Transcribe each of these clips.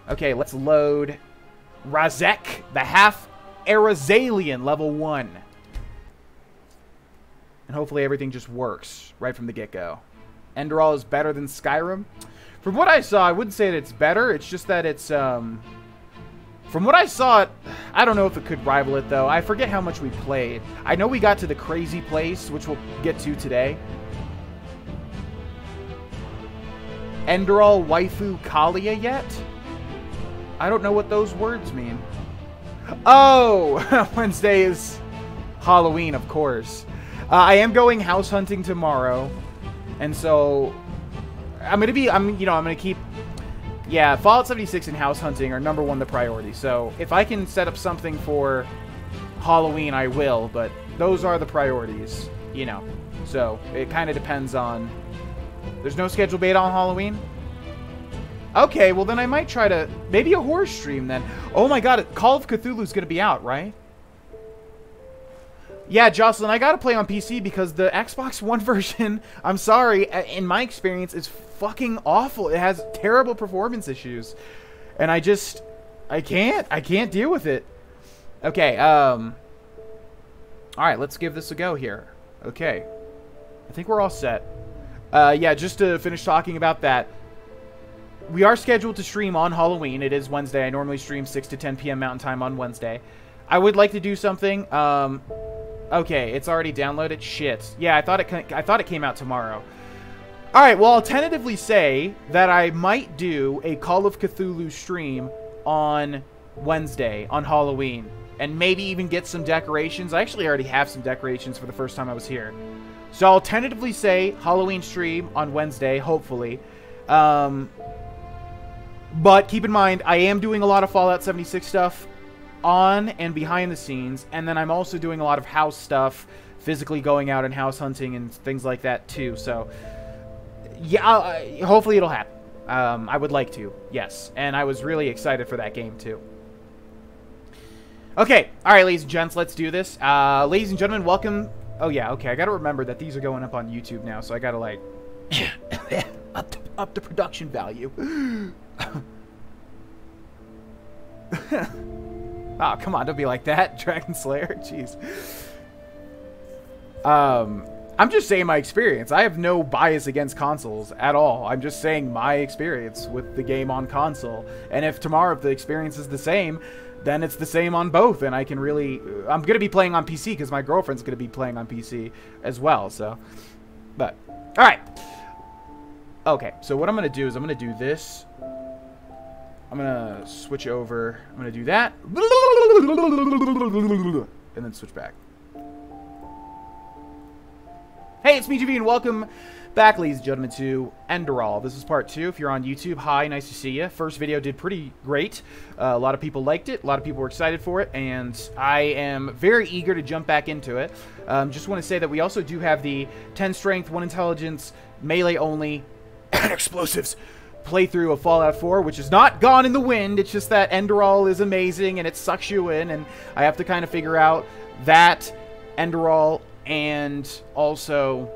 Okay, let's load Razek, the half Arazalian, level 1. And hopefully everything just works right from the get-go. Enderal is better than Skyrim. From what I saw, I wouldn't say that it's better. It's just that it's, from what I saw, I don't know if it could rival it, though. I forget how much we played. I know we got to the crazy place, which we'll get to today. Enderal waifu Kalia yet? I don't know what those words mean. Oh! Wednesday is Halloween, of course. I am going house hunting tomorrow. And so I'm gonna keep, yeah, Fallout 76 and house hunting are #1 the priority. So if I can set up something for Halloween, I will, but those are the priorities, you know. So it kind of depends on, there's no scheduled beta on Halloween? Okay, well then I might try to, maybe a horror stream then. Oh my god, Call of Cthulhu's gonna be out, right? Yeah, Jocelyn, I gotta play on PC because the Xbox One version, I'm sorry, in my experience, is fucking awful. It has terrible performance issues. And I can't deal with it. Okay, alright, let's give this a go here. Okay. I think we're all set. Yeah, just to finish talking about that. We are scheduled to stream on Halloween. It is Wednesday. I normally stream 6 to 10 p.m. Mountain Time on Wednesday. I would like to do something, okay, it's already downloaded. Shit. Yeah, I thought it came out tomorrow. All right, well, I'll tentatively say that I might do a Call of Cthulhu stream on Wednesday, on Halloween, and maybe even get some decorations. I actually already have some decorations for the first time I was here. So I'll tentatively say Halloween stream on Wednesday, hopefully. But keep in mind, I am doing a lot of Fallout 76 stuff on and behind the scenes, and then I'm also doing a lot of house stuff, physically going out and house hunting and things like that too. So yeah, hopefully it'll happen. I would like to, yes, and I was really excited for that game too. Okay, all right, ladies and gents, let's do this. Ladies and gentlemen, welcome. Oh yeah, okay, I gotta remember that these are going up on YouTube now, so I gotta like up the production value. Oh, come on, don't be like that, Dragon Slayer. Jeez. I'm just saying my experience. I have no bias against consoles at all. I'm just saying my experience with the game on console. And if tomorrow, if the experience is the same, then it's the same on both. And I can really... I'm going to be playing on PC because my girlfriend's going to be playing on PC as well, so... But, alright. Okay, so what I'm going to do is I'm going to do this... I'm going to switch over. I'm going to do that. And then switch back. Hey, it's me, GB, and welcome back, ladies and gentlemen, to Enderal. This is part 2. If you're on YouTube, hi, nice to see you. First video did pretty great. A lot of people liked it. A lot of people were excited for it. And I am very eager to jump back into it. Just want to say that we also do have the 10 strength, 1 intelligence, melee only, and explosives playthrough of Fallout 4, which is not gone in the wind. It's just that Enderal is amazing and it sucks you in, and I have to kind of figure out that Enderal and also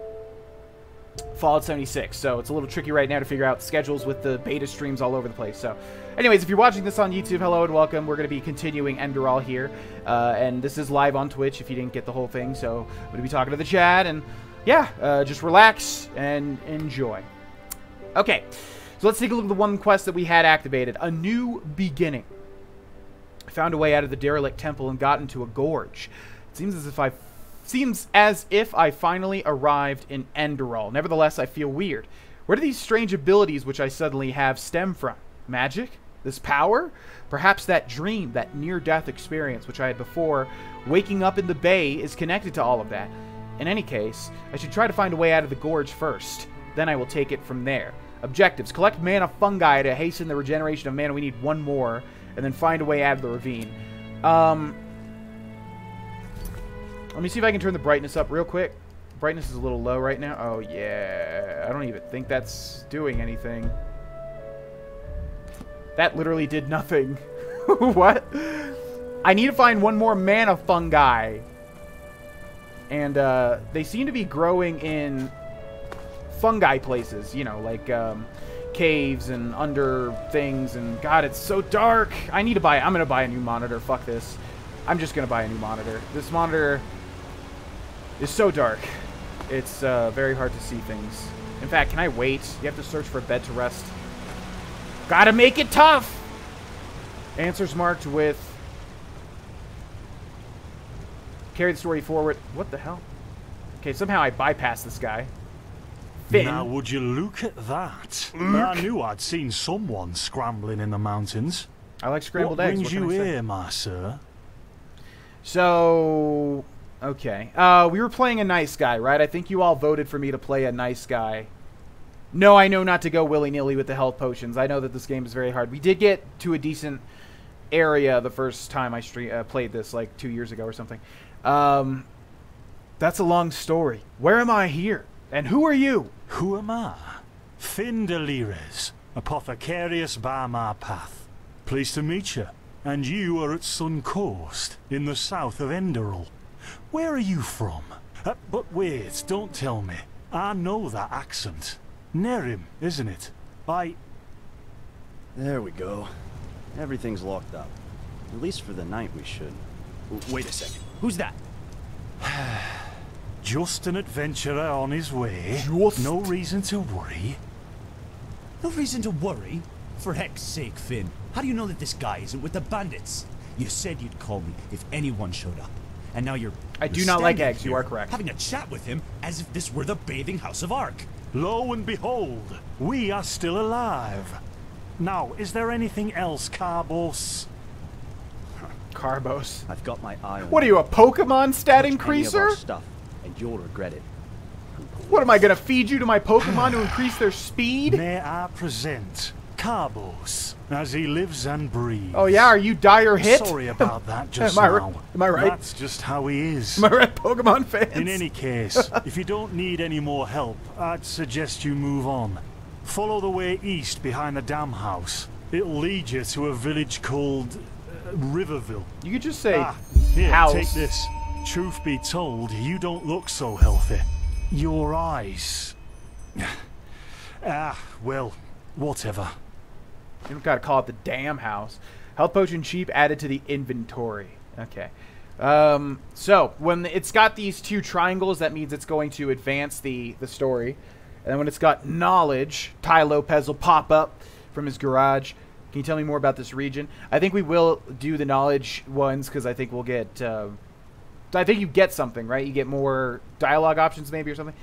Fallout 76. So it's a little tricky right now to figure out schedules with the beta streams all over the place. So anyways, if you're watching this on YouTube, hello and welcome. We're going to be continuing Enderal here, and this is live on Twitch if you didn't get the whole thing. So I'm going to be talking to the chat, and yeah, just relax and enjoy. Okay. So let's take a look at the one quest that we had activated. A new beginning. I found a way out of the derelict temple and got into a gorge. It seems as if I finally arrived in Enderal. Nevertheless, I feel weird. Where do these strange abilities which I suddenly have stem from? Magic? This power? Perhaps that dream, that near-death experience which I had before waking up in the bay is connected to all of that. In any case, I should try to find a way out of the gorge first. Then I will take it from there. Objectives. Collect mana fungi to hasten the regeneration of mana. We need 1 more. And then find a way out of the ravine. Let me see if I can turn the brightness up real quick. Brightness is a little low right now. Oh, yeah. I don't even think that's doing anything. That literally did nothing. What? I need to find 1 more mana fungi. And they seem to be growing in... fungi places, you know, like caves and under things, and God, it's so dark. I'm gonna buy a new monitor. Fuck this. I'm just gonna buy a new monitor. This monitor is so dark. It's very hard to see things. In fact, can I wait? You have to search for a bed to rest. Gotta make it tough! Answers marked with... Carry the story forward. What the hell? Okay, somehow I bypassed this guy. Finn. Now, would you look at that? I knew I'd seen someone scrambling in the mountains. I like scrambled eggs. eggs. What brings you here, my sir? So... Okay. We were playing a nice guy, right? I think you all voted for me to play a nice guy. No, I know not to go willy-nilly with the health potions. I know that this game is very hard. We did get to a decent area the first time I played this, like 2 years ago or something. That's a long story. Where am I here? And who are you? Who am I? Finn Delires, apothecarius by my path. Pleased to meet you. And you are at Sun Coast, in the south of Enderal. Where are you from? But wait, don't tell me. I know that accent. Nerim, isn't it? There we go. Everything's locked up. At least for the night we should. Wait a second. Who's that? Just an adventurer on his way. No reason to worry. No reason to worry? For heck's sake, Finn. How do you know that this guy isn't with the bandits? You said you'd call me if anyone showed up. And now you're... I do not like eggs, you are correct. Having a chat with him as if this were the bathing house of Ark. Lo and behold, we are still alive. Now, is there anything else, Carbos? Carbos. I've got my eye on... What are you, a Pokemon stat Touch any of our increaser? stuff, and you'll regret it. What, am I gonna feed you to my Pokemon to increase their speed? May I present Carbos, as he lives and breathes. Oh yeah, are you dire hit? Sorry about that just am now. Am I right? That's just how he is. Am I right, Pokemon fans? In any case, if you don't need any more help, I'd suggest you move on. Follow the way east behind the dam house. It'll lead you to a village called Riverville. You could just say here, house. Take this. Truth be told, you don't look so healthy. Your eyes... well, whatever. You don't gotta call it the damn house. Health potion cheap added to the inventory. Okay. So, when it's got these two triangles, that means it's going to advance the story. And then when it's got knowledge, Ty Lopez will pop up from his garage. Can you tell me more about this region? I think we will do the knowledge ones, because I think we'll get... I think you get something, right? You get more dialogue options maybe or something.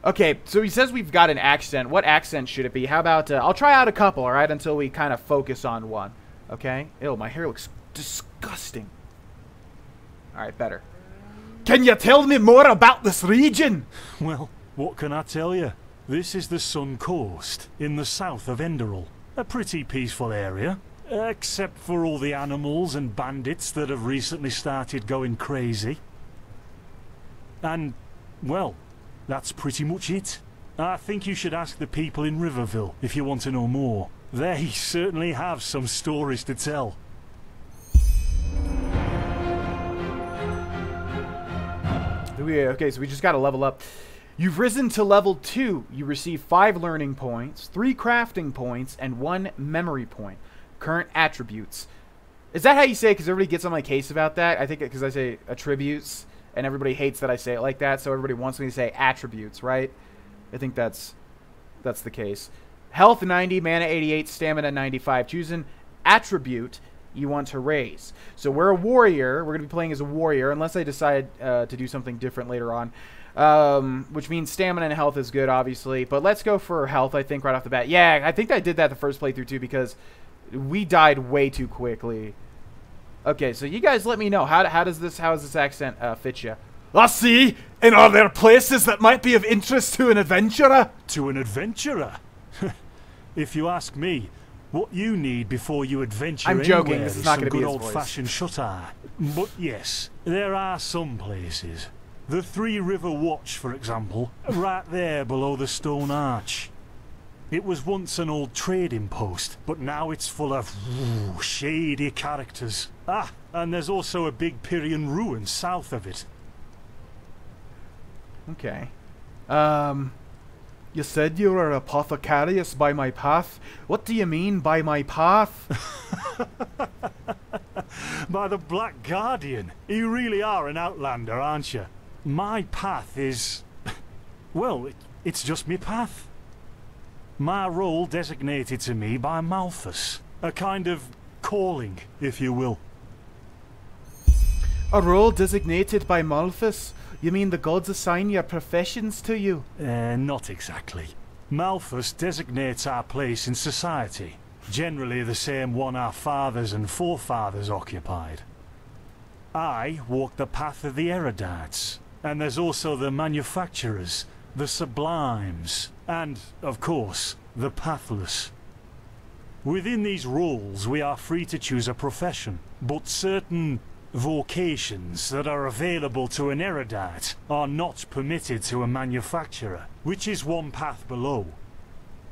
Okay, so he says we've got an accent. What accent should it be? How about... I'll try out a couple, all right, until we kind of focus on one. Okay? Ew, my hair looks disgusting. All right, better. Can you tell me more about this region? Well, what can I tell you? This is the Sun Coast, in the south of Enderal. A pretty peaceful area. Except for all the animals and bandits that have recently started going crazy. And, well, that's pretty much it. I think you should ask the people in Riverville if you want to know more. They certainly have some stories to tell. Okay, so we just got to level up. You've risen to level 2. You receive 5 learning points, 3 crafting points, and 1 memory point. Current attributes. Is that how you say it? Because everybody gets on my case about that. I think because I say attributes, and everybody hates that I say it like that, so everybody wants me to say attributes, right? I think that's the case. Health 90, mana 88, stamina 95. Choose an attribute you want to raise. So we're a warrior. We're going to be playing as a warrior, unless I decide to do something different later on. Which means stamina and health is good, obviously. But let's go for health, I think, right off the bat. Yeah, I think I did that the first playthrough, too, because we died way too quickly. Okay, so you guys let me know. How does this accent fit you? I see. And are there places that might be of interest to an adventurer? To an adventurer? If you ask me, what you need before you adventure I'm joking. anywhere This is not some going to be good his voice. old-fashioned shut-eye. But yes, there are some places. The Three River Watch, for example, right there below the stone arch. It was once an old trading post, but now it's full of shady characters. Ah, and there's also a big Pyrian ruin south of it. Okay. You said you were apothecarius by my path. What do you mean by my path? By the Black Guardian. You really are an outlander, aren't you? My path is... well, it's just me path. My role designated to me by Malthus. A kind of calling, if you will. A role designated by Malthus? You mean the gods assign your professions to you? Not exactly. Malthus designates our place in society. Generally the same one our fathers and forefathers occupied. I walk the path of the erudites. And there's also the manufacturers, the sublimes, and, of course, the pathless. Within these roles we are free to choose a profession, but certain vocations that are available to an erudite are not permitted to a manufacturer, which is one path below.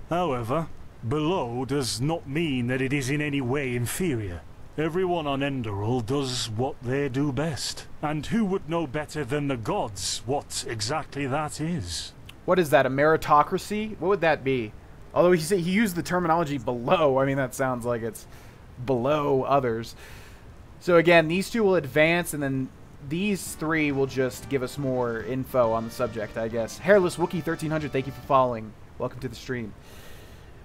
However, below does not mean that it is in any way inferior. Everyone on Enderal does what they do best. And who would know better than the gods what exactly that is? What is that, a meritocracy? What would that be? Although he used the terminology below, I mean, that sounds like it's below others. So again, these two will advance, and then these three will just give us more info on the subject, I guess. Hairless Wookie 1300, thank you for following. Welcome to the stream.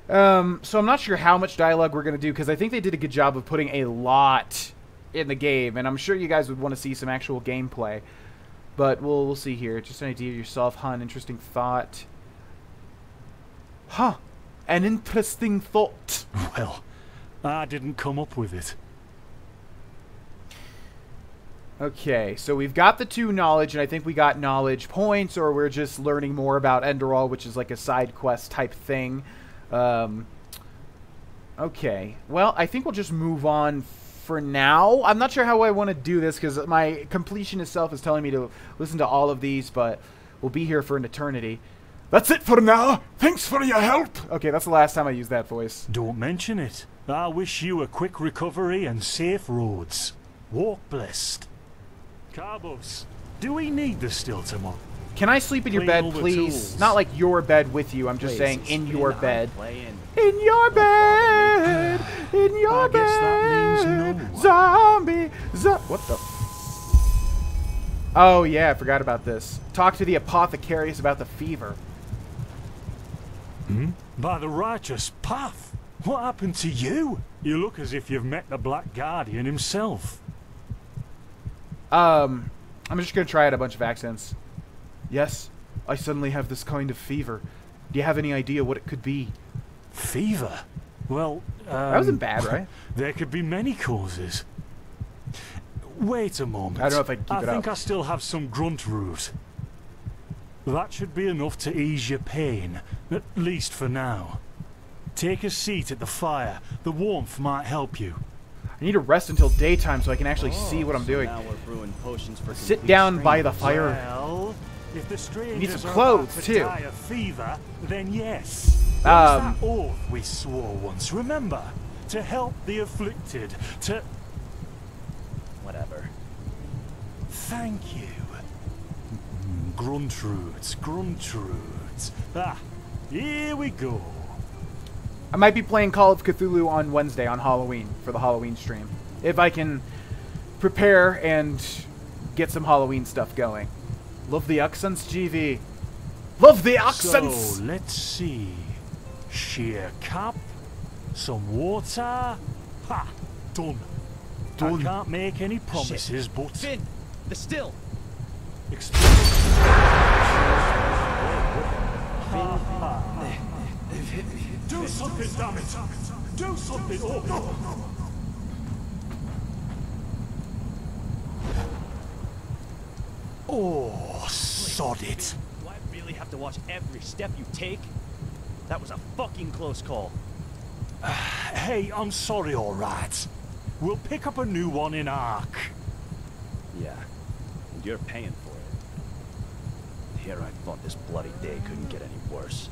So I'm not sure how much dialogue we're going to do, because I think they did a good job of putting a lot in the game, and I'm sure you guys would want to see some actual gameplay. But we'll see here. Just an idea of yourself, huh? An interesting thought. Huh. An interesting thought. Well, I didn't come up with it. Okay, so we've got the 2 knowledge, and I think we got knowledge points, or we're just learning more about Enderal, which is like a side quest type thing. Okay, well, I think we'll just move on for now. I'm not sure how I want to do this, because my completionist self is telling me to listen to all of these, but we'll be here for an eternity. That's it for now. Thanks for your help. Okay, that's the last time I used that voice. Don't mention it. I wish you a quick recovery and safe roads. Walk blessed. Carbos, do we need the still tomorrow? Can I sleep in your bed, please? Not like your bed with you. I'm just saying in your bed. In your bed. In your bed. Guess that means no. Zombie. What the? Oh, yeah, I forgot about this. Talk to the apothecarius about the fever. Hmm? By the righteous path. What happened to you? You look as if you've met the Black Guardian himself. I'm just gonna try out a bunch of accents. Yes, I suddenly have this kind of fever. Do you have any idea what it could be? Fever? Well, that wasn't bad, right? There could be many causes. Wait a moment. I don't know if I can keep it up. I think I still have some grunt root. That should be enough to ease your pain, at least for now. Take a seat at the fire. The warmth might help you. I need to rest until daytime so I can actually see what I'm doing. Now we're brewing potions for Sit down by the fire. Well, if the strangers need some are clothes, about to too. die of fever, then yes. That oath we swore once, remember? To help the afflicted, to... Whatever. Thank you. Gruntroots, gruntroots. Ah, here we go. I might be playing Call of Cthulhu on Wednesday on Halloween for the Halloween stream. If I can prepare and get some Halloween stuff going. Love the accents, GV. Love the accents! So, let's see. Sheer cup, some water. Ha! Done. I can't make any promises, but... Finn! The still! Do something, damn it! Do something! Oh, sod it! Do I really have to watch every step you take? That was a fucking close call. Hey, I'm sorry, alright. We'll pick up a new one in Ark. Yeah, and you're paying for it. Here I thought this bloody day couldn't get any worse.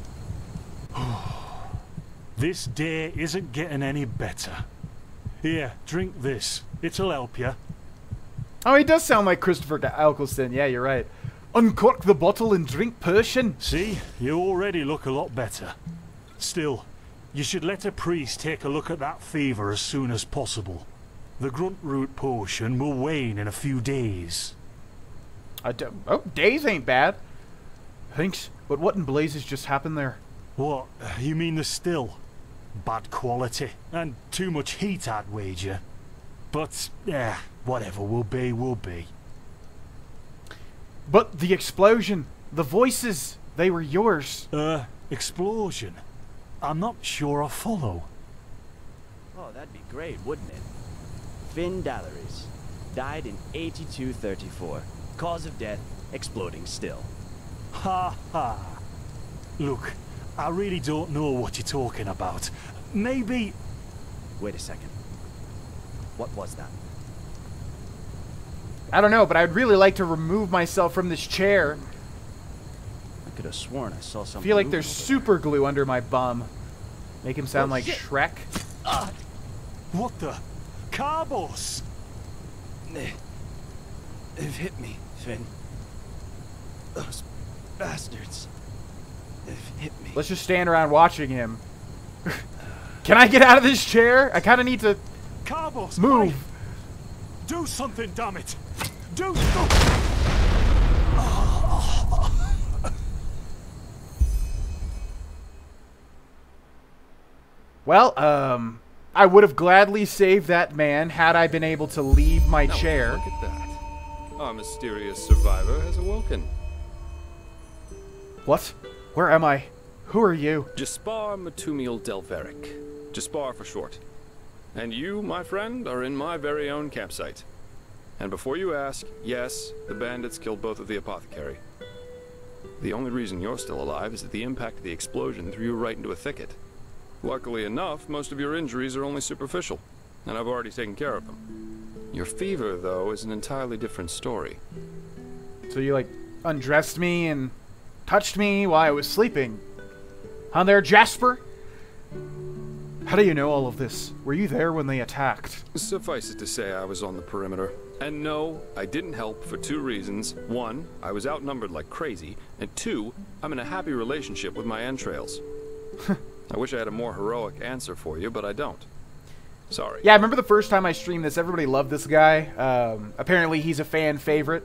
This day isn't getting any better. Here, drink this. It'll help you. Oh, he does sound like Christopher Eccleston. Yeah, you're right. Uncork the bottle and drink Persian. See, you already look a lot better. Still, you should let a priest take a look at that fever as soon as possible. The grunt root potion will wane in a few days. Oh, days ain't bad. Thanks, but what in blazes just happened there? What? You mean the still? Bad quality, and too much heat, I'd wager. But, yeah, whatever will be, will be. But the explosion, the voices, they were yours. Explosion? I'm not sure I follow. Oh, that'd be great, wouldn't it? Finn Dalaris. Died in 8234. Cause of death, exploding still. Ha ha. Look, I really don't know what you're talking about. Maybe... Wait a second. What was that? I don't know, but I'd really like to remove myself from this chair. I could have sworn I saw something. I feel like moving there's over super glue under my bum. Make him sound Oh, like shit. Shrek. What the? Carbos! there. They've hit me, Finn. Those bastards. They've hit me. Let's just stand around watching him. Can I get out of this chair? I kind of need to Carbos! move. Do something, damn it! Do... Well, I would have gladly saved that man had I been able to leave my Now, chair. look at that. Our mysterious survivor has awoken. What? Where am I? Who are you? Jaspar Matumiel Delveric. Jaspar for short. And you, my friend, are in my very own campsite. And before you ask, yes, the bandits killed both of the apothecary. The only reason you're still alive is that the impact of the explosion threw you right into a thicket. Luckily enough, most of your injuries are only superficial, and I've already taken care of them. Your fever, though, is an entirely different story. So you, like, undressed me and touched me while I was sleeping. Huh there, Jasper? How do you know all of this? Were you there when they attacked? Suffice it to say, I was on the perimeter. And no, I didn't help for two reasons. One, I was outnumbered like crazy, and two, I'm in a happy relationship with my entrails. I wish I had a more heroic answer for you, but I don't. Sorry. Yeah, I remember the first time I streamed this, everybody loved this guy. Apparently he's a fan favorite.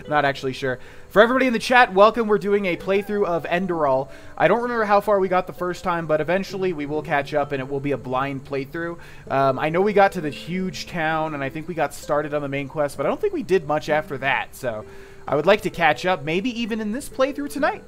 I'm not actually sure. For everybody in the chat, welcome. We're doing a playthrough of Enderal. I don't remember how far we got the first time, but eventually we will catch up and it will be a blind playthrough. I know we got to the huge town and I think we got started on the main quest, but I don't think we did much after that. So I would like to catch up, maybe even in this playthrough tonight.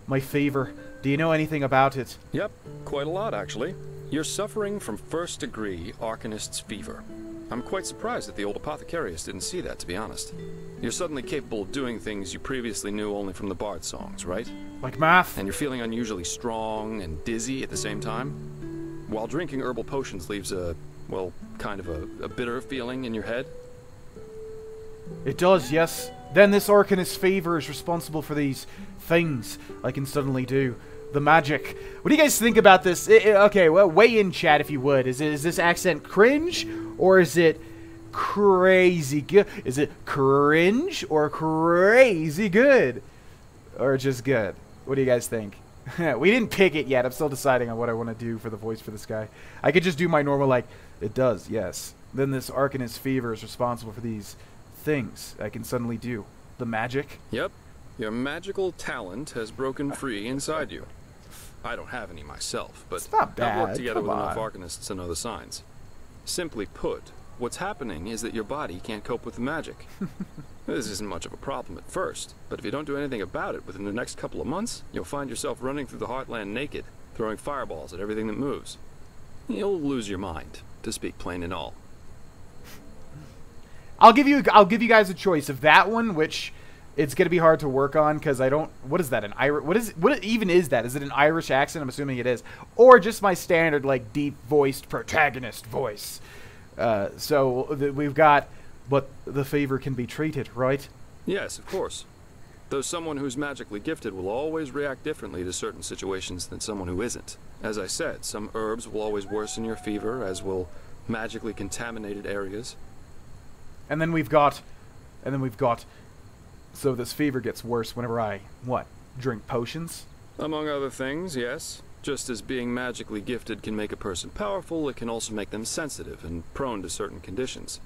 My favor. Do you know anything about it? Yep, quite a lot, actually. You're suffering from first-degree Arcanist's fever. I'm quite surprised that the old apothecarius didn't see that, to be honest. You're suddenly capable of doing things you previously knew only from the bard songs, right? Like math? And you're feeling unusually strong and dizzy at the same time? While drinking herbal potions leaves a, well, kind of a bitter feeling in your head? It does, yes. Then this Arcanist favor is responsible for these things I can suddenly do. The magic. What do you guys think about this? Okay, well, weigh in, chat, if you would. Is this accent cringe, or is it crazy good? Is it cringe or crazy good? Or just good? What do you guys think? We didn't pick it yet. I'm still deciding on what I want to do for the voice for this guy. I could just do my normal, like, it does, yes. Then this Arcanist fever is responsible for these things I can suddenly do. The magic. Yep. Your magical talent has broken free inside you. I don't have any myself, but It's not bad. I've worked together Come with enough on. Arcanists to know the signs. Simply put, what's happening is that your body can't cope with the magic. This isn't much of a problem at first, but if you don't do anything about it within the next couple of months, you'll find yourself running through the heartland naked, throwing fireballs at everything that moves. You'll lose your mind, to speak plain and all. I'll give you guys a choice of that one, which it's gonna be hard to work on because I don't. What is that? An Irish? What even is that? Is it an Irish accent? I'm assuming it is, or just my standard like deep voiced protagonist voice. We've got, but the favor can be treated, right? Yes, of course. Though someone who's magically gifted will always react differently to certain situations than someone who isn't. As I said, some herbs will always worsen your fever, as will magically contaminated areas. And then we've got So this fever gets worse whenever I, what, drink potions? Among other things, yes. Just as being magically gifted can make a person powerful, it can also make them sensitive and prone to certain conditions.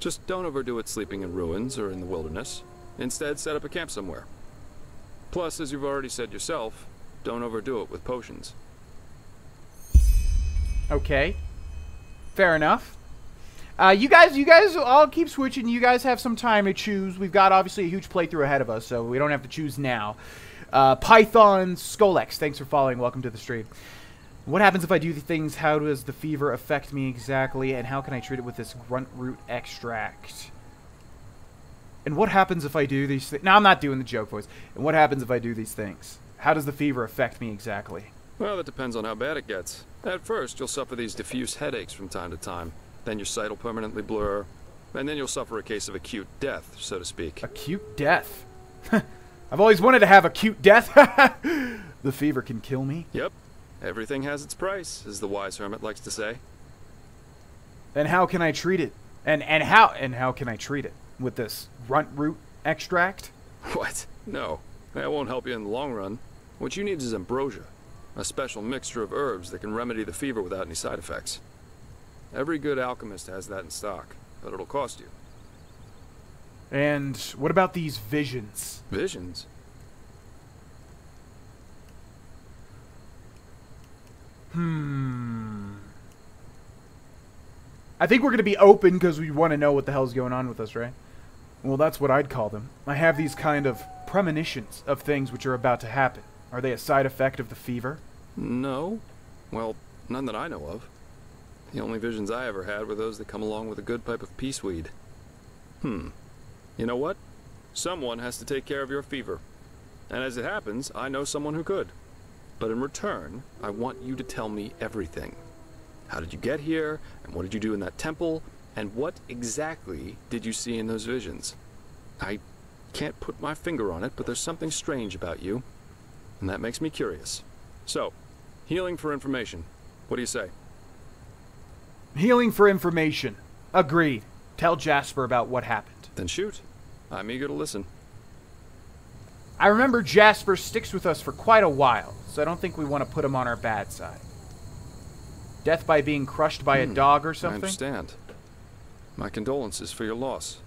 Just don't overdo it sleeping in ruins or in the wilderness. Instead, set up a camp somewhere. Plus, as you've already said yourself, don't overdo it with potions. Okay. Fair enough. You guys all keep switching. You guys have some time to choose. We've got obviously a huge playthrough ahead of us, so we don't have to choose now. Python Skolex, thanks for following. Welcome to the stream. What happens if I do the things? How does the fever affect me exactly? And how can I treat it with this grunt root extract? And what happens if I do these things? No, I'm not doing the joke voice. And what happens if I do these things? How does the fever affect me exactly? Well, that depends on how bad it gets. At first, you'll suffer these diffuse headaches from time to time. Then your sight will permanently blur. And then you'll suffer a case of acute death, so to speak. Acute death? I've always wanted to have acute death. The fever can kill me. Yep. Everything has its price, as the wise hermit likes to say. And how can I treat it? And how can I treat it? With this grunt root extract? What? No. That won't help you in the long run. What you need is ambrosia, a special mixture of herbs that can remedy the fever without any side effects. Every good alchemist has that in stock, but it'll cost you. And what about these visions? Visions? I think we're going to be open because we want to know what the hell's going on with us, right? Well, that's what I'd call them. I have these kind of premonitions of things which are about to happen. Are they a side effect of the fever? No. Well, none that I know of. The only visions I ever had were those that come along with a good pipe of peaceweed. You know what? Someone has to take care of your fever. And as it happens, I know someone who could. But in return, I want you to tell me everything. How did you get here? And what did you do in that temple? And what exactly did you see in those visions? I can't put my finger on it, but there's something strange about you. And that makes me curious. So, healing for information. What do you say? Healing for information. Agreed. Tell Jasper about what happened. Then shoot. I'm eager to listen. I remember Jasper sticks with us for quite a while, so I don't think we want to put him on our bad side. Death by being crushed by a dog or something? I understand. My condolences for your loss.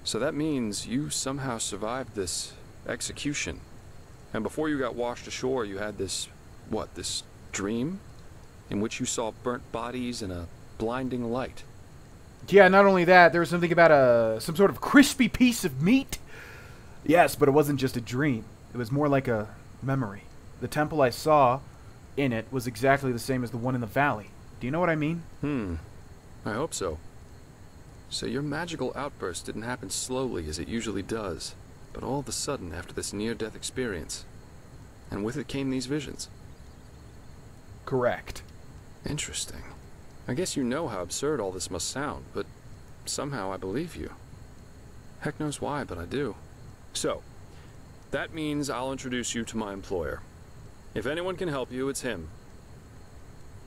So that means you somehow survived this execution. And before you got washed ashore, you had this, what, this dream? In which you saw burnt bodies and a blinding light. Yeah, not only that, there was something about some sort of crispy piece of meat. Yes, but it wasn't just a dream. It was more like a memory. The temple I saw in it was exactly the same as the one in the valley. Do you know what I mean? I hope so. So your magical outburst didn't happen slowly as it usually does, but all of a sudden after this near-death experience. And with it came these visions. Correct. Interesting. I guess you know how absurd all this must sound, but somehow I believe you. Heck knows why, but I do. So, that means I'll introduce you to my employer. If anyone can help you, it's him.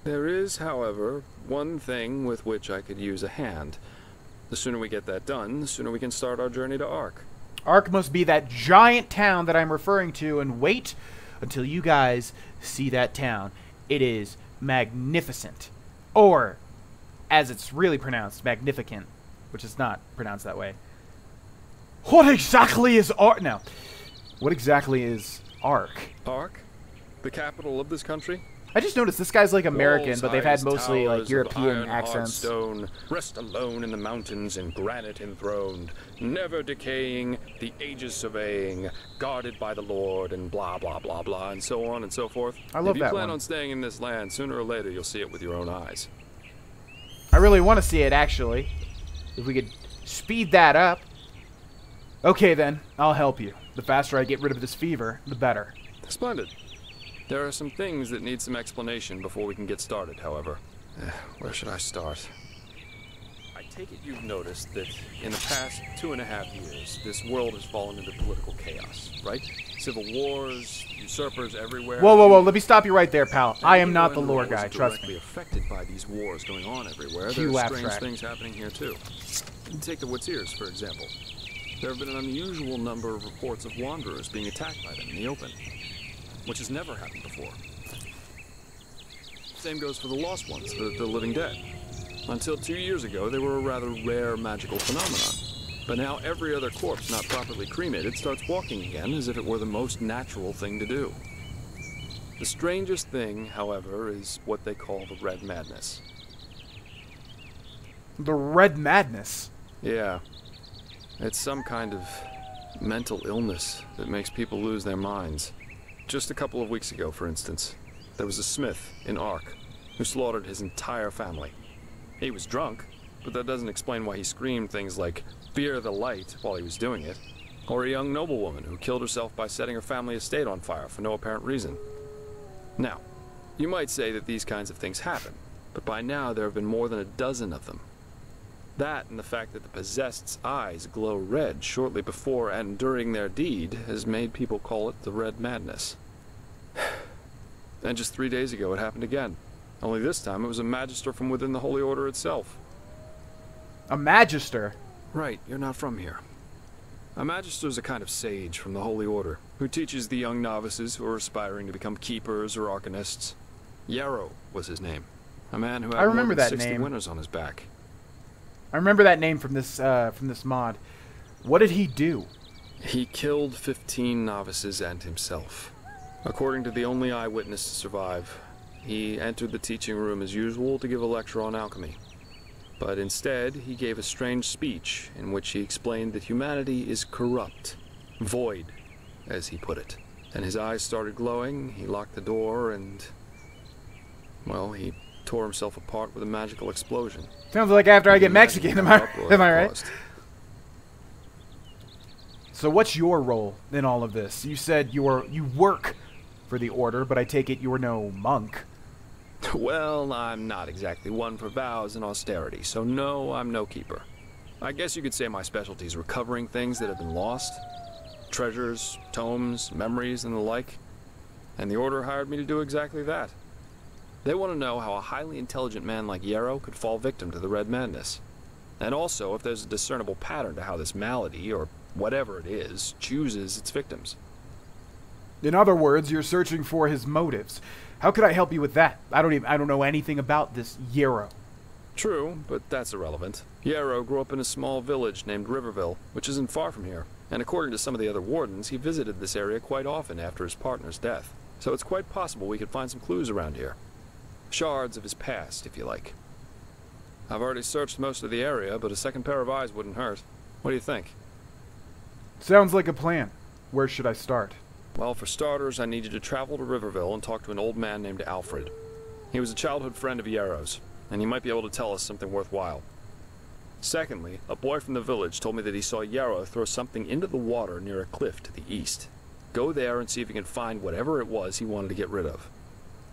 There is, however, one thing with which I could use a hand. The sooner we get that done, the sooner we can start our journey to Ark. Ark must be that giant town that I'm referring to, and wait until you guys see that town. It is magnificent. Or, as it's really pronounced, magnificent, which is not pronounced that way. What exactly is Ark? No. What exactly is Ark? Ark? The capital of this country? I just noticed this guy's like American, Walls, but they've had heights, mostly like towers European of iron, hard accents. stone, rest alone in the mountains in granite enthroned, never decaying, the ages surveying, guarded by the Lord, and blah blah blah blah, and so on and so forth. I love that one. If you plan on staying in this land, sooner or later you'll see it with your own eyes. I really want to see it, actually. If we could speed that up. Okay, then. I'll help you. The faster I get rid of this fever, the better. Splendid. There are some things that need some explanation before we can get started, however. Where should I start? I take it you've noticed that in the past 2.5 years, this world has fallen into political chaos, right? Civil wars, usurpers everywhere. Whoa, whoa, whoa. Let me stop you right there, pal. I am not the lore guy, trust me. Affected by these wars going on everywhere. Cue There are abstract. strange things happening here, too. Take the Woods Ears, for example. There have been an unusual number of reports of wanderers being attacked by them in the open, which has never happened before. Same goes for the lost ones, the living dead. Until 2 years ago, they were a rather rare magical phenomenon. But now every other corpse not properly cremated starts walking again as if it were the most natural thing to do. The strangest thing, however, is what they call the Red Madness. The Red Madness? Yeah. It's some kind of mental illness that makes people lose their minds. Just a couple of weeks ago, for instance, there was a smith in Ark who slaughtered his entire family. He was drunk, but that doesn't explain why he screamed things like, "Fear the light," while he was doing it. Or a young noblewoman who killed herself by setting her family estate on fire for no apparent reason. Now, you might say that these kinds of things happen, but by now there have been more than a dozen of them. That and the fact that the possessed's eyes glow red shortly before and during their deed has made people call it the Red Madness. And just 3 days ago it happened again. Only this time it was a magister from within the Holy Order itself. A magister? Right, you're not from here. A magister is a kind of sage from the Holy Order, who teaches the young novices who are aspiring to become keepers or arcanists. Yarrow was his name. A man who had more than 60 winters on his back. I remember that name from this mod. What did he do? He killed 15 novices and himself. According to the only eyewitness to survive, he entered the teaching room as usual to give a lecture on alchemy. But instead, he gave a strange speech in which he explained that humanity is corrupt, void, as he put it. And his eyes started glowing, he locked the door, and, well, he tore himself apart with a magical explosion. Sounds like after I get Mexican, am I right? So what's your role in all of this? You said you work for the Order, but I take it you're no monk. Well, I'm not exactly one for vows and austerity, so no, I'm no keeper. I guess you could say my specialty is recovering things that have been lost. Treasures, tomes, memories, and the like. And the Order hired me to do exactly that. They want to know how a highly intelligent man like Yarrow could fall victim to the Red Madness. And also if there's a discernible pattern to how this malady, or whatever it is, chooses its victims. In other words, you're searching for his motives. How could I help you with that? I don't know anything about this Yarrow. True, but that's irrelevant. Yarrow grew up in a small village named Riverville, which isn't far from here. And according to some of the other wardens, he visited this area quite often after his partner's death. So it's quite possible we could find some clues around here. Shards of his past, if you like. I've already searched most of the area, but a second pair of eyes wouldn't hurt. What do you think? Sounds like a plan. Where should I start? Well, for starters, I need you to travel to Riverville and talk to an old man named Alfred. He was a childhood friend of Yarrow's, and he might be able to tell us something worthwhile. Secondly, a boy from the village told me that he saw Yarrow throw something into the water near a cliff to the east. Go there and see if you can find whatever it was he wanted to get rid of.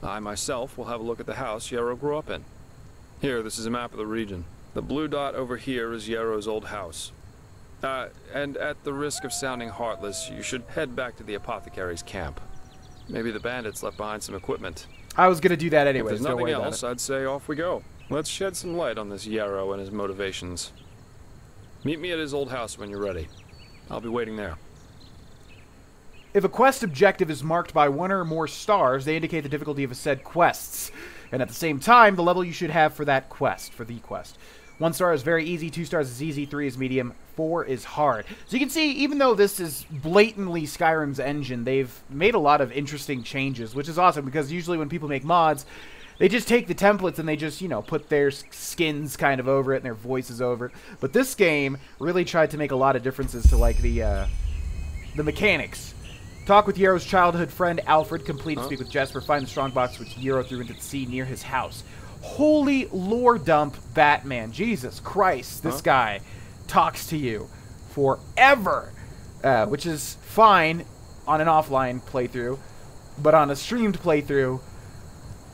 I myself will have a look at the house Yarrow grew up in. Here, this is a map of the region. The blue dot over here is Yarrow's old house. And at the risk of sounding heartless, you should head back to the apothecary's camp. Maybe the bandits left behind some equipment. I was gonna do that anyways. If there's nothing else, I'd say off we go. Let's shed some light on this Yarrow and his motivations. Meet me at his old house when you're ready. I'll be waiting there. If a quest objective is marked by 1 or more stars, they indicate the difficulty of a said quests. And at the same time, the level you should have for that quest, for the quest. 1 star is very easy, 2 stars is easy, 3 is medium, 4 is hard. So you can see, even though this is blatantly Skyrim's engine, they've made a lot of interesting changes, which is awesome, because usually when people make mods, they just take the templates and they just, you know, put their skins kind of over it and their voices over it. But this game really tried to make a lot of differences to, like, the mechanics. Talk with Yarrow's childhood friend, Alfred. Complete and speak with Jesper. Find the strongbox which Yarrow threw into the sea near his house. Holy lore dump, Batman. Jesus Christ, this guy talks to you forever. Which is fine on an offline playthrough. But on a streamed playthrough,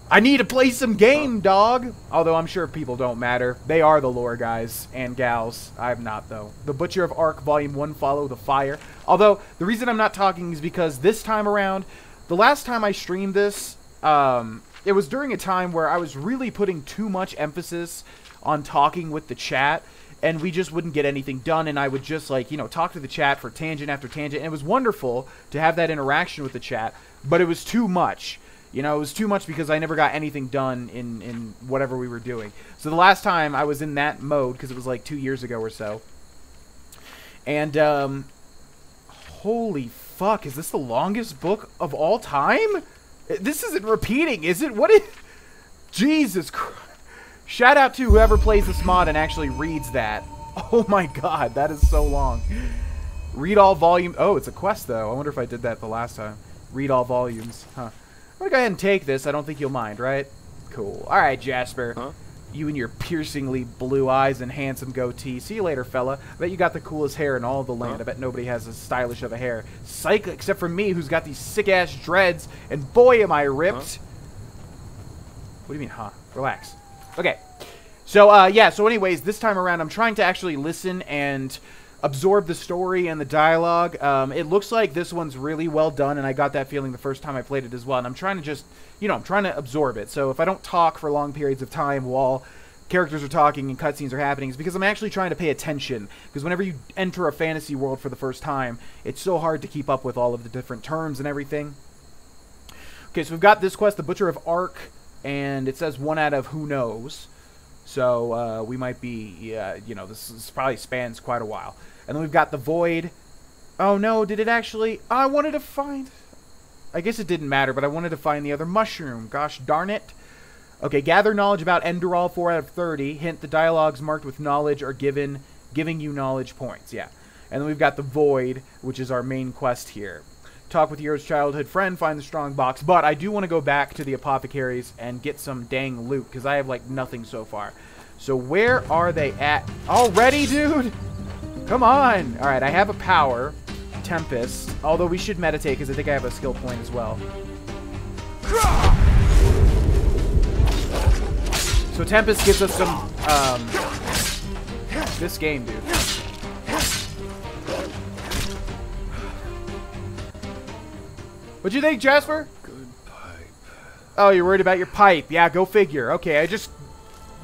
I need to play some game, dog. Although I'm sure people don't matter. They are the lore guys and gals. I'm not, though. The Butcher of Ark Volume 1, Follow the Fire. Although, the reason I'm not talking is because this time around, the last time I streamed this, it was during a time where I was really putting too much emphasis on talking with the chat. and we just wouldn't get anything done, and I would just, like, you know, talk to the chat for tangent after tangent, and it was wonderful to have that interaction with the chat, but it was too much. You know, it was too much because I never got anything done in whatever we were doing. So the last time I was in that mode, because it was like 2 years ago or so, and, holy fuck, is this the longest book of all time? This isn't repeating, is it? What is... Jesus Christ. Shout out to whoever plays this mod and actually reads that. Oh my god, that is so long. Read all volume... Oh, it's a quest, though. I wonder if I did that the last time. Read all volumes. Huh. I'm gonna go ahead and take this. I don't think you'll mind, right? Cool. Alright, Jasper. Huh? You and your piercingly blue eyes and handsome goatee. See you later, fella. I bet you got the coolest hair in all of the land. I bet nobody has as stylish of a hair. Psych, except for me, who's got these sick-ass dreads. And boy, am I ripped. What do you mean, huh? Relax. Okay. So, yeah. So anyways, this time around, I'm trying to actually listen and absorb the story and the dialogue. It looks like this one's really well done, and I got that feeling the first time I played it as well. And I'm trying to just, you know, I'm trying to absorb it. So if I don't talk for long periods of time while characters are talking and cutscenes are happening, it's because I'm actually trying to pay attention. Because whenever you enter a fantasy world for the first time, it's so hard to keep up with all of the different terms and everything. Okay, so we've got this quest, the Butcher of Ark, and it says 1 out of who knows. So we might be, you know, this probably spans quite a while. And then we've got the Void. Oh no, did it actually? Oh, I wanted to find... I guess it didn't matter, but I wanted to find the other mushroom. Gosh darn it. Okay, gather knowledge about Enderal, 4 out of 30. Hint, the dialogues marked with knowledge are giving you knowledge points. Yeah. And then we've got the Void, which is our main quest here. Talk with your childhood friend, find the strong box. But I do want to go back to the apothecaries and get some dang loot, because I have, like, nothing so far. So where are they at? Already, dude? Come on. All right, I have a power. Tempest. Although we should meditate, because I think I have a skill point as well. So Tempest gives us some, this game, dude. What'd you think, Jasper? Good pipe. Oh, you're worried about your pipe. Yeah, go figure. Okay, I just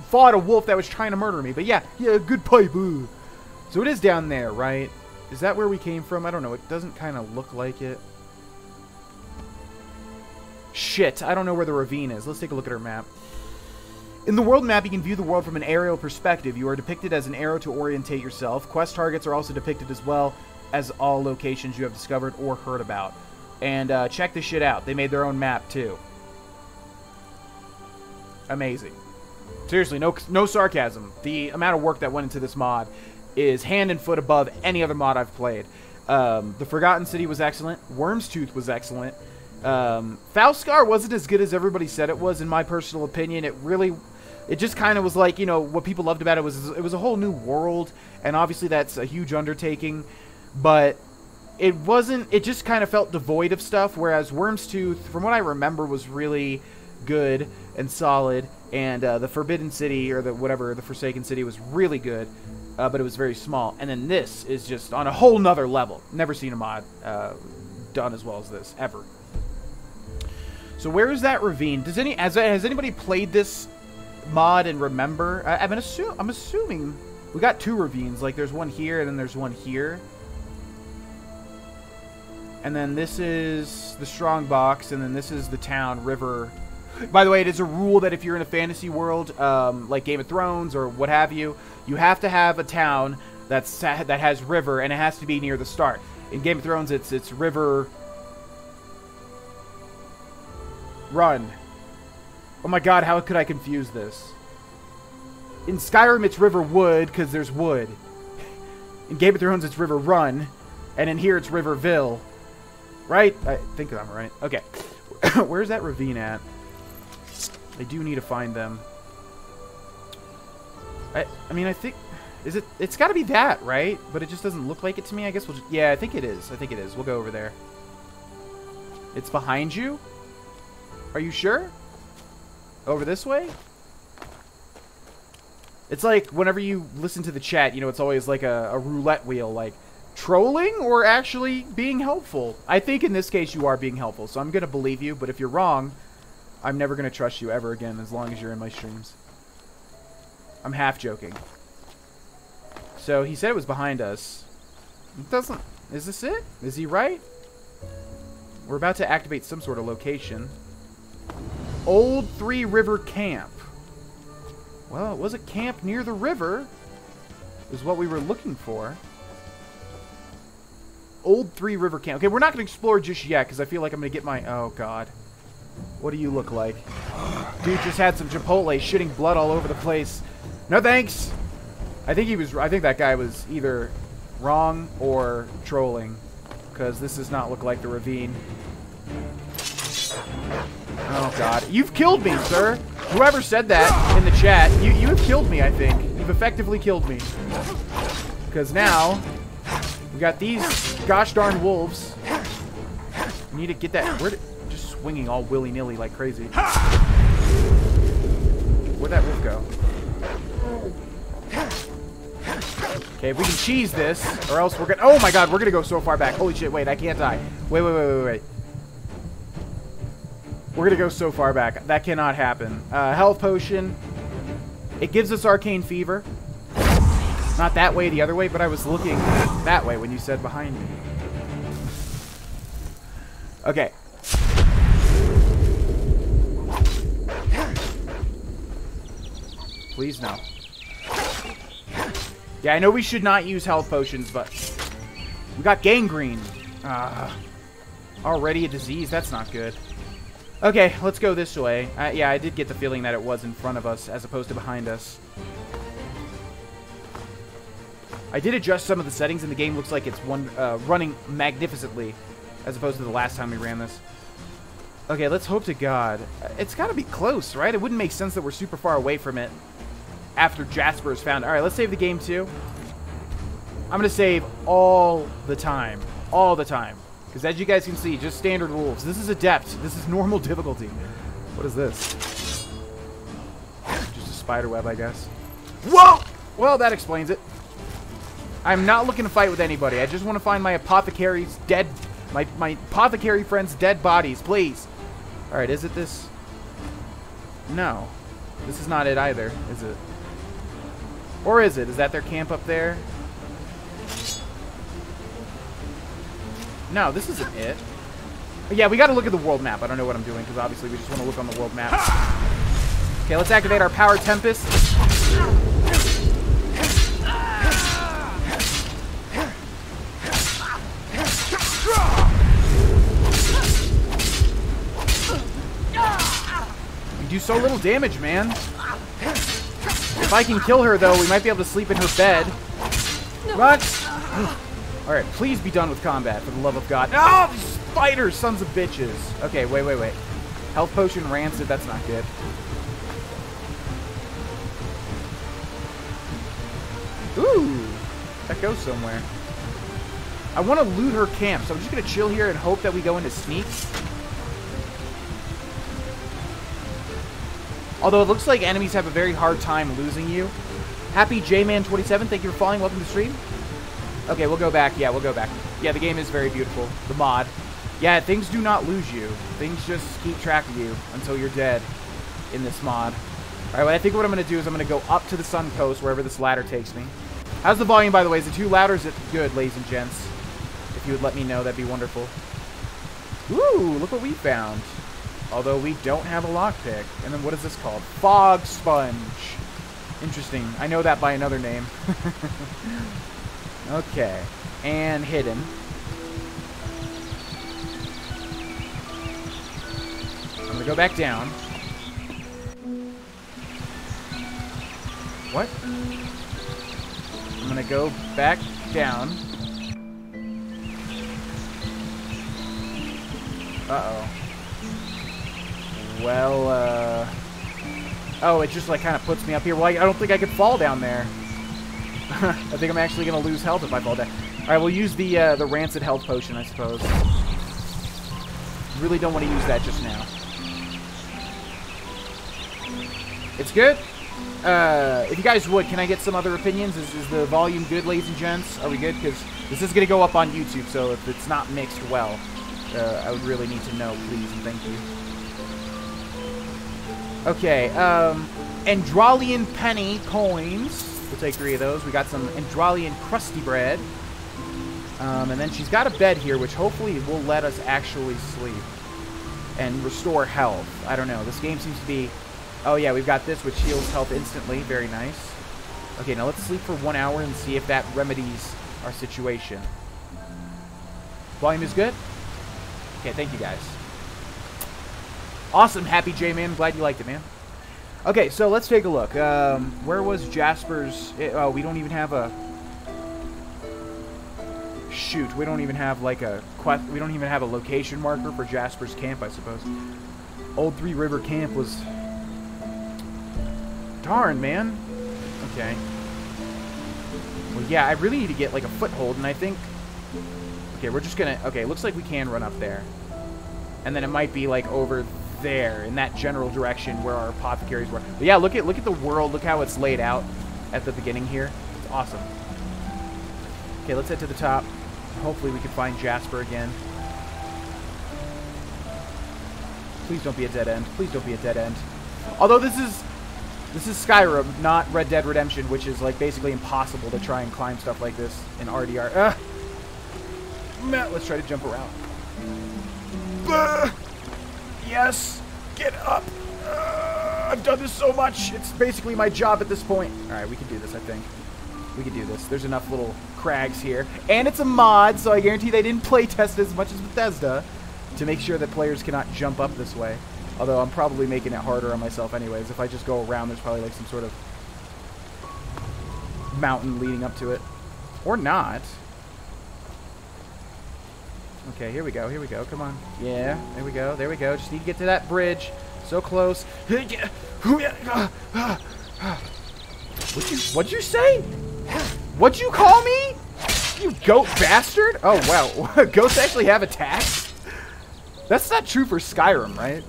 fought a wolf that was trying to murder me. But yeah, good pipe. Ooh. So it is down there, right? Is that where we came from? I don't know. It doesn't kind of look like it. Shit, I don't know where the ravine is. Let's take a look at our map. In the world map, you can view the world from an aerial perspective. You are depicted as an arrow to orientate yourself. Quest targets are also depicted as well as all locations you have discovered or heard about. And check this shit out. They made their own map, too. Amazing. Seriously, no sarcasm. The amount of work that went into this mod is hand and foot above any other mod I've played. The Forgotten City was excellent. Worm's Tooth was excellent. Falskar wasn't as good as everybody said it was, in my personal opinion. It just kind of was like, you know, what people loved about it was a whole new world, and obviously that's a huge undertaking, but it just kind of felt devoid of stuff, whereas Worm's Tooth, from what I remember, was really good and solid, and the Forbidden City, or the Forsaken City, was really good, but it was very small. And then this is just on a whole nother level. Never seen a mod done as well as this, ever. So where is that ravine? Has anybody played this mod and remember? I'm assuming we got 2 ravines. Like, there's one here, and then there's one here. And then this is the strong box, and then this is the town, river. By the way, it is a rule that if you're in a fantasy world, like Game of Thrones or what have you, you have to have a town that has river, and it has to be near the start. In Game of Thrones, it's river run. Oh my god, how could I confuse this? In Skyrim, it's river wood, because there's wood. In Game of Thrones, it's river run, and in here, it's riverville. Right? I think I'm right. Okay. Where's that ravine at? I do need to find them. I mean, I think... It's got to be that, right? But it just doesn't look like it to me. I guess we'll just... Yeah, I think it is. I think it is. We'll go over there. It's behind you? Are you sure? Over this way? It's like, whenever you listen to the chat, you know, it's always like a roulette wheel, like... Trolling or actually being helpful? I think in this case you are being helpful, so I'm going to believe you, but if you're wrong, I'm never going to trust you ever again as long as you're in my streams. I'm half joking. So he said it was behind us. It doesn't... Is this it? Is he right? We're about to activate some sort of location. Old Three River Camp. Well, it was a camp near the river. Is what we were looking for. Old Three River Camp. Okay, we're not going to explore just yet because I feel like I'm going to get my... Oh, God. What do you look like? Dude just had some Chipotle shitting blood all over the place. No thanks! I think that guy was either wrong or trolling. Because this does not look like the ravine. Oh, God. You've killed me, sir! Whoever said that in the chat, you have killed me, I think. You've effectively killed me. Because now, we got these gosh darn wolves. We need to get that... Just swinging all willy-nilly like crazy. Where'd that wolf go? Okay, if we can cheese this, or else we're gonna... Oh my God, we're gonna go so far back. Holy shit, wait, I can't die. Wait. We're gonna go so far back. That cannot happen. Health potion. It gives us arcane fever. Not that way, the other way, but I was looking that way when you said behind me. Okay. Please no. Yeah, I know we should not use health potions, but we got gangrene. Already a disease? That's not good. Okay, let's go this way. Yeah, I did get the feeling that it was in front of us as opposed to behind us. I did adjust some of the settings, and the game looks like it's running magnificently as opposed to the last time we ran this. Okay, let's hope to God. It's got to be close, right? It wouldn't make sense that we're super far away from it after Jasper is found. All right, let's save the game too. I'm going to save all the time. All the time. Because as you guys can see, just standard wolves. This is adept. This is normal difficulty. What is this? Just a spider web, I guess. Whoa! Well, that explains it. I'm not looking to fight with anybody. I just want to find my apothecary's dead... My apothecary friend's dead bodies, please. All right, is it this? No. This is not it either, is it? Or is it? Is that their camp up there? No, this isn't it. But yeah, we got to look at the world map. I don't know what I'm doing because obviously we just want to look on the world map. Okay, let's activate our Power Tempest. We do so little damage, man. If I can kill her, though, we might be able to sleep in her bed. Run! Alright, please be done with combat, for the love of God. Oh, these spiders, sons of bitches. Okay, wait. Health potion rancid, that's not good. Ooh, that goes somewhere. I want to loot her camp, so I'm just going to chill here and hope that we go into sneak. Although it looks like enemies have a very hard time losing you. Happy J-Man27, thank you for following. Welcome to the stream. Okay, we'll go back. Yeah, we'll go back. Yeah, the game is very beautiful. The mod. Yeah, things do not lose you. Things just keep track of you until you're dead in this mod. Alright, well, I think what I'm going to do is I'm going to go up to the Sun Coast, wherever this ladder takes me. How's the volume, by the way? Is it too loud or is it good, ladies and gents? If you would let me know, that'd be wonderful. Ooh, look what we found. Although we don't have a lockpick. And then what is this called? Fog Sponge. Interesting. I know that by another name. Okay. And hidden. I'm going to go back down. What? I'm going to go back down. Uh-oh. Well, oh, it just, like, kind of puts me up here. Well, I don't think I could fall down there. I think I'm actually going to lose health if I fall down. Alright, we'll use the rancid health potion, I suppose. Really don't want to use that just now. It's good. If you guys would, can I get some other opinions? Is the volume good, ladies and gents? Are we good? Because this is going to go up on YouTube, so if it's not mixed well, I would really need to know, please, and thank you. Okay, Enderalian penny coins. We'll take 3 of those. We got some Enderalian crusty bread. And then she's got a bed here, which hopefully will let us actually sleep and restore health. I don't know. This game seems to be... Oh, yeah, we've got this, which heals health instantly. Very nice. Okay, now let's sleep for 1 hour and see if that remedies our situation. Volume is good? Okay, thank you, guys. Awesome, Happy J-Man. Glad you liked it, man. Okay, so let's take a look. Where was Jasper's... Oh, we don't even have a... Shoot, we don't even have, like, a... We don't even have a location marker for Jasper's camp, I suppose. Old Three River Camp was... Darn, man. Okay. Well, yeah, I really need to get, like, a foothold, and I think... Okay, we're just gonna... Okay, looks like we can run up there. And then it might be, like, over there, in that general direction where our apothecaries were. But yeah, look at the world. Look how it's laid out at the beginning here. It's awesome. Okay, let's head to the top. Hopefully we can find Jasper again. Please don't be a dead end. Please don't be a dead end. Although this is Skyrim, not Red Dead Redemption, which is like basically impossible to try and climb stuff like this in RDR. Let's try to jump around. Yes! Get up! I've done this so much. It's basically my job at this point. Alright, we can do this, I think. We can do this. There's enough little crags here. And it's a mod, so I guarantee they didn't play test as much as Bethesda to make sure that players cannot jump up this way. Although I'm probably making it harder on myself anyways. If I just go around, there's probably like some sort of mountain leading up to it. Or not. Okay, here we go, come on. Yeah, there we go, Just need to get to that bridge. So close. What'd you say? What'd you call me? You goat bastard? Oh, wow. Goats actually have attacks? That's not true for Skyrim, right?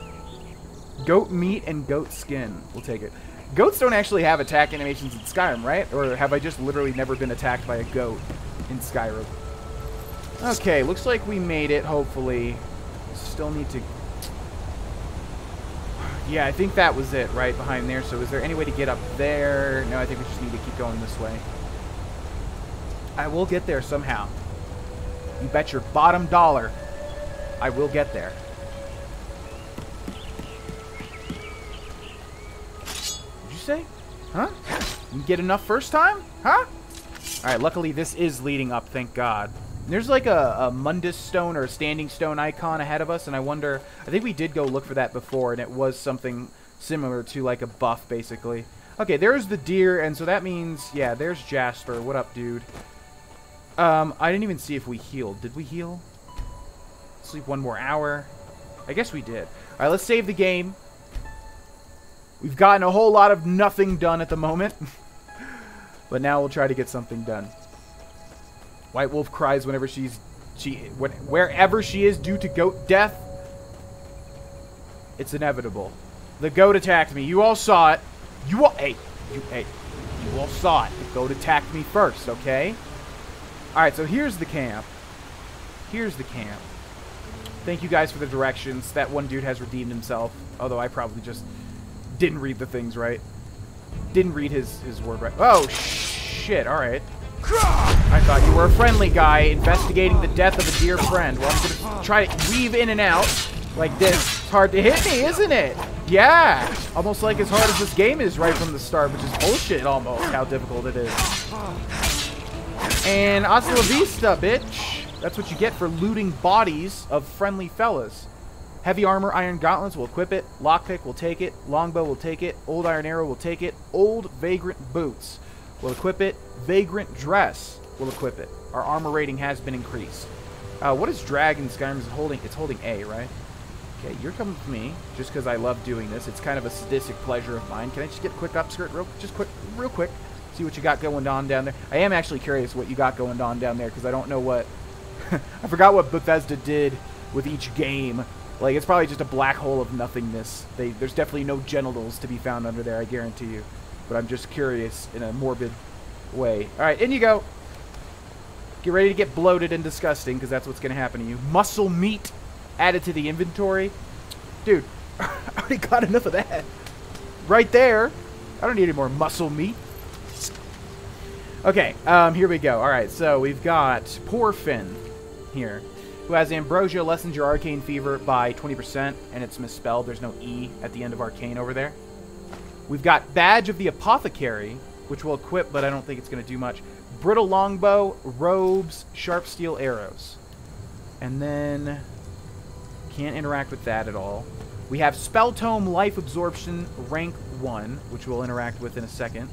Goat meat and goat skin. We'll take it. Goats don't actually have attack animations in Skyrim, right? Or have I just literally never been attacked by a goat in Skyrim? Okay, looks like we made it, hopefully. Still need to... Yeah, I think that was it, right behind there. So is there any way to get up there? No, I think we just need to keep going this way. I will get there somehow. You bet your bottom dollar I will get there. Did you say? Huh? You get enough first time? Huh? Alright, luckily this is leading up, thank God. There's like a Mundus stone or a standing stone icon ahead of us, and I wonder... I think we did go look for that before, and it was something similar to like a buff, basically. Okay, there's the deer, and so that means... Yeah, there's Jasper. What up, dude? I didn't even see if we healed. Did we heal? Sleep 1 more hour. I guess we did. Alright, let's save the game. We've gotten a whole lot of nothing done at the moment. But now we'll try to get something done. White Wolf cries whenever wherever she is due to goat death. It's inevitable. The goat attacked me. You all saw it. You all saw it. The goat attacked me first, okay? Alright, so here's the camp. Here's the camp. Thank you guys for the directions. That one dude has redeemed himself. Although I probably just didn't read the things right. Didn't read his word right. Oh, shit. Alright. I thought you were a friendly guy investigating the death of a dear friend. Well, I'm going to try to weave in and out like this. It's hard to hit me, isn't it? Yeah. Almost like as hard as this game is right from the start, which is bullshit almost, how difficult it is. And hasta la vista, bitch. That's what you get for looting bodies of friendly fellas. Heavy armor, iron gauntlets, will equip it. Lockpick will take it. Longbow will take it. Old iron arrow will take it. Old vagrant boots will equip it. Vagrant dress will equip it. Our armor rating has been increased. What is drag in Skyrim? Holding? It's holding A, right? Okay, you're coming with me just because I love doing this. It's kind of a sadistic pleasure of mine. Can I just get a quick upskirt real quick? See what you got going on down there. I am actually curious what you got going on down there because I don't know what... I forgot what Bethesda did with each game. Like, it's probably just a black hole of nothingness. There's definitely no genitals to be found under there, I guarantee you. But I'm just curious in a morbid way. Alright, in you go. Get ready to get bloated and disgusting, because that's what's going to happen to you. Muscle meat added to the inventory. Dude, I already got enough of that. Right there. I don't need any more muscle meat. Okay, here we go. Alright, so we've got Poor Finn here, who has Ambrosia, lessens your Arcane Fever by 20%, and it's misspelled. There's no E at the end of Arcane over there. We've got Badge of the Apothecary, which we'll equip, but I don't think it's going to do much. Brittle Longbow, Robes, Sharp Steel Arrows. And then... can't interact with that at all. We have Spell Tome, Life Absorption, rank 1, which we'll interact with in a second.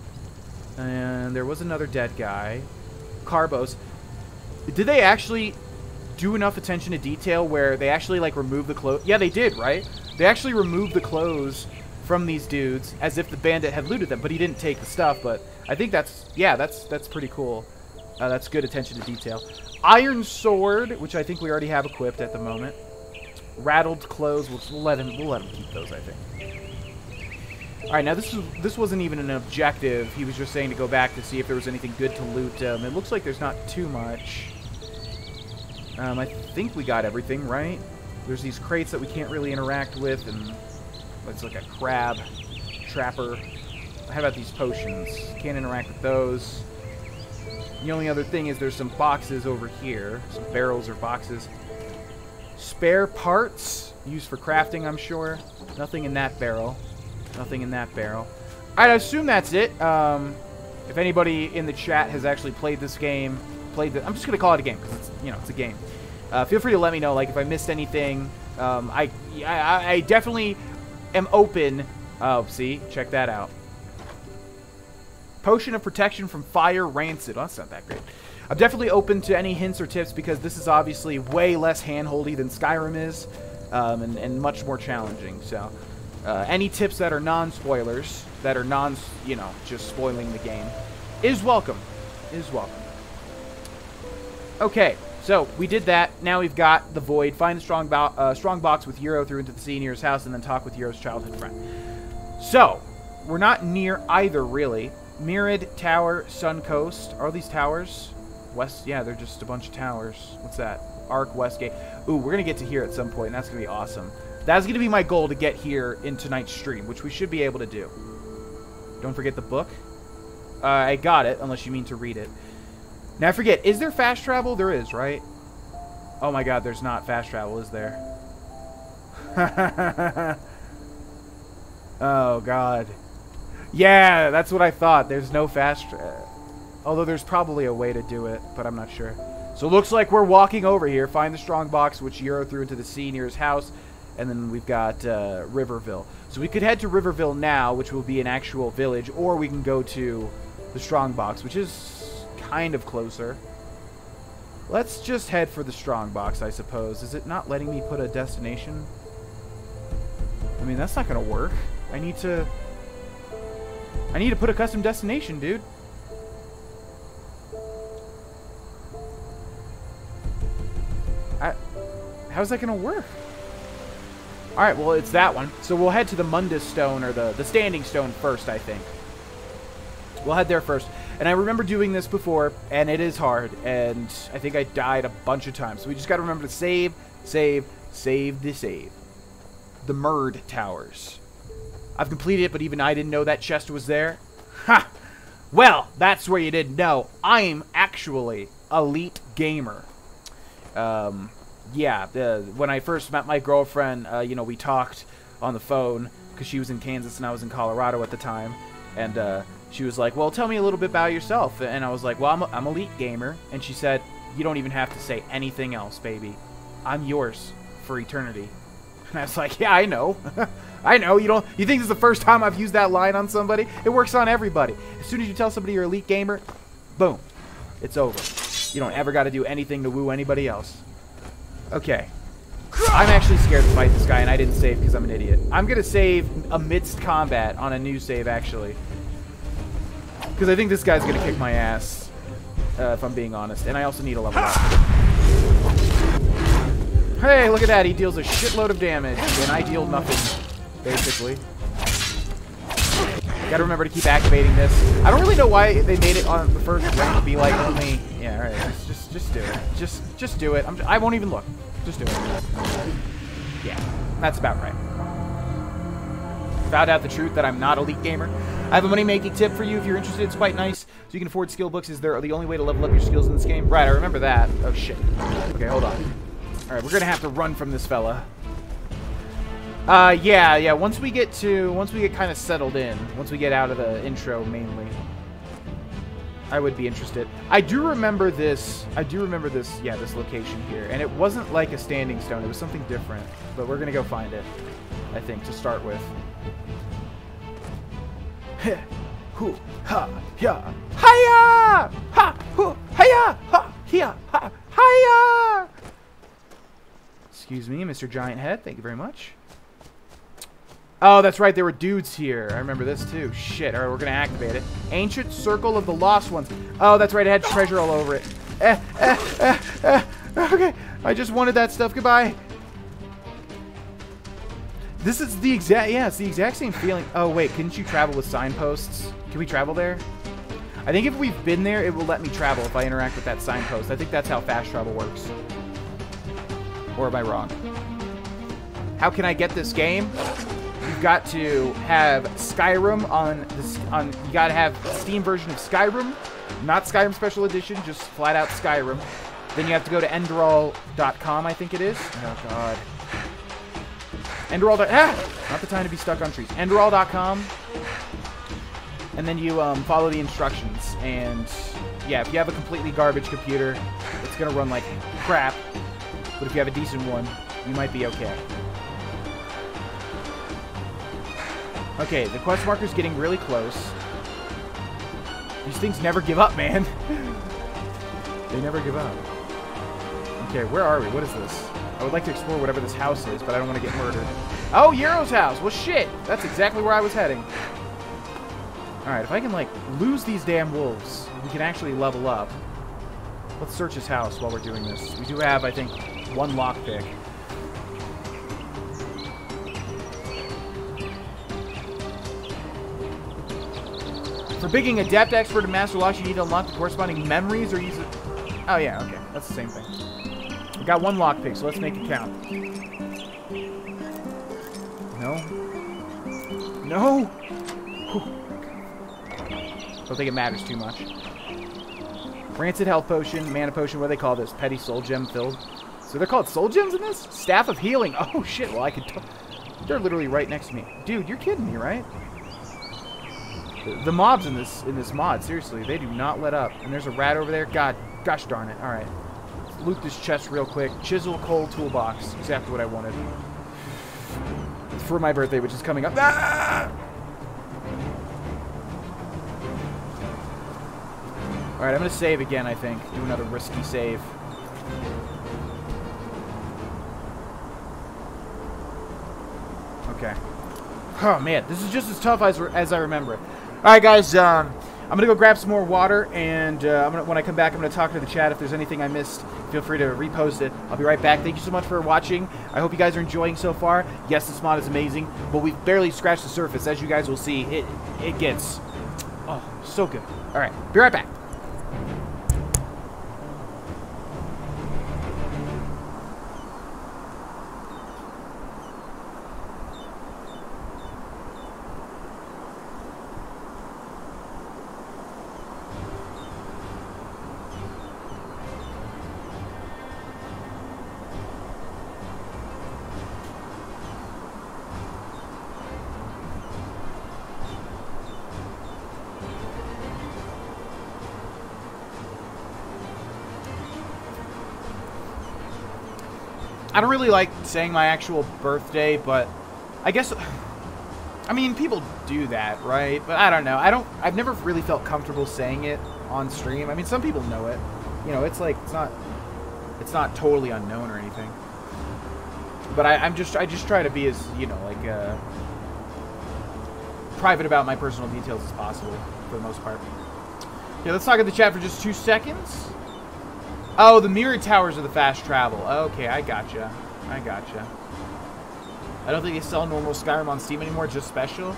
And there was another dead guy. Carbos. Did they actually do enough attention to detail where they actually, like, remove the clothes? Yeah, they did, right? They actually removed the clothes from these dudes as if the bandit had looted them, but he didn't take the stuff. But I think that's, yeah, that's pretty cool. That's good attention to detail. Iron Sword, which I think we already have equipped at the moment. Rattled Clothes, we'll let him keep those, I think. Alright, now this wasn't even an objective. He was just saying to go back to see if there was anything good to loot. It looks like there's not too much. I think we got everything, right? There's these crates that we can't really interact with, and it's like a crab trapper. How about these potions? Can't interact with those. The only other thing is there's some boxes over here. Some barrels or boxes. Spare parts used for crafting, I'm sure. Nothing in that barrel. Nothing in that barrel. Alright, I assume that's it. If anybody in the chat has actually played this game, I'm just gonna call it a game because it's, you know, it's a game. Feel free to let me know, like, if I missed anything. I definitely am open. Oh, see, check that out. Potion of Protection from Fire Rancid. Oh, that's not that great. I'm definitely open to any hints or tips because this is obviously way less handholdy than Skyrim is, and much more challenging. So, any tips that are non-spoilers, that are you know, just spoiling the game, is welcome. Is welcome. Okay, so we did that. Now we've got the Void. Find the strong box with Euro through into the sea near his house, and then talk with Euro's childhood friend. So, we're not near either, really. Mirrid Tower, Sun Coast. Are these towers? West, yeah, they're just a bunch of towers. What's that? Arc, Westgate. Ooh, we're going to get to here at some point, and that's going to be awesome. That's going to be my goal, to get here in tonight's stream, which we should be able to do. Don't forget the book. I got it, unless you mean to read it. Now, I forget, is there fast travel? There is, right? Oh my god, there's not fast travel, is there? Oh god. Yeah, that's what I thought. There's no fast travel. Although there's probably a way to do it, but I'm not sure. So it looks like we're walking over here. Find the strong box, which Euro threw into the sea near his house. And then we've got Riverville. So we could head to Riverville now, which will be an actual village. Or we can go to the strong box, which is kind of closer. Let's just head for the strong box, I suppose. Is it not letting me put a destination? I mean, that's not going to work. I need to put a custom destination, dude. How's that going to work? Alright, well, it's that one. So we'll head to the Mundus Stone, or the Standing Stone first, I think. We'll head there first. And I remember doing this before, and it is hard, and I think I died a bunch of times. So we just got to remember to save. The Mirrid Towers. I've completed it, but even I didn't know that chest was there. Ha! Well, that's where you didn't know. I'm actually elite gamer. Yeah, when I first met my girlfriend, you know, we talked on the phone because she was in Kansas and I was in Colorado at the time, and she was like, "Well, tell me a little bit about yourself." And I was like, "Well, I'm elite gamer," and she said, "You don't even have to say anything else, baby. I'm yours for eternity." And I was like, "Yeah, I know, I know. You think this is the first time I've used that line on somebody? It works on everybody. As soon as you tell somebody you're elite gamer, boom, it's over. You don't ever got to do anything to woo anybody else." Okay. I'm actually scared to fight this guy, and I didn't save because I'm an idiot. I'm going to save amidst combat on a new save, actually. Because I think this guy's going to kick my ass, if I'm being honest. And I also need a level up. Hey, look at that. He deals a shitload of damage, and I deal nothing, basically. Gotta remember to keep activating this. I don't really know why they made it on the first rank to be like only... Yeah, alright, just do it. Just do it. I won't even look. Just do it. Yeah, that's about right. Found out the truth that I'm not elite gamer. I have a money-making tip for you if you're interested. It's quite nice. So you can afford skill books. Is there the only way to level up your skills in this game? Right, I remember that. Oh, shit. Okay, hold on. Alright, we're gonna have to run from this fella. Yeah, once we get kind of settled in, once we get out of the intro mainly, I would be interested. I do remember this, yeah, this location here, and it wasn't like a standing stone, it was something different, but we're gonna go find it, I think, to start with. Heh, hoo, ha, ya, hiya! Ha, hoo, hiya, ha, hiya, ha, hiya! Excuse me, Mr. Giant Head, thank you very much. Oh, that's right, there were dudes here. I remember this too. Shit, alright, we're gonna activate it. Ancient Circle of the Lost Ones. Oh, that's right, it had treasure all over it. Okay, I just wanted that stuff. Goodbye. This is the exact, yeah, it's the exact same feeling. Oh, wait, couldn't you travel with signposts? Can we travel there? I think if we've been there, it will let me travel if I interact with that signpost. I think that's how fast travel works. Or am I wrong? How can I get this game? You've got to have Skyrim you gotta have Steam version of Skyrim, not Skyrim Special Edition, just flat out Skyrim. Then you have to go to Enderal.com, I think it is. Oh god. Enderal. Not the time to be stuck on trees. Enderal.com. And then you follow the instructions. And yeah, if you have a completely garbage computer, it's gonna run like crap. But if you have a decent one, you might be okay. Okay, the quest marker's getting really close. These things never give up, man. They never give up. Okay, where are we? What is this? I would like to explore whatever this house is, but I don't want to get murdered. Oh, Euro's house! Well, shit! That's exactly where I was heading. Alright, if I can, like, lose these damn wolves, we can actually level up. Let's search his house while we're doing this. We do have, I think, one lockpick. For being adept, expert, and master locks, you need to unlock the corresponding memories or use it. Oh yeah, okay, that's the same thing. We got one lockpick, so let's make it count. No. No. Don't think it matters too much. Rancid health potion, mana potion. What do they call this? Petty soul gem filled. So they're called soul gems in this? Staff of healing. Oh shit. Well, I could. They're literally right next to me, dude. You're kidding me, right? The mobs in this mod, seriously, they do not let up. And there's a rat over there. Gosh darn it. All right, let's loot this chest real quick. Chisel, coal, toolbox. Exactly what I wanted. For my birthday, which is coming up. Ah! All right, I'm gonna save again. I think do another risky save. Okay. Oh man, this is just as tough as I remember it. All right, guys. I'm gonna go grab some more water, and when I come back, I'm gonna talk to the chat. If there's anything I missed, feel free to repost it. I'll be right back. Thank you so much for watching. I hope you guys are enjoying so far. Yes, this mod is amazing, but we've barely scratched the surface. As you guys will see, it gets so good. All right, be right back. I don't really like saying my actual birthday, but I guess, I mean, people do that, right? But I don't know. I've never really felt comfortable saying it on stream. I mean, some people know it. You know, it's like, it's not totally unknown or anything. But I just try to be as, you know, like, private about my personal details as possible, for the most part. Yeah, let's talk in the chat for just 2 seconds. Oh, the mirror towers are the fast travel. Okay, I gotcha. I gotcha. I don't think they sell normal Skyrim on Steam anymore, just special.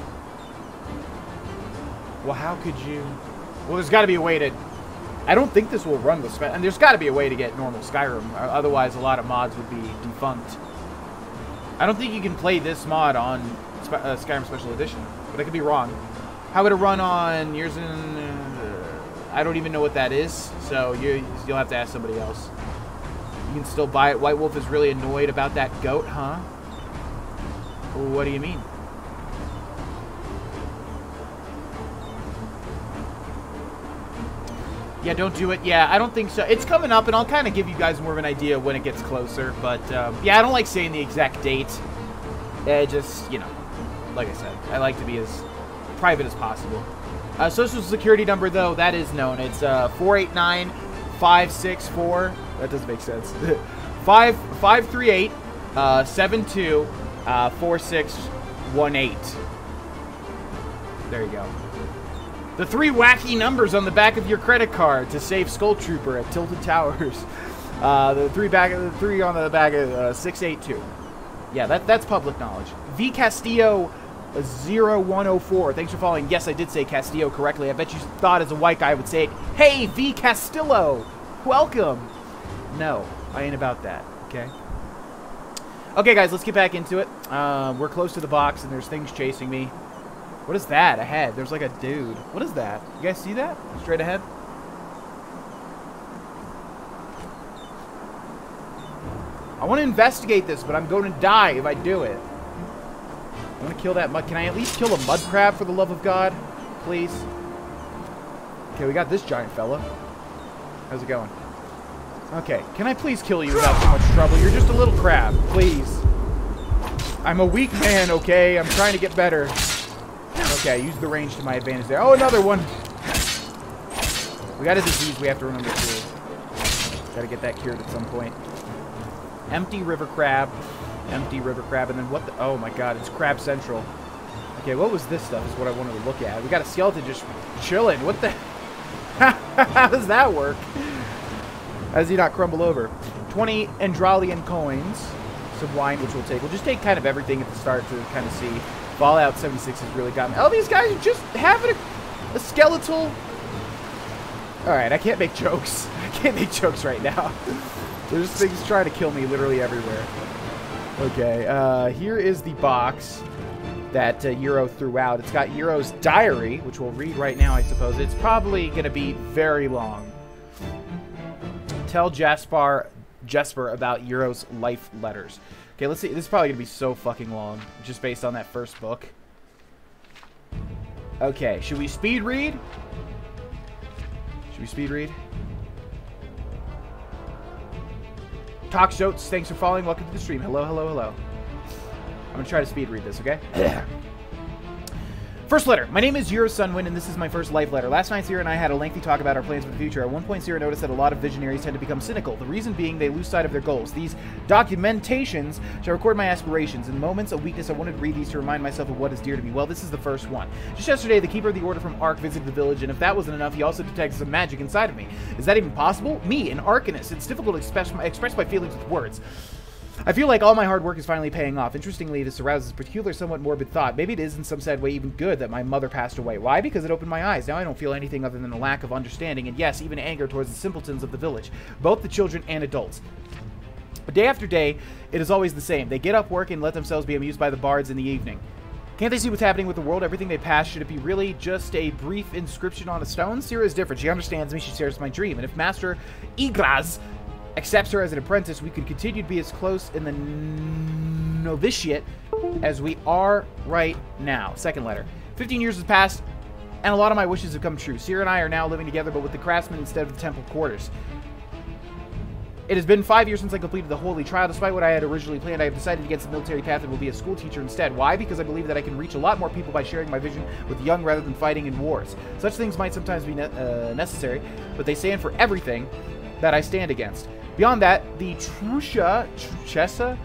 Well, how could you? Well, there's got to be a way to. I don't think this will run with special. And there's got to be a way to get normal Skyrim. Otherwise, a lot of mods would be defunct. I don't think you can play this mod on Skyrim Special Edition, but I could be wrong. How would it run on yours and... I don't even know what that is, so you'll have to ask somebody else. You can still buy it. White Wolf is really annoyed about that goat, huh? What do you mean? Yeah, don't do it. Yeah, I don't think so. It's coming up, and I'll kind of give you guys more of an idea when it gets closer. But, yeah, I don't like saying the exact date. Just, you know, like I said, I like to be as private as possible. Social security number, though, that is known. It's 489-564. That doesn't make sense. 538-72-4618. There you go. The 3 wacky numbers on the back of your credit card to save Skull Trooper at Tilted Towers. The 3 on the back of 682. Yeah, that's public knowledge. V Castillo 0104. Thanks for following. Yes, I did say Castillo correctly. I bet you thought as a white guy I would say it. Hey, V Castillo, welcome. No, I ain't about that. Okay. Okay, guys, let's get back into it. We're close to the box, and there's things chasing me. What is that ahead? There's like a dude. What is that? You guys see that? Straight ahead. I want to investigate this, but I'm going to die if I do it. I want to kill that mud. Can I at least kill a mud crab for the love of God? Please. Okay, we got this giant fella. How's it going? Okay, can I please kill you without too much trouble? You're just a little crab. Please. I'm a weak man, okay? I'm trying to get better. Okay, use the range to my advantage there. Oh, another one. We got a disease we have to remember too. Gotta get that cured at some point. Empty river crab. Empty river crab. And then what the... Oh my god, it's Crab Central. Okay, what was this stuff is what I wanted to look at. We got a skeleton just chilling. What the... How does that work? How does he not crumble over? 20 Enderalian coins. Some wine, which we'll take. We'll just take kind of everything at the start to kind of see. Fallout 76 has really got me. Oh, these guys are just having a skeletal... Alright, I can't make jokes. I can't make jokes right now. There's things trying to kill me literally everywhere. Okay, here is the box that Euro threw out. It's got Euro's diary, which we'll read right now, I suppose. It's probably going to be very long. Tell Jasper about Euro's life letters. Okay, let's see. This is probably going to be so fucking long, just based on that first book. Okay, should we speed read? Should we speed read? Talk Shotes, thanks for following. Welcome to the stream. Hello, hello, hello. I'm going to try to speed read this, okay? First letter. My name is Euro Sunwind, and this is my first life letter. Last night, Sierra and I had a lengthy talk about our plans for the future. At one point, Sierra noticed that a lot of visionaries tend to become cynical. The reason being they lose sight of their goals. These documentations shall record my aspirations. In moments of weakness, I wanted to read these to remind myself of what is dear to me. Well, this is the first one. Just yesterday, the Keeper of the Order from Ark visited the village, and if that wasn't enough, he also detected some magic inside of me. Is that even possible? Me, an Arcanist. It's difficult to express my feelings with words. I feel like all my hard work is finally paying off. Interestingly, this arouses a peculiar, somewhat morbid thought. Maybe it is in some sad way even good that my mother passed away. Why? Because it opened my eyes. Now I don't feel anything other than a lack of understanding, and yes, even anger towards the simpletons of the village, both the children and adults. But day after day, it is always the same. They get up, work, and let themselves be amused by the bards in the evening. Can't they see what's happening with the world? Everything they pass, should it be really just a brief inscription on a stone? Sierra is different. She understands me. She shares my dream. And if Master Igraz accepts her as an apprentice, we could continue to be as close in the novitiate as we are right now. Second letter. 15 years has passed, and a lot of my wishes have come true. Sierra and I are now living together, but with the craftsmen instead of the temple quarters. It has been 5 years since I completed the holy trial. Despite what I had originally planned, I have decided against the military path and will be a school teacher instead. Why? Because I believe that I can reach a lot more people by sharing my vision with the young rather than fighting in wars. Such things might sometimes be necessary, but they stand for everything that I stand against. Beyond that, the Truchessa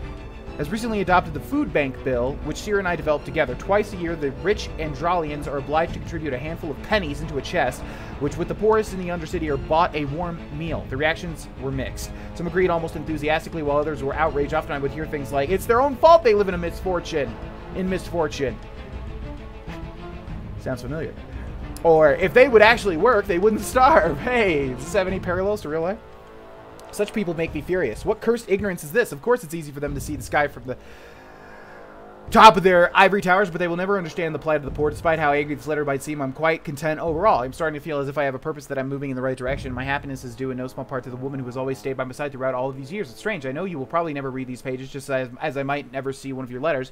has recently adopted the food bank bill, which Sierra and I developed together. Twice a year, the rich Andralians are obliged to contribute a handful of pennies into a chest, which with the poorest in the Undercity are bought a warm meal. The reactions were mixed. Some agreed almost enthusiastically, while others were outraged. Often I would hear things like, it's their own fault they live in misfortune. Sounds familiar. Or, if they would actually work, they wouldn't starve. Hey, does this have any parallels to real life? Such people make me furious. What cursed ignorance is this? Of course it's easy for them to see the sky from the top of their ivory towers, but they will never understand the plight of the poor. Despite how angry this letter might seem, I'm quite content overall. I'm starting to feel as if I have a purpose, that I'm moving in the right direction. My happiness is due in no small part to the woman who has always stayed by my side throughout all of these years. It's strange. I know you will probably never read these pages, just as I might never see one of your letters.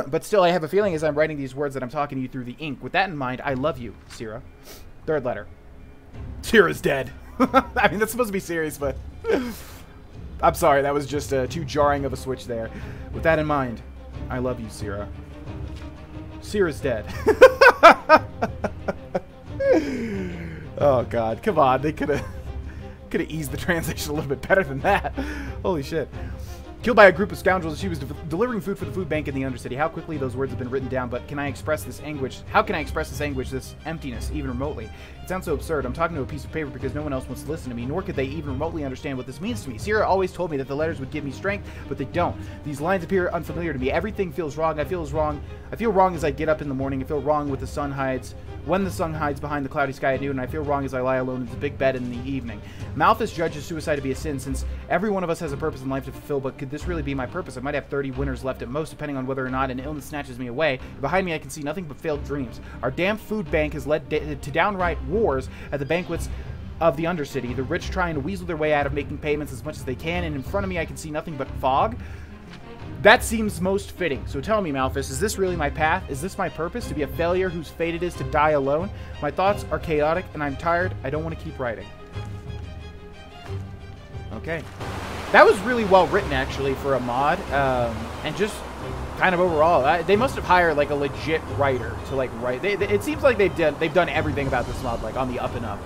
But still, I have a feeling as I'm writing these words that I'm talking to you through the ink. With that in mind, I love you, Sierra. Third letter. Sierra's dead. I mean, that's supposed to be serious, but... I'm sorry, that was just too jarring of a switch there. With that in mind, I love you, Sierra. Sierra's dead. Oh, God. Come on. They could have eased the translation a little bit better than that. Holy shit. Killed by a group of scoundrels as she was delivering food for the food bank in the Undercity. How quickly those words have been written down, but can I express this anguish? How can I express this anguish, this emptiness, even remotely? It sounds so absurd. I'm talking to a piece of paper because no one else wants to listen to me, nor could they even remotely understand what this means to me. Sierra always told me that the letters would give me strength, but they don't. These lines appear unfamiliar to me. Everything feels wrong. I feel wrong as I get up in the morning. I feel wrong when the sun hides behind the cloudy sky at noon, and I feel wrong as I lie alone in the big bed in the evening. Malthus judges suicide to be a sin, since every one of us has a purpose in life to fulfill, but could this really be my purpose? I might have 30 winters left at most, depending on whether or not an illness snatches me away. Behind me I can see nothing but failed dreams. Our damn food bank has led to downright wars at the banquets of the Undercity, the rich trying to weasel their way out of making payments as much as they can, and in front of me I can see nothing but fog. That seems most fitting. So tell me, Malthus, is this really my path? Is this my purpose, to be a failure whose fate it is to die alone? My thoughts are chaotic, and I'm tired. I don't want to keep writing. Okay. That was really well written, actually, for a mod. And just kind of overall, they must have hired, like, a legit writer to, like, write. It seems like they've done everything about this mod, like, on the up and up,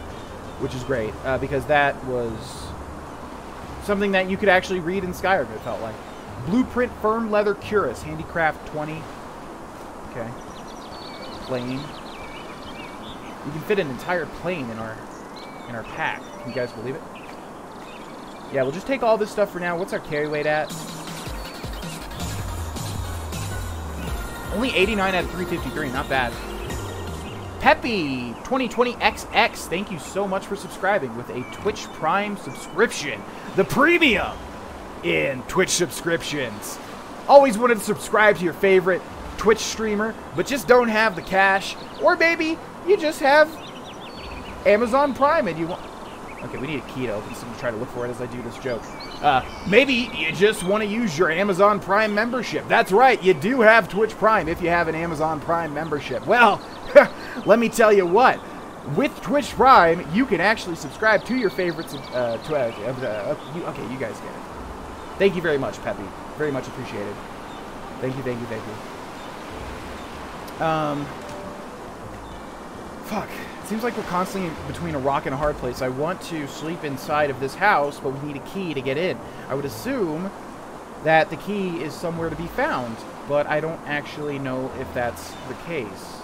which is great, because that was something that you could actually read in Skyrim, it felt like. Blueprint firm leather cuirass, handicraft 20. Okay. Plane. We can fit an entire plane in our pack. Can you guys believe it? Yeah, we'll just take all this stuff for now. What's our carry weight at? Only 89 out of 353. Not bad. Peppy 2020XX. Thank you so much for subscribing with a Twitch Prime subscription. The premium in Twitch subscriptions. Always wanted to subscribe to your favorite Twitch streamer, but just don't have the cash. Or maybe you just have Amazon Prime and you want... Okay, we need a key to open, so I'm going to try to look for it as I do this joke. Maybe you just want to use your Amazon Prime membership. That's right, you do have Twitch Prime if you have an Amazon Prime membership. Well, let me tell you what. With Twitch Prime, you can actually subscribe to your favorites. Okay, you guys get it. Thank you very much, Peppy. Very much appreciated. Thank you, thank you, thank you. Fuck. Seems like we're constantly between a rock and a hard place. I want to sleep inside of this house, but we need a key to get in. I would assume that the key is somewhere to be found, but I don't actually know if that's the case.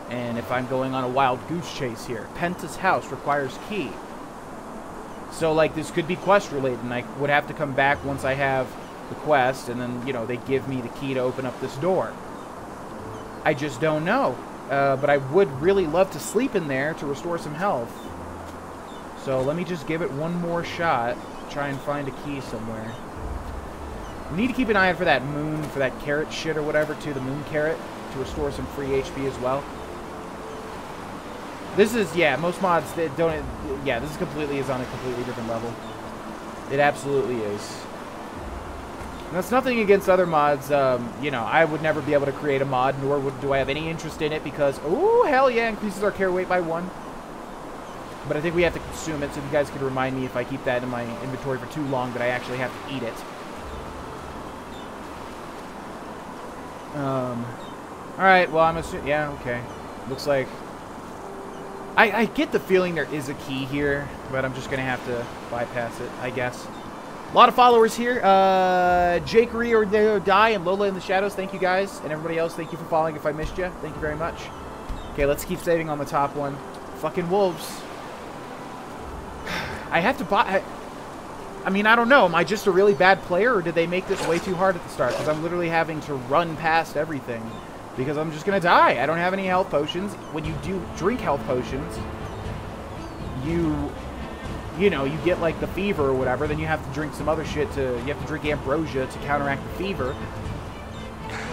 And if I'm going on a wild goose chase here. Penta's house requires key. So, like, this could be quest-related, and I would have to come back once I have the quest, and then, you know, they give me the key to open up this door. I just don't know. But I would really love to sleep in there to restore some health. So let me just give it one more shot. Try and find a key somewhere. We need to keep an eye out for that moon, for that carrot shit or whatever, too. The moon carrot, to restore some free HP as well. This is, yeah, most mods that don't, yeah, this is on a completely different level. It absolutely is. And that's nothing against other mods. You know, I would never be able to create a mod, nor do I have any interest in it because, oh, hell yeah, increases our carry weight by 1. But I think we have to consume it, so if you guys could remind me if I keep that in my inventory for too long that I actually have to eat it. Alright, well, I'm assuming, yeah, okay. Looks like... I get the feeling there is a key here, but I'm just going to have to bypass it, I guess. A lot of followers here. Jakery or Die and Lola in the Shadows, thank you guys. And everybody else, thank you for following if I missed you. Thank you very much. Okay, let's keep saving on the top one. Fucking wolves. I have to buy... I mean, I don't know. Am I just a really bad player, or did they make this way too hard at the start? Because I'm literally having to run past everything. Because I'm just going to die. I don't have any health potions. When you do drink health potions, you know, you get like the fever or whatever, then you have to drink some other shit you have to drink ambrosia to counteract the fever.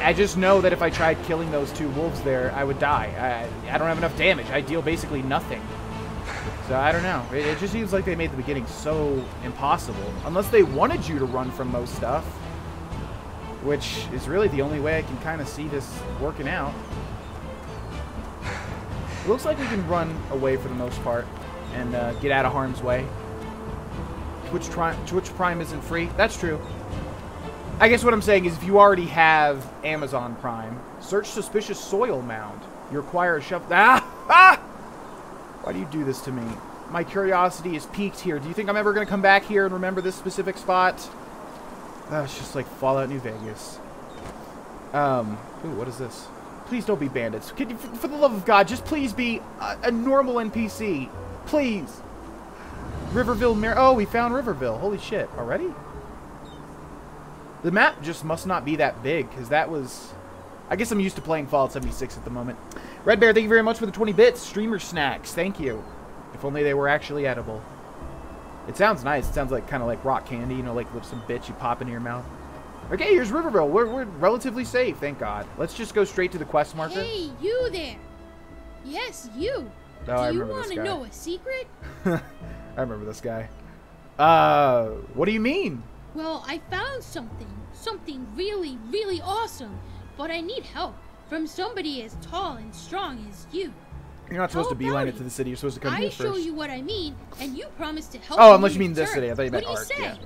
I just know that if I tried killing those 2 wolves there, I would die. I don't have enough damage. I deal basically nothing. So I don't know. It just seems like they made the beginning so impossible. Unless they wanted you to run from most stuff. Which is really the only way I can kind of see this working out. It looks like we can run away for the most part. And get out of harm's way. Twitch Prime isn't free. That's true. I guess what I'm saying is if you already have Amazon Prime, search suspicious soil mound. You require a shovel. Ah! Why do you do this to me? My curiosity is piqued here. Do you think I'm ever going to come back here and remember this specific spot? It's just like Fallout New Vegas. Ooh, what is this? Please don't be bandits. Can you, for the love of God, just please be a normal NPC. Please. Riverville, oh, we found Riverville. Holy shit. Already? The map just must not be that big, because that was... I guess I'm used to playing Fallout 76 at the moment. Red Bear, thank you very much for the 20 bits. Streamer snacks, thank you. If only they were actually edible. It sounds nice. It sounds like kind of like rock candy, you know, like some bits you pop into your mouth. Okay, here's Riverville. We're relatively safe, thank God. Let's just go straight to the quest marker. Hey, you there. Yes, you. Oh, Do you want to know a secret? I remember this guy. What do you mean? Well, I found something. Something really, really awesome. But I need help from somebody as tall and strong as you. You're not supposed to beeline it to the city. You're supposed to come here first. I show you what I mean, and you promise to help. Oh, unless you mean this city. I thought you meant Ark. Yeah.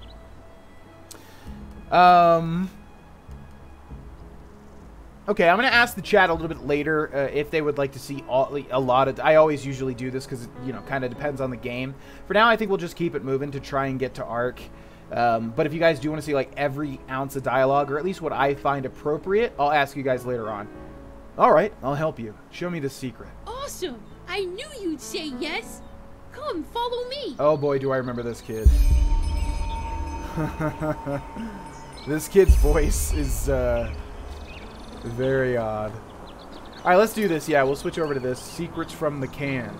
Okay, I'm gonna ask the chat a little bit later if they would like to see a lot of. I always usually do this because you know, kind of depends on the game. For now, I think we'll just keep it moving to try and get to Ark. But if you guys do want to see like every ounce of dialogue, or at least what I find appropriate, I'll ask you guys later on. All right, I'll help you. Show me the secret. Awesome! I knew you'd say yes. Come, follow me. Oh boy, do I remember this kid. This kid's voice is very odd. All right, let's do this. Yeah, we'll switch over to this. Secrets from the can.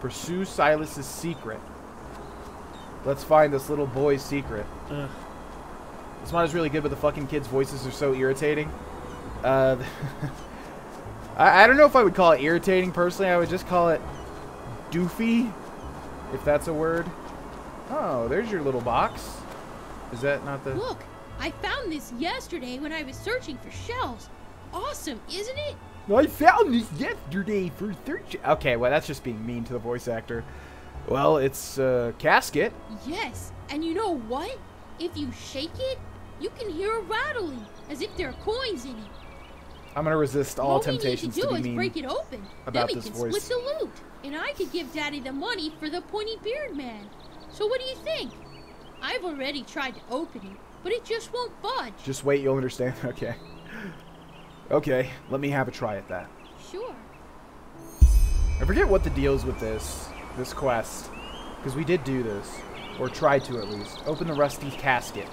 Pursue Silas's secret. Let's find this little boy's secret. This mod is really good, but the fucking kids' voices are so irritating. I don't know if I would call it irritating personally. I would just call it doofy, if that's a word. Oh, there's your little box. Is that not the... Look, I found this yesterday when I was searching for shells. Awesome, isn't it? I found this yesterday for searching... Okay, well, that's just being mean to the voice actor. Well, it's a casket. Yes, and you know what? If you shake it, you can hear a rattling, as if there are coins in it. I'm gonna resist all temptations to be mean. All we need to do is break it open. About then we this can voice. split the loot, and I could give Daddy the money for the pointy beard man. So what do you think? I've already tried to open it, but it just won't budge. Just wait, you'll understand. Okay. Okay, let me have a try at that. Sure. I forget what the deal is with this quest, because we did do this, or tried to at least. Open the rusty casket.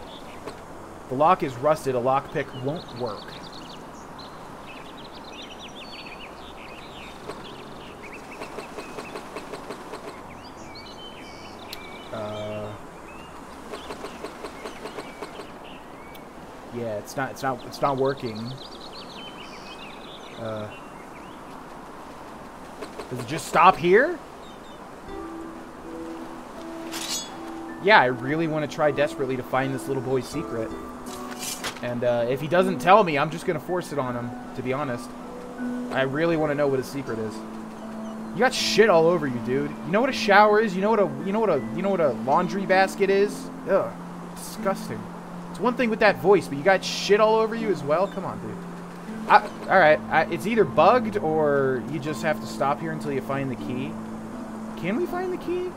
The lock is rusted. A lockpick won't work. Yeah, it's not working. Does it just stop here? Yeah, I really want to try desperately to find this little boy's secret. And if he doesn't tell me, I'm just gonna force it on him, to be honest. I really want to know what his secret is. You got shit all over you, dude. You know what a shower is? You know what a laundry basket is? Ugh, disgusting. It's one thing with that voice, but you got shit all over you as well? Come on, dude. Alright, it's either bugged or you just have to stop here until you find the key. Can we find the key?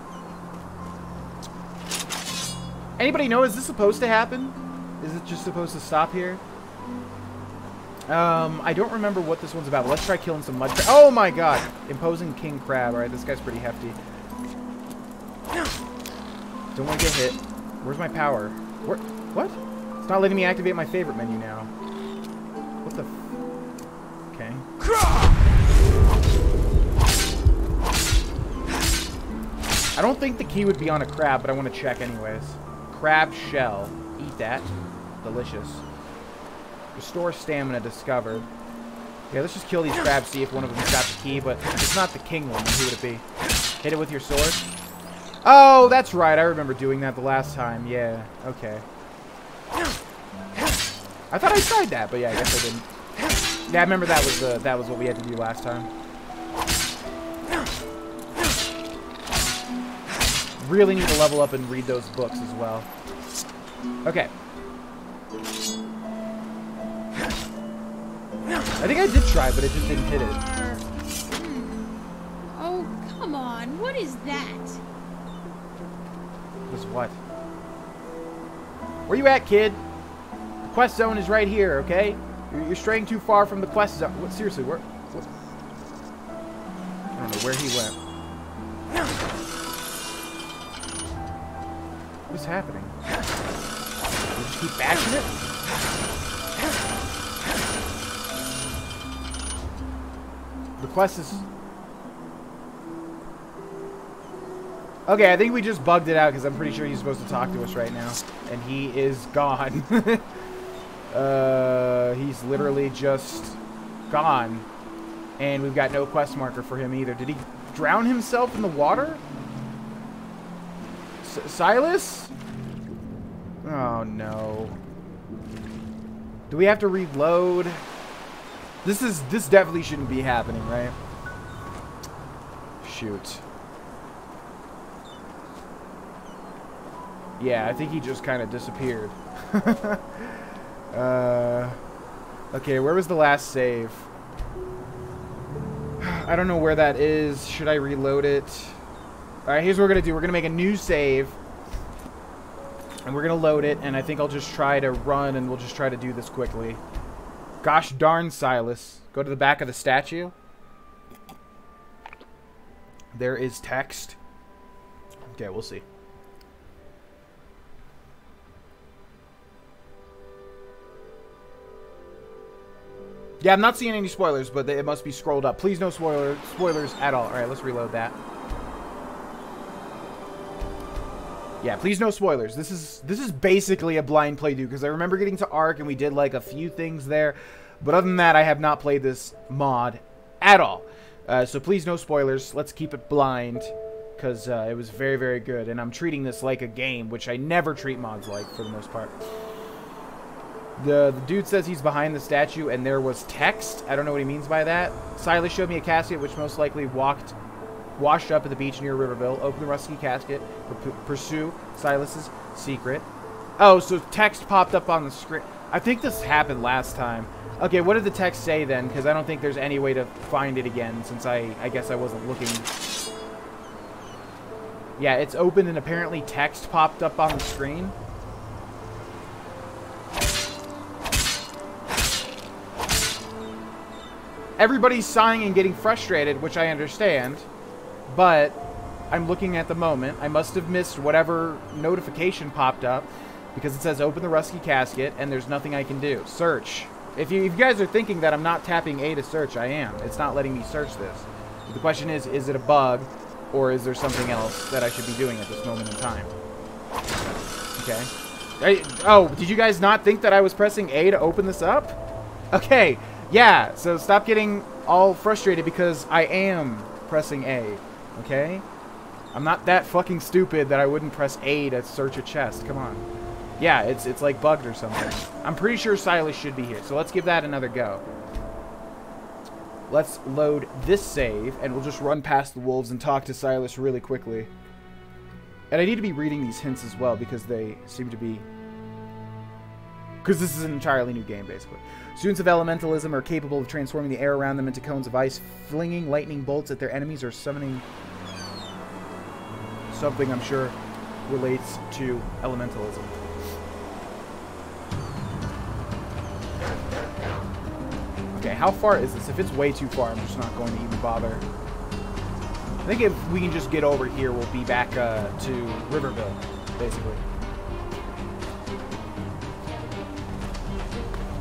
Anybody know, is this supposed to happen? Is it just supposed to stop here? I don't remember what this one's about. Let's try killing some mud crab. Oh my god! Imposing king crab. Alright, this guy's pretty hefty. Don't want to get hit. Where's my power? What? It's not letting me activate my favorite menu now. What the okay. I don't think the key would be on a crab, but I want to check anyways. Crab shell. Eat that. Delicious. Restore stamina discovered. Yeah, let's just kill these crabs, see if one of them's got the key, but if it's not the king one, then who would it be? Hit it with your sword? Oh, that's right. I remember doing that the last time. Yeah, okay. I thought I tried that, but yeah, I guess I didn't. Yeah, I remember that was what we had to do last time. Really need to level up and read those books as well. Okay. I think I did try, but it just didn't hit it. Oh, come on. What is that? Was what? Where you at, kid? The quest zone is right here, okay? You're straying too far from the quest zone. What, seriously, where? What? I don't know where he went. What's happening? You just keep bashing it? The quest is... Okay, I think we just bugged it out because I'm pretty sure he's supposed to talk to us right now. And he is gone. He's literally just gone. And we've got no quest marker for him either. Did he drown himself in the water? Silas? Oh, no. Do we have to reload? This definitely shouldn't be happening, right? Shoot. Yeah, I think he just kind of disappeared. Okay, where was the last save? I don't know where that is. Should I reload it? Alright, here's what we're going to do. We're going to make a new save. And we're going to load it. And I think I'll just try to run and we'll just try to do this quickly. Gosh darn, Silas. Go to the back of the statue. There is text. Okay, we'll see. Yeah, I'm not seeing any spoilers, but it must be scrolled up. Please no spoilers at all. Alright, let's reload that. Yeah, please no spoilers. This is basically a blind playthrough, because I remember getting to Ark and we did like a few things there. But other than that, I have not played this mod at all. So please no spoilers. Let's keep it blind, because it was very, very good. And I'm treating this like a game, which I never treat mods like, for the most part. The dude says he's behind the statue and there was text. I don't know what he means by that. Silas showed me a casket which most likely washed up at the beach near Riverville. Open the rusty casket. Pursue Silas's secret. Oh, so text popped up on the screen. I think this happened last time. Okay, what did the text say then? Because I don't think there's any way to find it again, since I guess I wasn't looking. Yeah, it's open and apparently text popped up on the screen. Everybody's sighing and getting frustrated, which I understand, but I'm looking at the moment. I must have missed whatever notification popped up, because it says open the rusty casket, and there's nothing I can do. Search. If you guys are thinking that I'm not tapping A to search, I am. It's not letting me search this. But the question is it a bug, or is there something else that I should be doing at this moment in time? Okay. Oh, did you guys not think that I was pressing A to open this up? Okay. Yeah, so stop getting all frustrated because I am pressing A, okay? I'm not that fucking stupid that I wouldn't press A to search a chest. Come on. Yeah, it's like bugged or something. I'm pretty sure Silas should be here, so let's give that another go. Let's load this save, and we'll just run past the wolves and talk to Silas really quickly. And I need to be reading these hints as well because they seem to be... Because this is an entirely new game, basically. Students of elementalism are capable of transforming the air around them into cones of ice, flinging lightning bolts at their enemies, or summoning something I'm sure relates to elementalism. Okay, how far is this? If it's way too far, I'm just not going to even bother. I think if we can just get over here, we'll be back to Riverville, basically.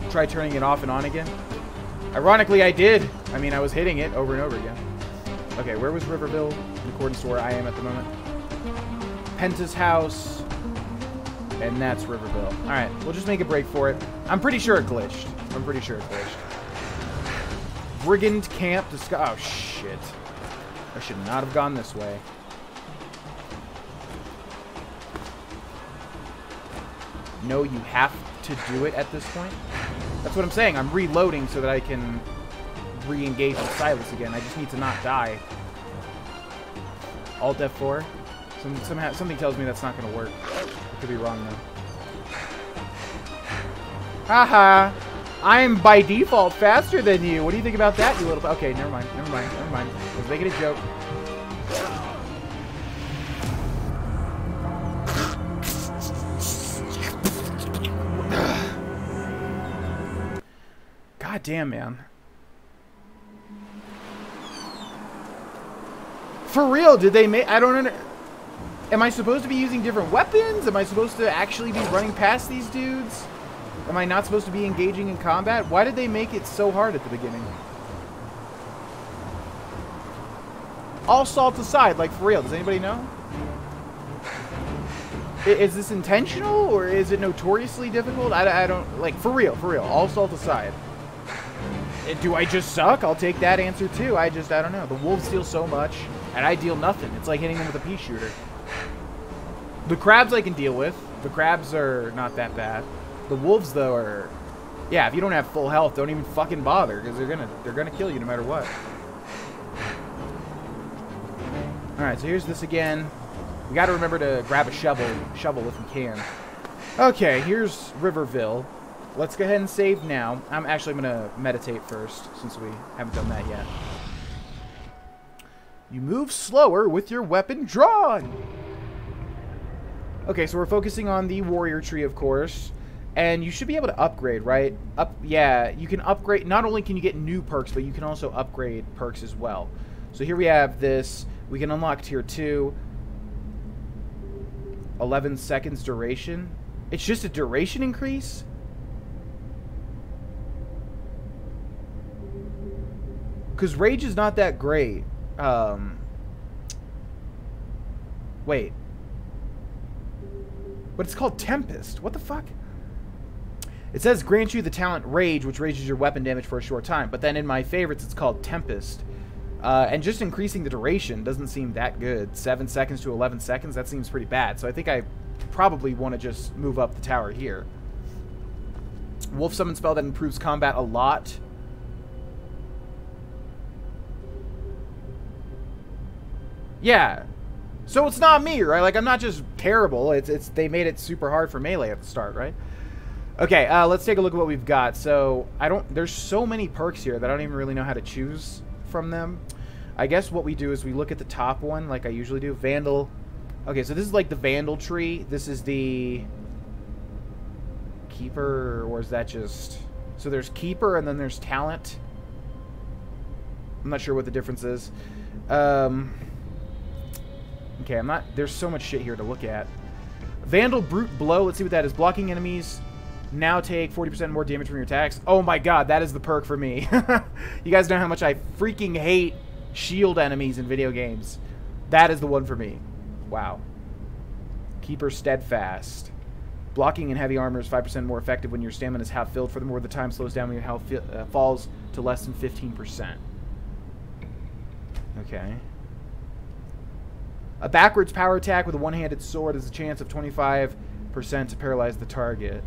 Try turning it off and on again. Ironically, I did. I mean, I was hitting it over and over again. Okay, where was Riverville? In accordance to where I am at the moment. Penta's house. And that's Riverville. Alright, we'll just make a break for it. I'm pretty sure it glitched. Brigand camp to Sky. Oh, shit. I should not have gone this way. No, you have to do it at this point. That's what I'm saying. I'm reloading so that I can re-engage with Silas again. I just need to not die. Alt F4. Something tells me that's not going to work. I could be wrong, though. Haha! I'm, by default, faster than you. What do you think about that, you little... Okay, never mind. I was making a joke. God damn, man. For real, did they make... I don't know. Am I supposed to be using different weapons? Am I supposed to actually be running past these dudes? Am I not supposed to be engaging in combat? Why did they make it so hard at the beginning? All salt aside, like, for real, does anybody know? Is this intentional, or is it notoriously difficult? I don't... Like, for real, all salt aside. Do I just suck? I'll take that answer, too. I don't know. The wolves deal so much, and I deal nothing. It's like hitting them with a pea shooter. The crabs I can deal with. The crabs are not that bad. The wolves, though, are... Yeah, if you don't have full health, don't even fucking bother, because they're gonna kill you no matter what. Alright, so here's this again. We gotta remember to grab a shovel if we can. Okay, here's Riverville. Let's go ahead and save now. I'm gonna meditate first, since we haven't done that yet. You move slower with your weapon drawn! Okay, so we're focusing on the warrior tree, of course. And you should be able to upgrade, right? Yeah, you can upgrade. Not only can you get new perks, but you can also upgrade perks as well. So here we have this. We can unlock tier 2. 11 seconds duration. It's just a duration increase? Because rage is not that great. Wait. But it's called Tempest. What the fuck? It says grant you the talent Rage, which raises your weapon damage for a short time. But then in my favorites, it's called Tempest. And just increasing the duration doesn't seem that good. 7 seconds to 11 seconds, that seems pretty bad. So I think I probably want to just move up the tower here. Wolf Summon spell that improves combat a lot. Yeah. So it's not me, right? Like, I'm not just terrible. It's they made it super hard for melee at the start, right? Okay, let's take a look at what we've got. So, there's so many perks here that I don't even really know how to choose from them. I guess what we do is we look at the top one, like I usually do. Vandal. Okay, so this is like the Vandal tree. This is the Keeper, or is that just... So there's Keeper, and then there's Talent. I'm not sure what the difference is. Okay, there's so much shit here to look at. Vandal Brute Blow. Let's see what that is. Blocking enemies now take 40% more damage from your attacks. Oh my god, that is the perk for me. You guys know how much I freaking hate shield enemies in video games. That is the one for me. Wow. Keeper Steadfast. Blocking in heavy armor is 5% more effective when your stamina is half filled. Furthermore, the time slows down when your health falls to less than 15%. Okay. A backwards power attack with a one-handed sword has a chance of 25% to paralyze the target.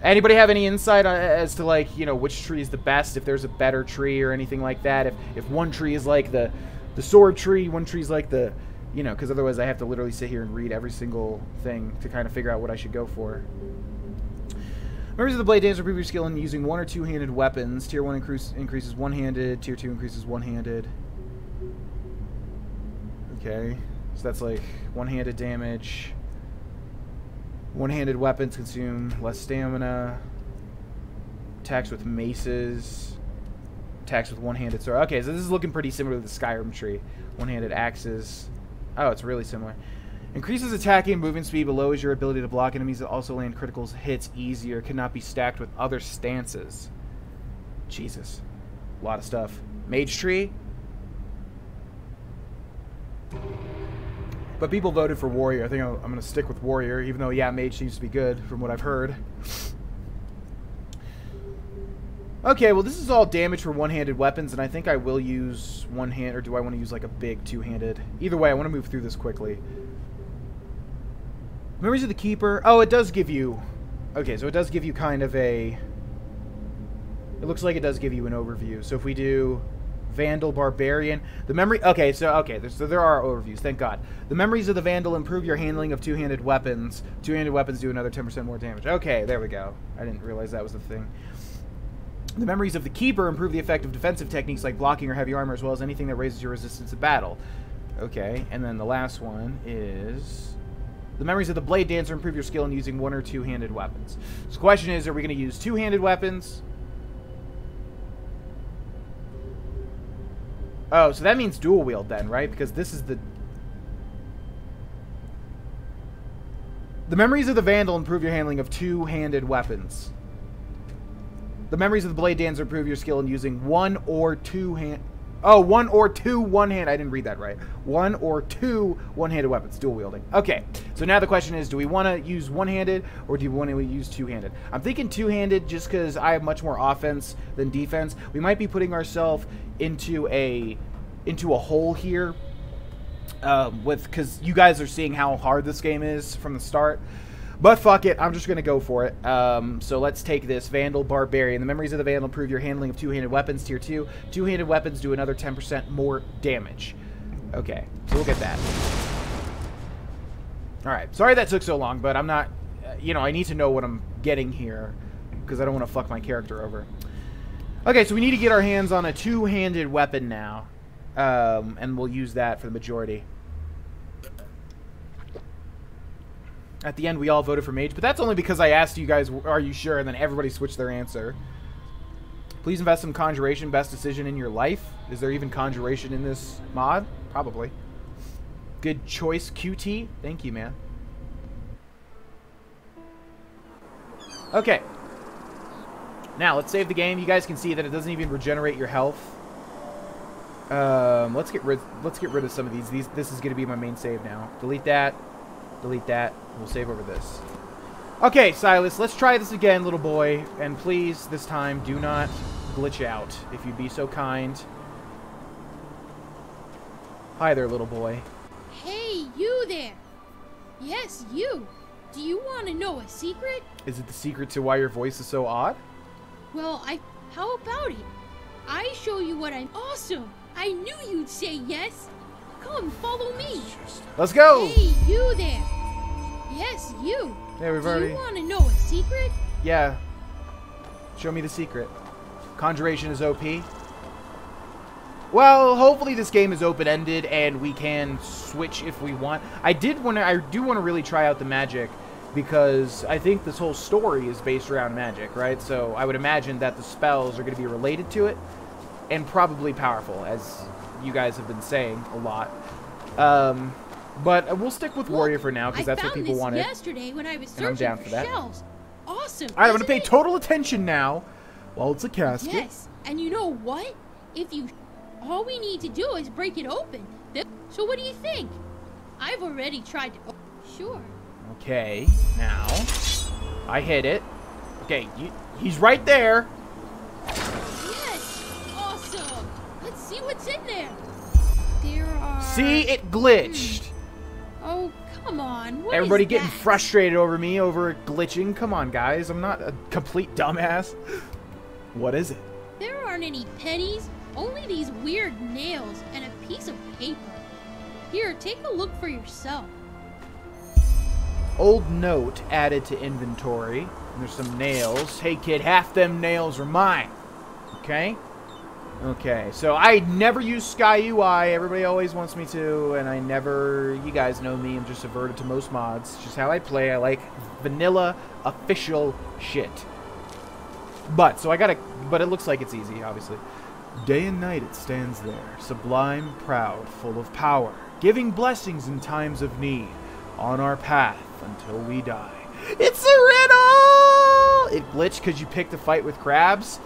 Anybody have any insight as to, like, you know, which tree is the best? If there's a better tree or anything like that? If one tree is like the sword tree, one tree is like the, you know, because otherwise I have to literally sit here and read every single thing to kind of figure out what I should go for. Members of the Blade Dance improve your skill in using one or two-handed weapons. Tier 1 increases one-handed. Tier 2 increases one-handed. Okay, so that's like one-handed damage. One-handed weapons consume less stamina. Attacks with maces. Attacks with one-handed sword. Okay, so this is looking pretty similar to the Skyrim tree. One-handed axes. Oh, it's really similar. Increases attacking and movement speed, but lowers your ability to block enemies that also land critical hits easier. Cannot be stacked with other stances. Jesus. A lot of stuff. Mage tree. But people voted for Warrior. I think I'm going to stick with Warrior, even though, yeah, Mage seems to be good from what I've heard. Okay, well, this is all damage for one-handed weapons, and I think I will use one hand, or do I want to use, like, a big two-handed? Either way, I want to move through this quickly. Memories of the Keeper. Oh, it does give you... Okay, so it does give you kind of a... It looks like it does give you an overview. So if we do Vandal, Barbarian... The memory... Okay, so there are overviews, thank God. The memories of the Vandal improve your handling of two-handed weapons. Two-handed weapons do another 10% more damage. Okay, there we go. I didn't realize that was the thing. The memories of the Keeper improve the effect of defensive techniques like blocking or heavy armor, as well as anything that raises your resistance to battle. Okay, and then the last one is... The memories of the Blade Dancer improve your skill in using one or two-handed weapons. So the question is, are we going to use two-handed weapons? Oh, so that means dual wield then, right? Because this is the... The memories of the Vandal improve your handling of two-handed weapons. The memories of the Blade Dancer improve your skill in using one or two hand... Oh, one or two one-hand... I didn't read that right. One or two one-handed weapons. Dual wielding. Okay. So now the question is, do we want to use one-handed or do we want to use two-handed? I'm thinking two-handed just because I have much more offense than defense. We might be putting ourselves into a hole here. Because you guys are seeing how hard this game is from the start. But fuck it, I'm just going to go for it. So let's take this. Vandal, Barbarian. The memories of the Vandal improve your handling of two-handed weapons, tier 2. Two-handed weapons do another 10% more damage. Okay, so we'll get that. Alright, sorry that took so long, but I'm not... you know, I need to know what I'm getting here, because I don't want to fuck my character over. Okay, so we need to get our hands on a two-handed weapon now. And we'll use that for the majority. At the end, we all voted for Mage, but that's only because I asked you guys, are you sure? And then everybody switched their answer. Please invest in Conjuration. Best decision in your life. Is there even Conjuration in this mod? Probably. Good choice, QT. Thank you, man. Okay. Now, let's save the game. You guys can see that it doesn't even regenerate your health. Let's get rid of some of these. This is going to be my main save now. Delete that. Delete that. We'll save over this. Okay, Silas, let's try this again, little boy. And please, this time, do not glitch out, if you'd be so kind. Hi there, little boy. Hey, you there. Yes, you. Do you want to know a secret? Is it the secret to why your voice is so odd? Well, how about it? I show you what I'm awesome. I knew you'd say yes. Come, follow me. Let's go. Hey, you there. Yes, you. Yeah, we've Do already... you want to know a secret? Yeah. Show me the secret. Conjuration is OP. Well, hopefully this game is open-ended and we can switch if we want. I do want to really try out the magic because I think this whole story is based around magic, right? So I would imagine that the spells are going to be related to it and probably powerful, as you guys have been saying a lot. But we'll stick with Warrior for now because that's what people wanted. Yesterday when I was searching I'm down for that. shells. Awesome. All right, I'm going to pay total attention now while it's a casket. Yes, and you know what? All we need to do is break it open. So what do you think? I've already tried to... Sure. Okay, now I hit it. Okay, he's right there. Yes, awesome. Let's see what's in there. There are... See, it glitched. Oh, come on. What Everybody is getting that? frustrated over me over it glitching. Come on, guys. I'm not a complete dumbass. What is it? There aren't any pennies. Only these weird nails and a piece of paper. Here, take a look for yourself. Old note added to inventory. And there's some nails. Hey, kid, half them nails are mine. Okay? Okay, so I never use Sky UI. Everybody always wants me to, and I never... You guys know me. I'm just averted to most mods. It's just how I play. I like vanilla, official shit. But it looks like it's easy, obviously. Day and night it stands there, sublime, proud, full of power, giving blessings in times of need, on our path until we die. It's a riddle! It glitched because you picked a fight with crabs?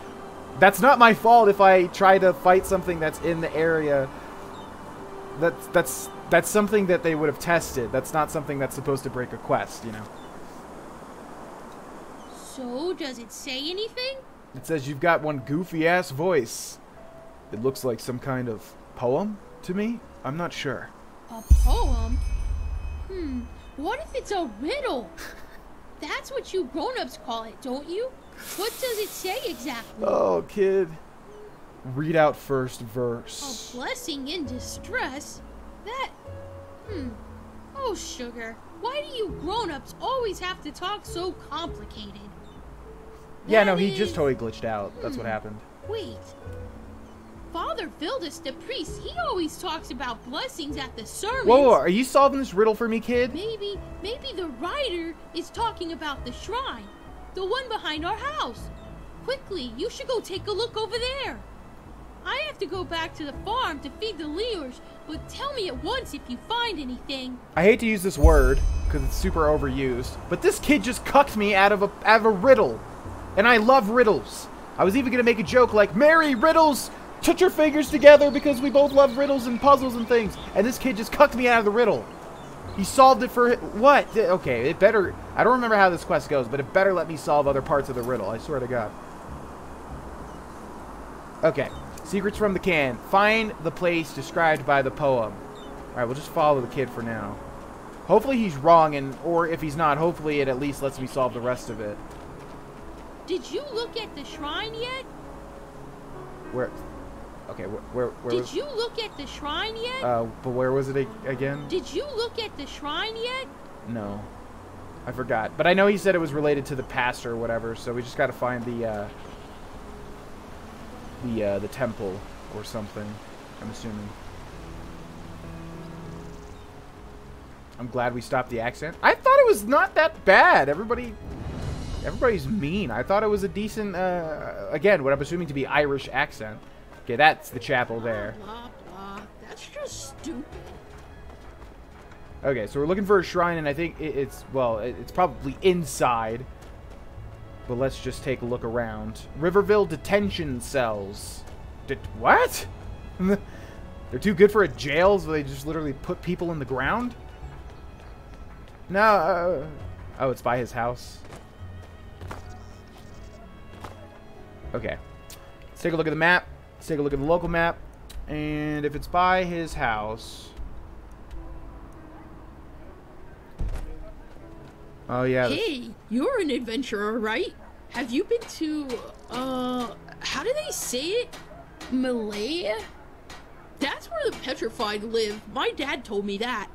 That's not my fault if I try to fight something that's in the area. That's That's something that they would have tested. That's not something that's supposed to break a quest, you know? So, does it say anything? It says you've got one goofy-ass voice. It looks like some kind of poem to me. I'm not sure. A poem? What if it's a riddle? That's what you grown-ups call it, don't you? What does it say exactly? Oh, kid. Read out first verse. A blessing in distress? That... Oh, sugar. Why do you grown-ups always have to talk so complicated? Yeah, no, That he is- just totally glitched out. That's what happened. Wait. Father Vildus, the priest, he always talks about blessings at the sermons. Whoa, are you solving this riddle for me, kid? Maybe the writer is talking about the shrine. The one behind our house. Quickly, you should go take a look over there. I have to go back to the farm to feed the Leors, but tell me at once if you find anything. I hate to use this word, because it's super overused, but this kid just cucked me out of a riddle. And I love riddles. I was even going to make a joke like, Mary, riddles! Put your fingers together because we both love riddles and puzzles and things. And this kid just cucked me out of the riddle. He solved it for... What? Okay, it better... I don't remember how this quest goes, but it better let me solve other parts of the riddle. I swear to God. Okay. Secrets from the can. Find the place described by the poem. Alright, we'll just follow the kid for now. Hopefully he's wrong, or if he's not, hopefully it at least lets me solve the rest of it. Did you look at the shrine yet? Where... Okay, where Did you look at the shrine yet? but where was it again? Did you look at the shrine yet? No. I forgot. But I know he said it was related to the pastor or whatever, so we just gotta find the temple or something, I'm assuming. I'm glad we stopped the accent. I thought it was not that bad. Everybody's mean. I thought it was a decent, again, what I'm assuming to be Irish accent. Okay, that's the chapel there. Blah, blah. That's just stupid. Okay, so we're looking for a shrine, and I think it's probably inside. But let's just take a look around. Riverville detention cells. What? They're too good for a jail, so they just literally put people in the ground? No, oh, it's by his house. Okay. Let's take a look at the map. Let's take a look at the local map. And if it's by his house... Oh, yeah. Hey, you're an adventurer, right? Have you been to, how do they say it? Malaya? That's where the petrified live. My dad told me that.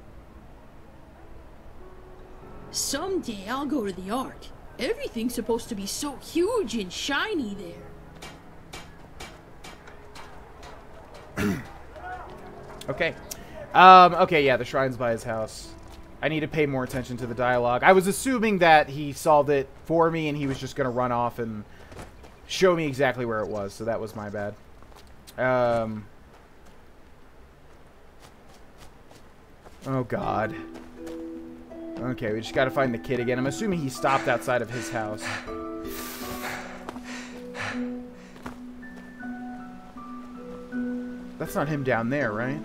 Someday I'll go to the Ark. Everything's supposed to be so huge and shiny there. Okay. Okay, yeah, the shrine's by his house. I need to pay more attention to the dialogue. I was assuming that he solved it for me and he was just going to run off and show me exactly where it was, so that was my bad. Oh, God. Okay, we just got to find the kid again. I'm assuming he stopped outside of his house. That's not him down there, right?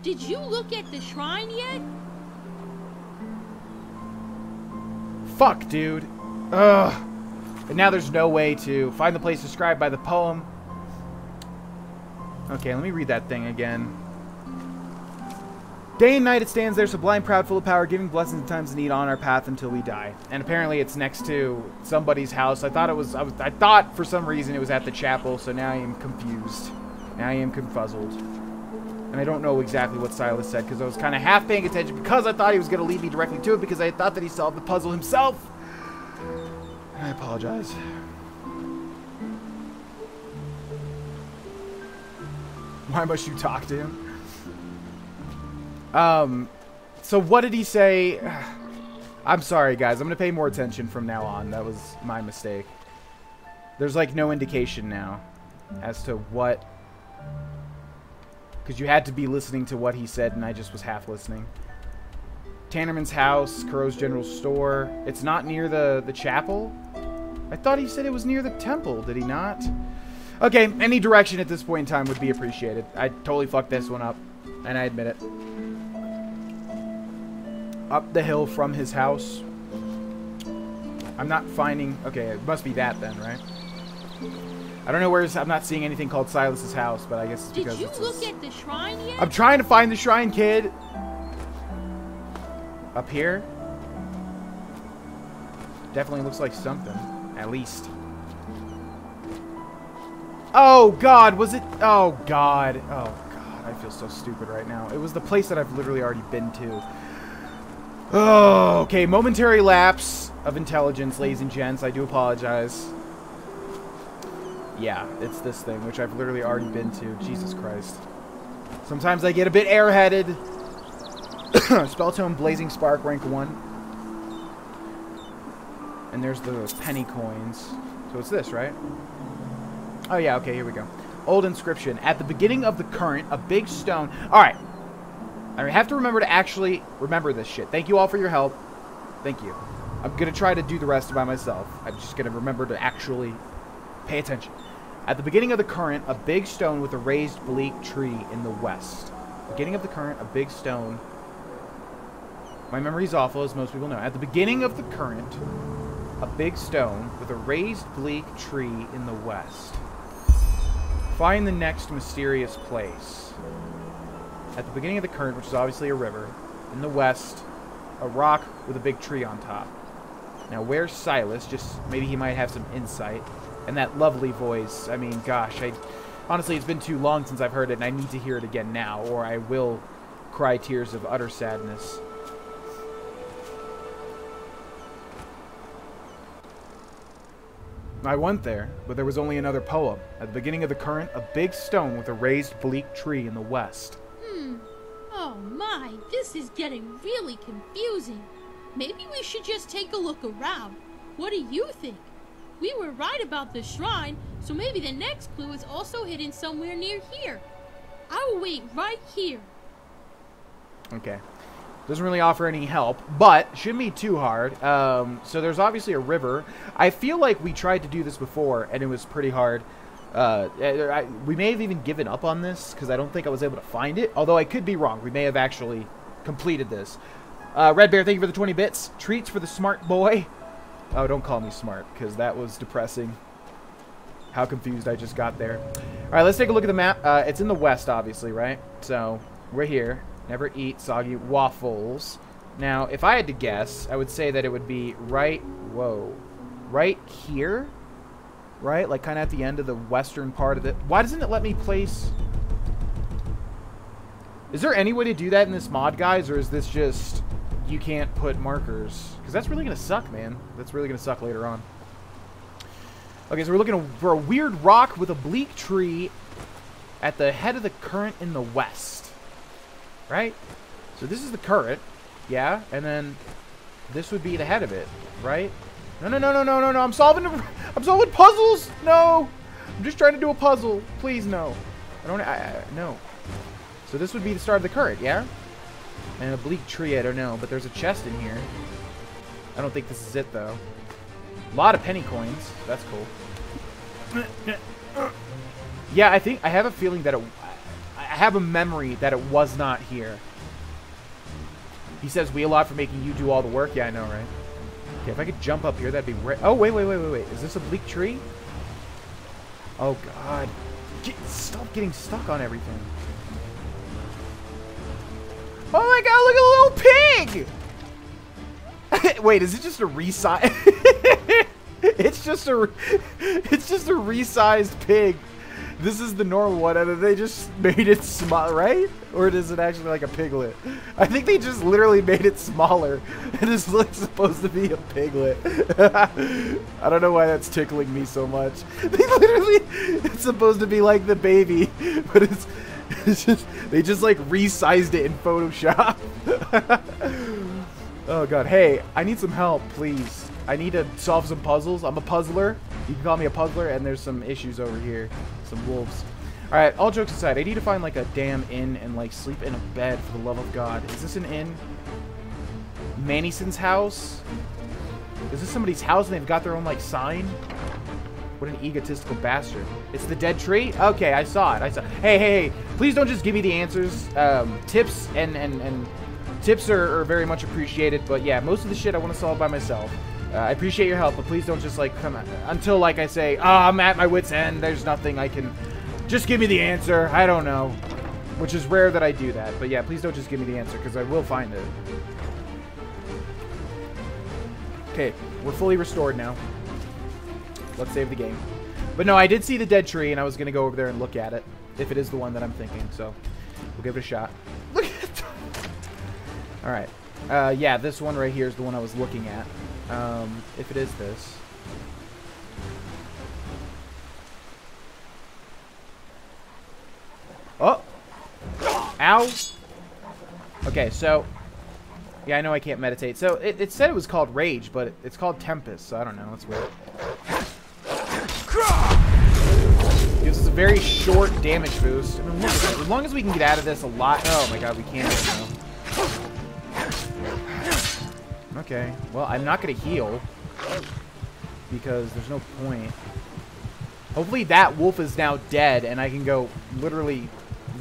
Did you look at the shrine yet? Fuck, dude. Ugh. And now there's no way to find the place described by the poem. Okay, let me read that thing again. Day and night it stands there, sublime, proud, full of power, giving blessings in times of need on our path until we die. And apparently it's next to somebody's house. I thought for some reason it was at the chapel, so now I am confused. Now I am confuzzled. And I don't know exactly what Silas said, because I was kind of half paying attention, because I thought he was going to lead me directly to it, because I thought that he solved the puzzle himself. I apologize. Why must you talk to him? So what did he say? I'm sorry, guys. I'm going to pay more attention from now on. That was my mistake. There's, like, no indication now as to what... Because you had to be listening to what he said, and I just was half listening. Tannerman's house, Crow's General Store. It's not near the chapel? I thought he said it was near the temple, did he not? Okay, any direction at this point in time would be appreciated. I totally fucked this one up, and I admit it. Up the hill from his house. I'm not finding... Okay, it must be that then, right? I don't know where... I'm not seeing anything called Silas's house, but I guess it's because Did you look at the shrine yet? I'm trying to find the shrine, kid. Up here? Definitely looks like something. At least. Oh, God. Was it... Oh, God. Oh, God. I feel so stupid right now. It was the place that I've literally already been to. Oh, okay. Momentary lapse of intelligence, ladies and gents. I do apologize. Yeah, it's this thing, which I've literally already been to. Jesus Christ. Sometimes I get a bit airheaded. Spelltome Blazing Spark, rank 1. And there's the penny coins. So it's this, right? Oh, yeah, okay, here we go. Old inscription. At the beginning of the current, a big stone... Alright. I have to remember to actually remember this shit. Thank you all for your help. Thank you. I'm going to try to do the rest by myself. I'm just going to remember to actually pay attention. At the beginning of the current, a big stone with a raised bleak tree in the west. Beginning of the current, a big stone... My memory's awful, as most people know. At the beginning of the current, a big stone with a raised bleak tree in the west. Find the next mysterious place. At the beginning of the current, which is obviously a river, in the west, a rock with a big tree on top. Now, where's Silas? Just maybe he might have some insight. And that lovely voice. I mean, gosh, honestly, it's been too long since I've heard it, and I need to hear it again now, or I will cry tears of utter sadness. I went there, but there was only another poem. At the beginning of the current, a big stone with a raised bleak tree in the west. Oh my, this is getting really confusing. Maybe we should just take a look around. What do you think? We were right about the shrine, so maybe the next clue is also hidden somewhere near here. I will wait right here. Okay. Doesn't really offer any help, but shouldn't be too hard. So there's obviously a river. I feel like we tried to do this before, and it was pretty hard. We may have even given up on this, because I don't think I was able to find it. Although I could be wrong. We may have actually completed this. Red Bear, thank you for the 20 bits. Treats for the smart boy. Oh, don't call me smart, because that was depressing. How confused I just got there. Alright, let's take a look at the map. It's in the west, obviously, right? So, we're here. Never eat soggy waffles. Now, if I had to guess, I would say that it would be right... Whoa. Right here? Right? Like, kind of at the end of the western part of it. Why doesn't it let me place... Is there any way to do that in this mod, guys? Or is this just... You can't put markers? Because that's really going to suck, man. That's really going to suck later on. Okay, so we're looking for a weird rock with a bleak tree at the head of the current in the west. Right? So this is the current. Yeah? And then this would be the head of it. Right? No, no, no, no, no, no, no. I'm solving puzzles. No. I'm just trying to do a puzzle. Please, no. No. So this would be the start of the current, yeah? And a bleak tree, I don't know. But there's a chest in here. I don't think this is it, though. A lot of penny coins. That's cool. Yeah, I have a feeling that I have a memory that it was not here. He says we a lot for making you do all the work. Yeah, I know, right? Okay, if I could jump up here, that'd be great. Oh, wait. Is this a bleak tree? Oh, God. Stop getting stuck on everything. Oh, my God, look at a little pig! Wait, is it just a resize? It's just a resized pig. This is the normal one, and then they just made it small, right? Or is it actually like a piglet? I think they just literally made it smaller. It is supposed to be a piglet. I don't know why that's tickling me so much. It's supposed to be like the baby, but it's just, they just like resized it in Photoshop. Oh God, hey, I need some help, please. I need to solve some puzzles. I'm a puzzler. You can call me a puzzler, and there's some issues over here. Some wolves. Alright, all jokes aside, I need to find like a damn inn and like sleep in a bed for the love of God. Is this an inn? Manison's house? Is this somebody's house and they've got their own, like, sign? What an egotistical bastard. It's the dead tree? Okay, I saw it. Hey, hey, hey. Please don't just give me the answers. Tips and tips are very much appreciated. But, yeah, most of the shit I want to solve by myself. I appreciate your help, but please don't just, like, come until, like, I say, I'm at my wit's end. There's nothing I can... Just give me the answer. I don't know. Which is rare that I do that. But, yeah, please don't just give me the answer, because I will find it. Okay, we're fully restored now. Let's save the game. But no, I did see the dead tree, and I was going to go over there and look at it. If it is the one that I'm thinking, so we'll give it a shot. Look at it! Alright. Yeah, this one right here is the one I was looking at. If it is this. Oh! Ow! Okay, so... Yeah, I know I can't meditate. So, it said it was called Rage, but it's called Tempest, so I don't know. That's weird. Gives us a very short damage boost. I mean, look at that. As long as we can get out of this a lot... Oh my god, we can't. Okay. Well, I'm not going to heal. Because there's no point. Hopefully that wolf is now dead, and I can go literally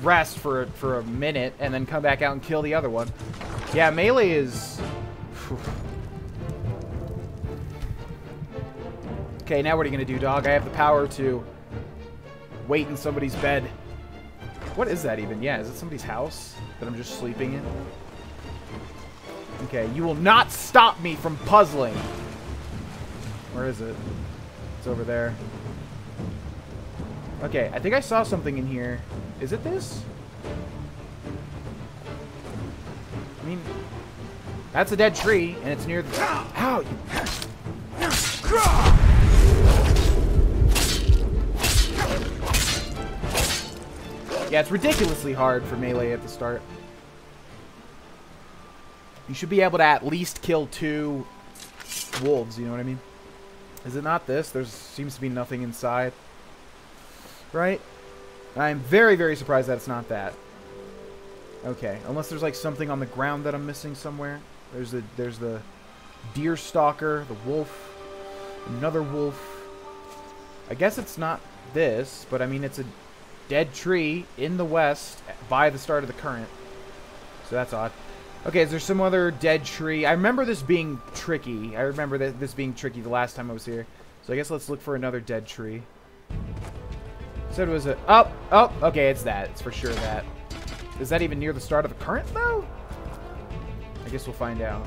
rest for a minute, and then come back out and kill the other one. Yeah, melee is... Whew. Okay, now what are you going to do, dog? I have the power to wait in somebody's bed. What is that even? Yeah, is it somebody's house that I'm just sleeping in? Okay, you will not stop me from puzzling. Where is it? It's over there. Okay, I think I saw something in here. Is it this? I mean, that's a dead tree, and it's near the... Ow! Yeah, it's ridiculously hard for melee at the start. You should be able to at least kill 2 wolves, you know what I mean? Is it not this? There seems to be nothing inside. Right? I'm very, very surprised that it's not that. Okay, unless there's like something on the ground that I'm missing somewhere. There's the deer stalker, the wolf, another wolf. I guess it's not this, but I mean it's a dead tree in the west by the start of the current. So that's odd. Okay, is there some other dead tree? I remember this being tricky. I remember this being tricky the last time I was here. So I guess let's look for another dead tree. Said it was a... Oh, okay, it's that. It's for sure that. Is that even near the start of the current, though? I guess we'll find out.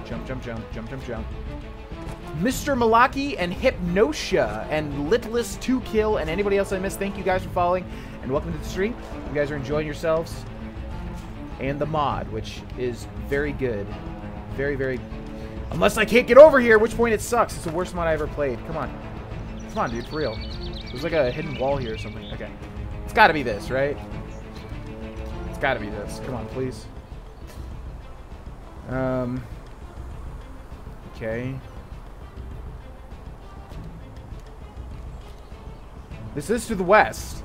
Jump, jump, jump, jump, jump, jump. Mr. Malaki and Hypnosia and Littlest 2Kill and anybody else I missed, thank you guys for following and welcome to the stream. You guys are enjoying yourselves. And the mod, which is very good. Very, very... Unless I can't get over here, at which point it sucks. It's the worst mod I ever played. Come on. Come on, dude, for real. There's like a hidden wall here or something. Okay. It's gotta be this, right? It's gotta be this. Come on, please. Okay. This is to the west.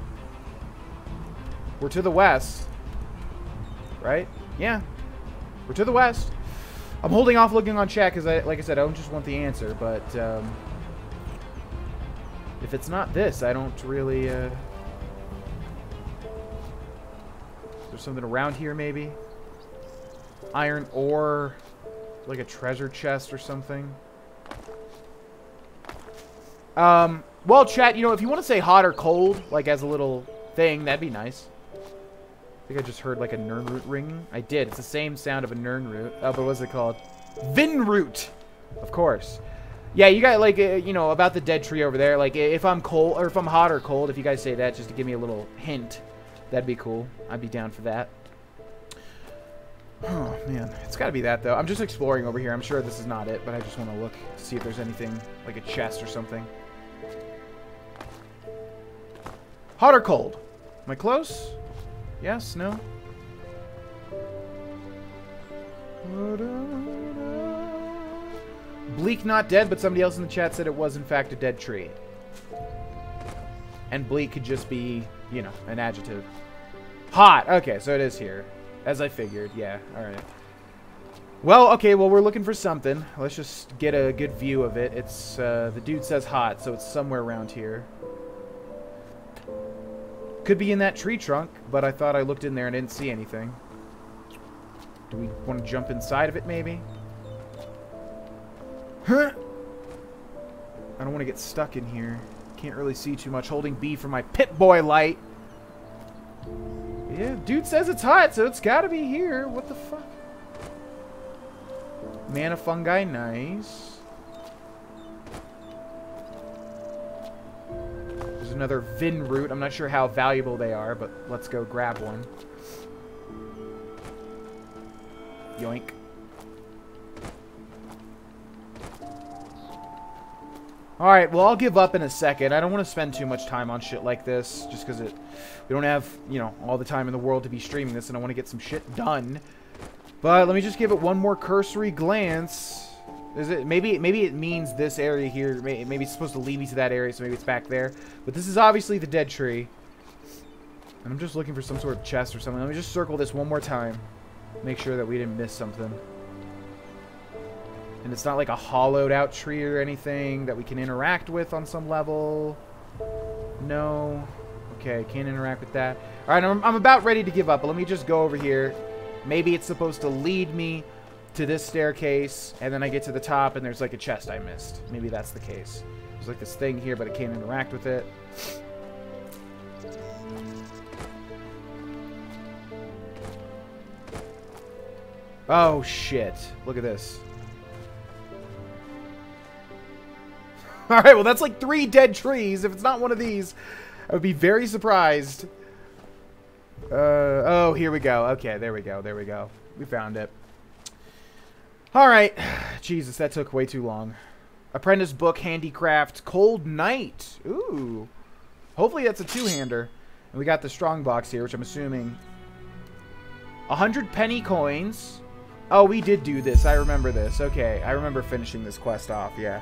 We're to the west. Right? Yeah. We're to the west. I'm holding off looking on chat because, like I said, I don't just want the answer, but if it's not this, I don't really... Is there something around here, maybe? Iron ore, like a treasure chest or something? Well, chat, you know, if you want to say hot or cold, like as a little thing, that'd be nice. I think I just heard like a Nernroot ringing. I did. It's the same sound of a Nernroot. Oh, but what's it called? Vinroot! Of course. Yeah, you got like, you know, about the dead tree over there. Like, if I'm cold, or if I'm hot or cold, if you guys say that, just to give me a little hint, that'd be cool. I'd be down for that. Oh, man. It's gotta be that, though. I'm just exploring over here. I'm sure this is not it, but I just want to look to see if there's anything, like a chest or something. Hot or cold? Am I close? Yes? No? Bleak not dead, but somebody else in the chat said it was in fact a dead tree. And bleak could just be, you know, an adjective. Hot! Okay, so it is here. As I figured, yeah, alright. Well, okay, well, we're looking for something. Let's just get a good view of it. It's, the dude says hot, so it's somewhere around here. Could be in that tree trunk, but I thought I looked in there and didn't see anything. Do we want to jump inside of it, maybe? Huh? I don't want to get stuck in here. Can't really see too much. Holding B for my Pip-Boy light. Yeah, dude says it's hot, so it's gotta be here. What the fuck? Mana fungi, nice. There's another Vin root. I'm not sure how valuable they are, but let's go grab one. Yoink. Alright, well, I'll give up in a second. I don't want to spend too much time on shit like this, just because we don't have, you know, all the time in the world to be streaming this, and I want to get some shit done. But let me just give it one more cursory glance. Is it maybe it means this area here? Maybe it's supposed to lead me to that area, so maybe it's back there. But this is obviously the dead tree. And I'm just looking for some sort of chest or something. Let me just circle this one more time. Make sure that we didn't miss something. And it's not like a hollowed out tree or anything that we can interact with on some level. No. Okay, can't interact with that. Alright, I'm about ready to give up, but let me just go over here. Maybe it's supposed to lead me to this staircase, and then I get to the top, and there's like a chest I missed. Maybe that's the case. There's like this thing here, but I can't interact with it. Oh, shit. Look at this. Alright, well, that's like 3 dead trees. If it's not one of these, I would be very surprised. Oh, here we go. Okay, there we go. There we go. We found it. Alright. Jesus, that took way too long. Apprentice book, handicraft, cold night. Ooh. Hopefully that's a 2-hander. And we got the strong box here, which I'm assuming... 100 penny coins. Oh, we did do this. I remember this. Okay, I remember finishing this quest off, yeah.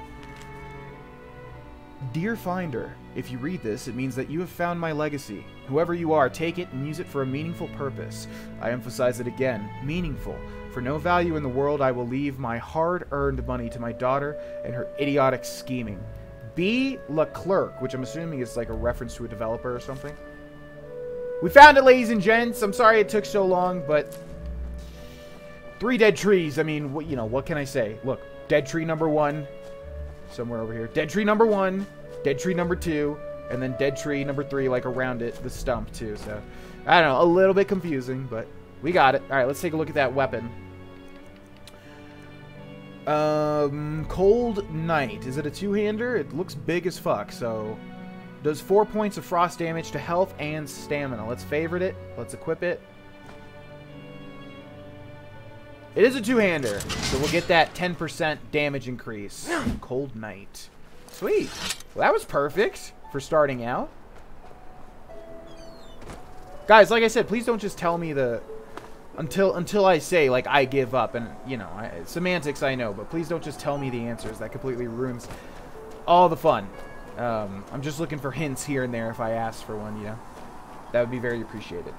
Dear Finder, if you read this, it means that you have found my legacy. Whoever you are, take it and use it for a meaningful purpose. I emphasize it again, meaningful. For no value in the world, I will leave my hard-earned money to my daughter and her idiotic scheming. B. Leclerc, which I'm assuming is like a reference to a developer or something. We found it, ladies and gents. I'm sorry it took so long, but 3 dead trees. I mean, you know, what can I say? Look, dead tree number 1. Somewhere over here. Dead tree number 1, dead tree number 2, and then dead tree number 3, like around it, the stump too. So, I don't know, a little bit confusing, but we got it. Alright, let's take a look at that weapon. Cold Night. Is it a 2-hander? It looks big as fuck, so... Does 4 points of frost damage to health and stamina. Let's favorite it. Let's equip it. It is a 2-hander, so we'll get that 10% damage increase. Cold Night. Sweet. Well, that was perfect for starting out. Guys, like I said, please don't just tell me the... Until I say, like, I give up. And, you know, semantics I know, but please don't just tell me the answers. That completely ruins all the fun. I'm just looking for hints here and there if I ask for one, you know. That would be very appreciated.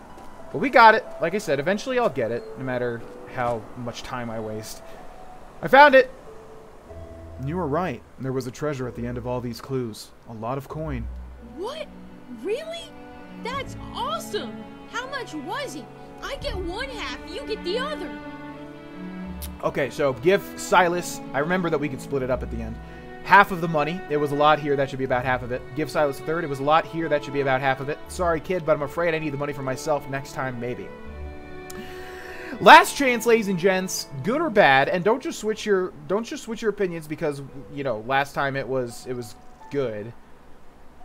But we got it. Like I said, eventually I'll get it, no matter how much time I waste. I found it! You were right. There was a treasure at the end of all these clues. A lot of coin. What? Really? That's awesome! How much was it? I get 1/2, you get the other. Okay, so give Silas... I remember that we could split it up at the end. Half of the money. It was a lot here. That should be about half of it. Give Silas a third. It was a lot here. That should be about half of it. Sorry, kid, but I'm afraid I need the money for myself next time, maybe. Last chance, ladies and gents. Good or bad, and don't just switch your opinions because, you know, last time it was good.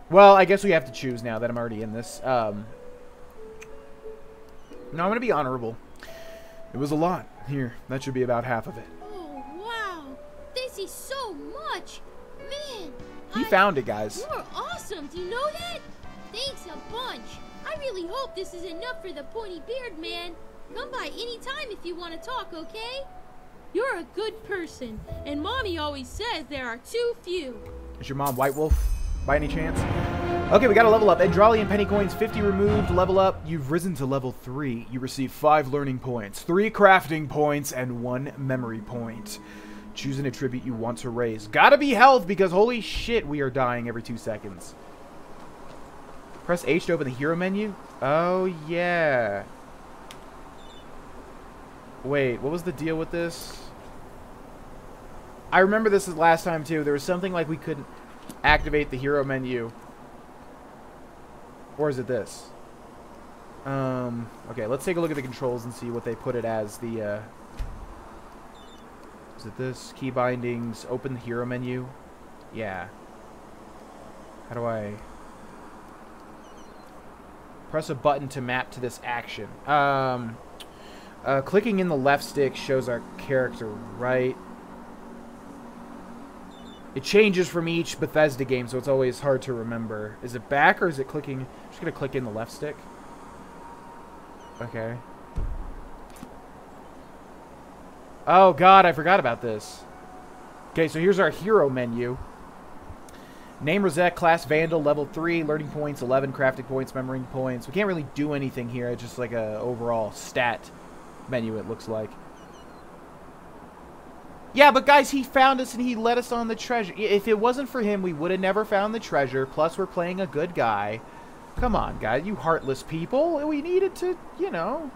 Well, I guess we have to choose now that I'm already in this. No, I'm gonna be honorable. It was a lot. Here, that should be about half of it. Oh wow, this is so much. Man, he found it, guys. You're awesome. Do you know that? Thanks a bunch. I really hope this is enough for the pointy beard man. Come by anytime if you want to talk, okay? You're a good person, and Mommy always says there are too few. Is your mom White Wolf? by any chance? Okay, we got to level up. Enderalian penny coins, 50 removed, level up. You've risen to level 3. You receive 5 learning points, 3 crafting points, and 1 memory point. Choose an attribute you want to raise. Gotta be health, because holy shit, we are dying every 2 seconds. Press H to open the hero menu. Oh, yeah. Wait, what was the deal with this? I remember this last time, too. There was something like we couldn't activate the hero menu. Or is it this? Okay, let's take a look at the controls and see what they put it as. The, is it this? Key bindings, open the hero menu. Yeah. How do I... Press a button to map to this action. Clicking in the left stick shows our character, right? It changes from each Bethesda game, so it's always hard to remember. Is it back or is it clicking? I'm just going to click in the left stick. Okay. Oh, God, I forgot about this. Okay, so here's our hero menu. Name Rosette, class Vandal, level 3, learning points, 11, crafting points, memory points. We can't really do anything here. It's just like a overall stat menu, it looks like. Yeah, but guys, he found us and he led us on the treasure. If it wasn't for him, we would have never found the treasure. Plus, we're playing a good guy. Come on, guys, you heartless people. We needed to, you know.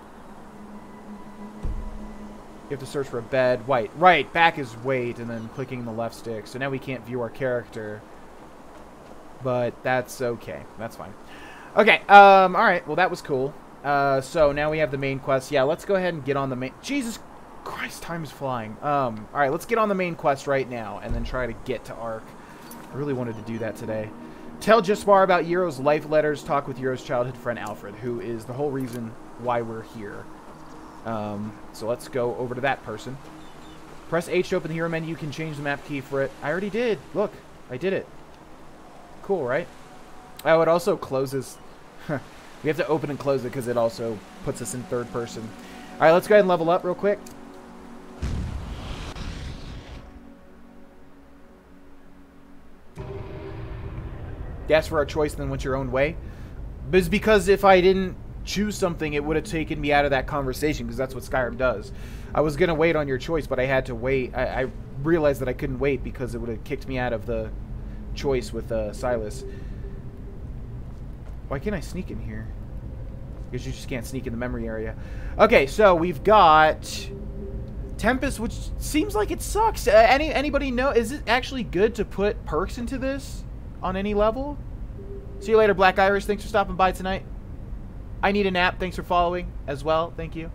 You have to search for a bed. White. Right, back is wait, and then clicking the left stick. So now we can't view our character. But that's okay. That's fine. Okay, alright. Well, that was cool. So now we have the main quest. Yeah, let's go ahead and get on the main... Jesus Christ, time is flying. Alright, let's get on the main quest right now and then try to get to Ark. I really wanted to do that today. Tell Jaspar about Euro's life letters. Talk with Euro's childhood friend Alfred, who is the whole reason why we're here. So let's go over to that person. Press H to open the hero menu. You can change the map key for it. I already did. Look, I did it. Cool, right? Oh, it also closes. We have to open and close it because it also puts us in third person. All right, let's go ahead and level up real quick. Ask for our choice and then went your own way. But it's because if I didn't choose something, it would have taken me out of that conversation, because that's what Skyrim does. I was going to wait on your choice, but I had to wait. I realized that I couldn't wait because it would have kicked me out of the choice with Silas. Why can't I sneak in here? Because you just can't sneak in the memory area. Okay, so we've got Tempest, which seems like it sucks. Anybody know? Is it actually good to put perks into this on any level? See you later, Black Irish. Thanks for stopping by tonight. I need a nap. Thanks for following as well. Thank you.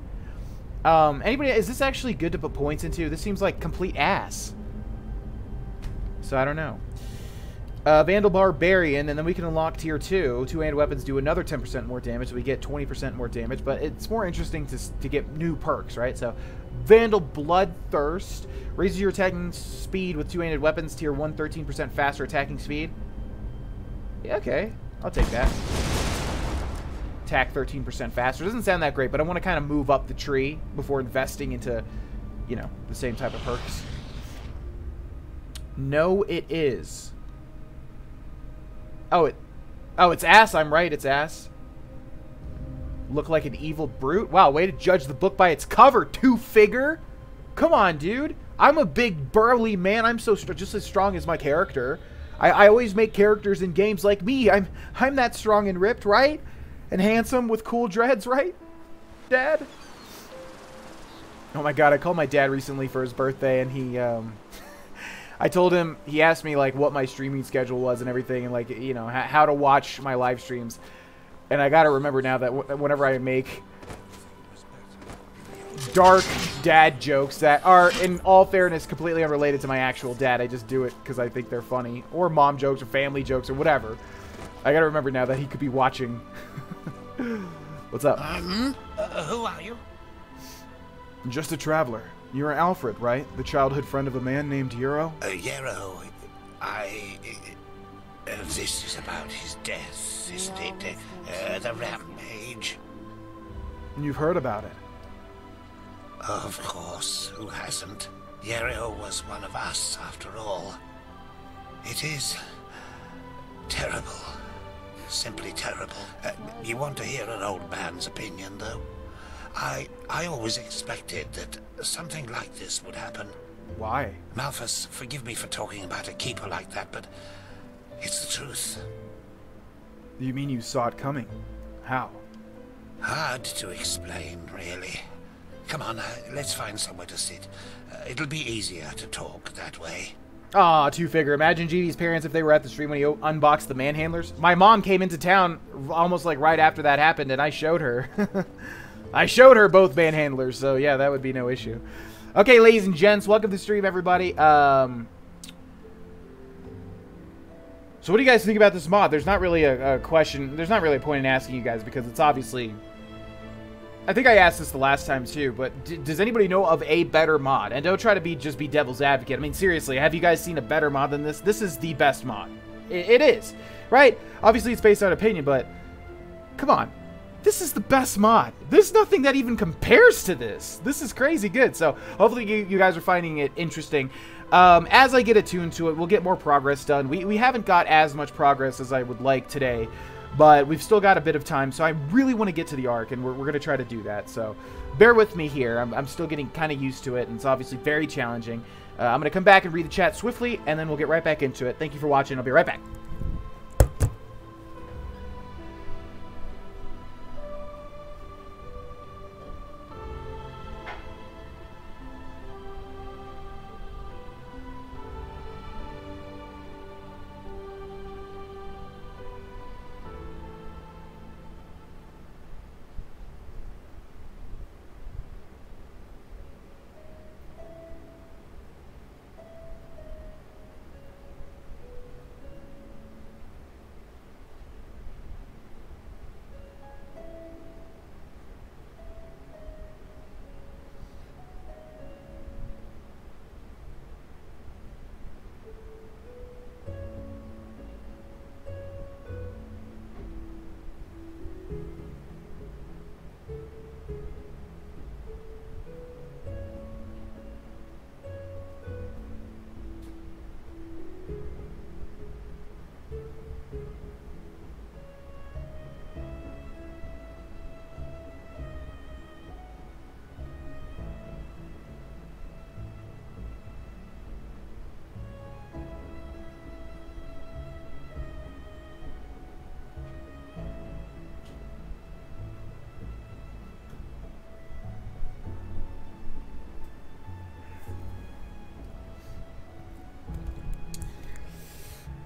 Anybody? Is this actually good to put points into? This seems like complete ass. So I don't know. Vandal Barbarian, and then we can unlock tier 2. Two-handed weapons do another 10% more damage, so we get 20% more damage, but it's more interesting to get new perks, right? So, Vandal Bloodthirst raises your attacking speed with two-handed weapons, tier 1, 13% faster attacking speed. Yeah, okay, I'll take that. Attack 13% faster. Doesn't sound that great, but I want to kind of move up the tree before investing into, you know, the same type of perks. No, it is. Oh, it's ass. I'm right. It's ass. Look like an evil brute. Wow, way to judge the book by its cover. Two-figure? Come on, dude. I'm a big, burly man. I'm so just as strong as my character. I always make characters in games like me. I'm that strong and ripped, right? And handsome with cool dreads, right? Dad? Oh my god, I called my dad recently for his birthday, and he, I told him, he asked me, like, what my streaming schedule was and everything, and, like, you know, how to watch my live streams. And I gotta remember now that whenever I make dark dad jokes that are, in all fairness, completely unrelated to my actual dad, I just do it because I think they're funny. Or mom jokes or family jokes or whatever. I gotta remember now that he could be watching. What's up? Who are you? Just a traveler. You're Alfred, right? The childhood friend of a man named Euro? Yarrow. This is about his death, isn't it? The rampage. You've heard about it. Of course, who hasn't? Yarrow was one of us, after all. It is Terrible. Simply terrible. You want to hear an old man's opinion, though? I always expected that something like this would happen. Why? Malthus, forgive me for talking about a keeper like that, but it's the truth. You mean you saw it coming? How? Hard to explain, really. Come on, let's find somewhere to sit. It'll be easier to talk that way. Aw, two-figure. Imagine GV's parents if they were at the stream when he unboxed the manhandlers. My mom came into town almost like right after that happened, and I showed her. I showed her both manhandlers, so yeah, that would be no issue. Okay, ladies and gents, welcome to the stream, everybody. So what do you guys think about this mod? There's not really a question. There's not really a point in asking you guys because it's obviously... I think I asked this the last time too, but does anybody know of a better mod? And don't try to just be devil's advocate. I mean, seriously, have you guys seen a better mod than this? This is the best mod. It is, right? Obviously, it's based on opinion, but come on. This is the best mod. There's nothing that even compares to this. This is crazy good. So hopefully you guys are finding it interesting. As I get attuned to it, we'll get more progress done. We haven't got as much progress as I would like today, but we've still got a bit of time. So I really want to get to the Ark, and we're going to try to do that. So bear with me here. I'm still getting kind of used to it, and it's obviously very challenging. I'm going to come back and read the chat swiftly, and then we'll get right back into it. Thank you for watching. I'll be right back.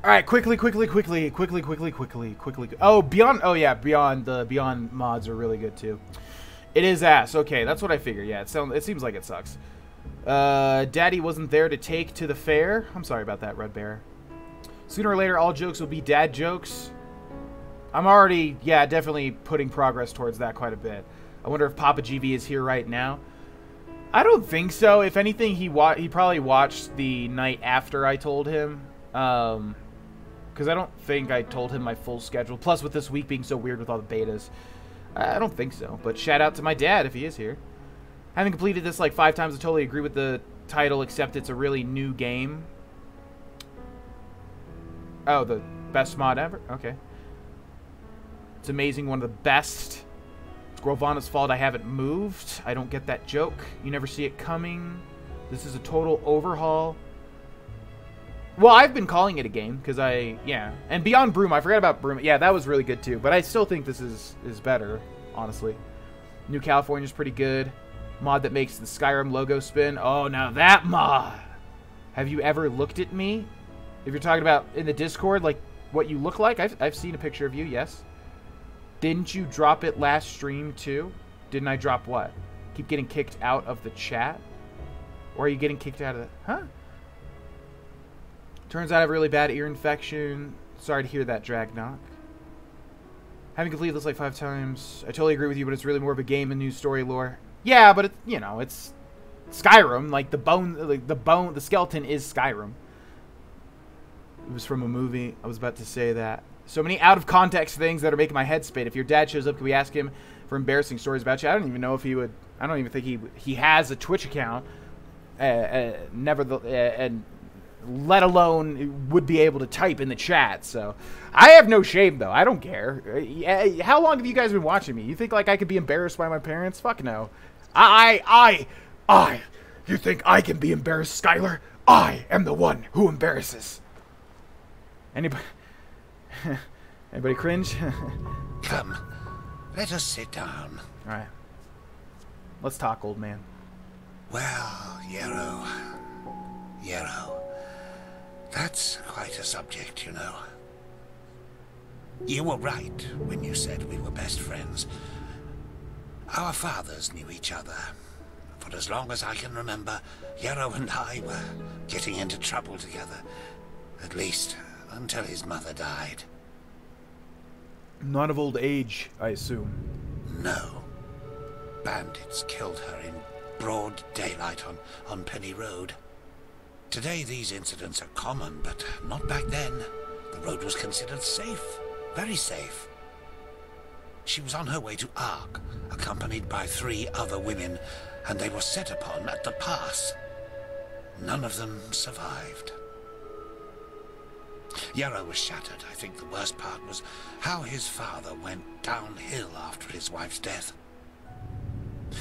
All right, quickly. Oh, Beyond. Oh yeah, Beyond mods are really good too. It is ass. Okay, that's what I figured. Yeah, it seems like it sucks. Daddy wasn't there to take to the fair. I'm sorry about that, Red Bear. Sooner or later, all jokes will be dad jokes. I'm already, yeah, definitely putting progress towards that quite a bit. I wonder if Papa GV is here right now. I don't think so. If anything, he probably watched the night after I told him. Because I don't think I told him my full schedule. Plus, with this week being so weird with all the betas. I don't think so. But shout out to my dad if he is here. Having completed this like 5 times, I totally agree with the title, except it's a really new game. Oh, the best mod ever? Okay. It's amazing. One of the best. It's Grohlvana's fault I haven't moved. I don't get that joke. You never see it coming. This is a total overhaul. Well, I've been calling it a game, because yeah. And Beyond Broom, I forgot about Broom. Yeah, that was really good, too. But I still think this is better, honestly. New California's pretty good. Mod that makes the Skyrim logo spin. Oh, now that mod! Have you ever looked at me? If you're talking about in the Discord, like, what you look like, I've seen a picture of you, yes. Didn't you drop it last stream, too? Didn't I drop what? Keep getting kicked out of the chat? Or are you getting kicked out of the... Huh? Turns out I have a really bad ear infection. Sorry to hear that, Dragnock. Having completed this like 5 times. I totally agree with you, but it's really more of a game and new story lore. Yeah, but it's, you know, it's Skyrim. Like the skeleton is Skyrim. It was from a movie. I was about to say that. So many out of context things that are making my head spin. If your dad shows up, can we ask him for embarrassing stories about you? I don't even know if he would. I don't even think he has a Twitch account. And let alone would be able to type in the chat. So I have no shame, though. I don't care. How long have you guys been watching me? You think like I could be embarrassed by my parents? Fuck no. You think I can be embarrassed, Skylar? I am the one who embarrasses. Anybody cringe? Come, let us sit down. All right. Let's talk, old man. Well, Yarrow, that's quite a subject, you know. You were right when you said we were best friends. Our fathers knew each other. For as long as I can remember, Yarrow and I were getting into trouble together. At least, until his mother died. Not of old age, I assume. No. Bandits killed her in broad daylight on Penny Road. Today these incidents are common, but not back then. The road was considered safe. Very safe. She was on her way to Ark, accompanied by 3 other women, and they were set upon at the pass. None of them survived. Yarrow was shattered. I think the worst part was how his father went downhill after his wife's death.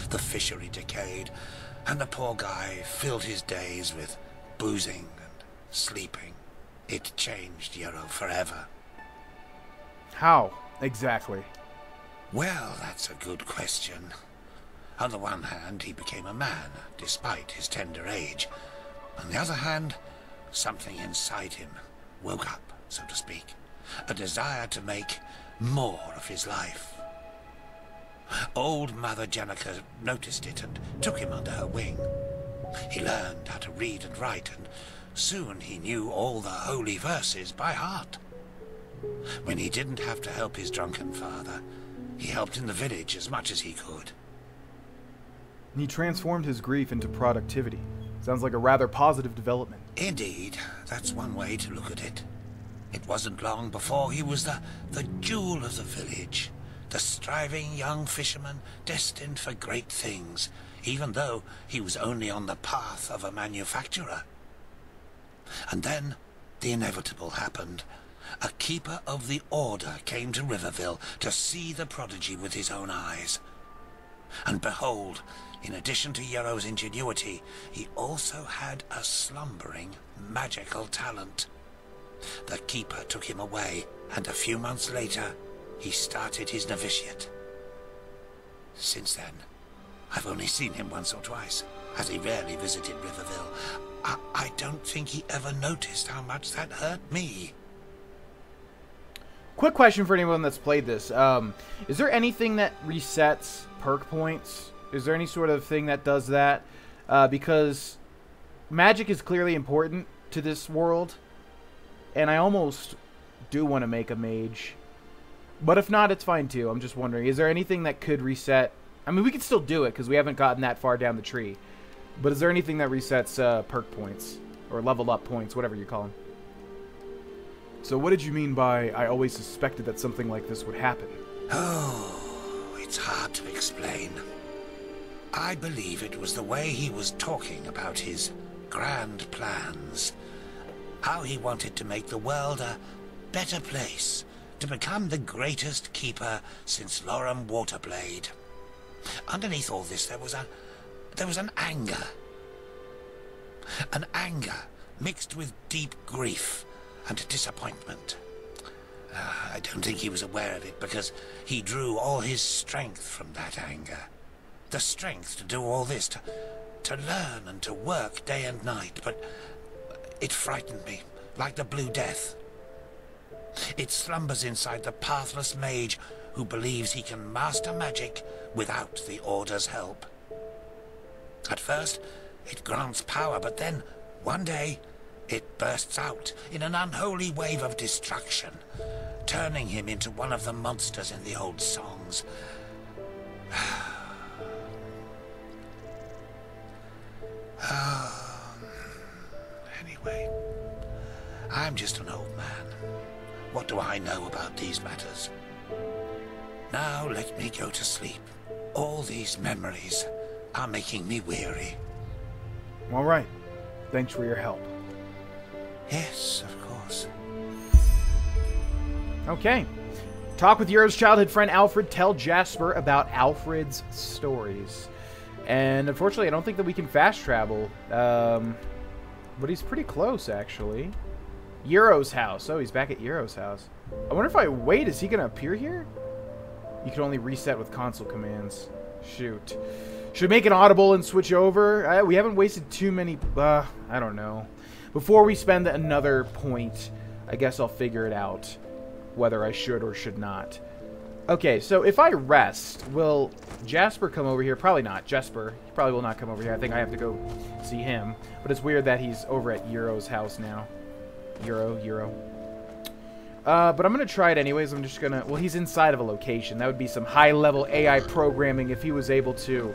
The fishery decayed, and the poor guy filled his days with boozing and sleeping. It changed Yarrow forever. How, exactly? Well, that's a good question. On the one hand, he became a man, despite his tender age. On the other hand, something inside him woke up, so to speak. A desire to make more of his life. Old Mother Jenica noticed it and took him under her wing. He learned how to read and write, and soon he knew all the holy verses by heart. When he didn't have to help his drunken father, he helped in the village as much as he could. He transformed his grief into productivity. Sounds like a rather positive development. Indeed, that's one way to look at it. It wasn't long before he was the jewel of the village, the striving young fisherman destined for great things, even though he was only on the path of a manufacturer. And then the inevitable happened. A keeper of the order came to Riverville to see the prodigy with his own eyes. And behold, in addition to Yarrow's ingenuity, he also had a slumbering magical talent. The keeper took him away, and a few months later, he started his novitiate. Since then, I've only seen him once or twice, as he rarely visited Riverville. I don't think he ever noticed how much that hurt me. Quick question for anyone that's played this. Is there anything that resets perk points? Is there any sort of thing that does that? Because magic is clearly important to this world, and I almost do want to make a mage. But if not, it's fine too. I'm just wondering, is there anything that could reset? I mean, we could still do it because we haven't gotten that far down the tree. But is there anything that resets perk points or level up points, whatever you call them? So what did you mean by I always suspected that something like this would happen? Oh, it's hard to explain. I believe it was the way he was talking about his grand plans. How he wanted to make the world a better place, to become the greatest keeper since Lorem Waterblade. Underneath all this there was an anger. An anger mixed with deep grief and disappointment. I don't think he was aware of it because he drew all his strength from that anger. The strength to do all this, to learn and to work day and night, but it frightened me, like the Blue Death. It slumbers inside the pathless mage who believes he can master magic without the Order's help. At first, it grants power, but then, one day, it bursts out in an unholy wave of destruction, turning him into one of the monsters in the old songs. Anyway, I'm just an old man. What do I know about these matters? Now let me go to sleep. All these memories are making me weary. All right. Thanks for your help. Yes, of course. Okay. Talk with Euro's childhood friend Alfred. Tell Jasper about Alfred's stories. And unfortunately, I don't think that we can fast travel. But he's pretty close, actually. Euro's house. Oh, he's back at Euro's house. I wonder if I wait, is he going to appear here? You can only reset with console commands. Shoot. Should we make it audible and switch over? We haven't wasted too many... I don't know. Before we spend another point, I guess I'll figure it out. Whether I should or should not. Okay, so if I rest, will Jasper come over here? Probably not. Jasper, he probably will not come over here. I think I have to go see him. But it's weird that he's over at Euro's house now. Euro. But I'm going to try it anyways. I'm just going to... Well, he's inside of a location. That would be some high-level AI programming if he was able to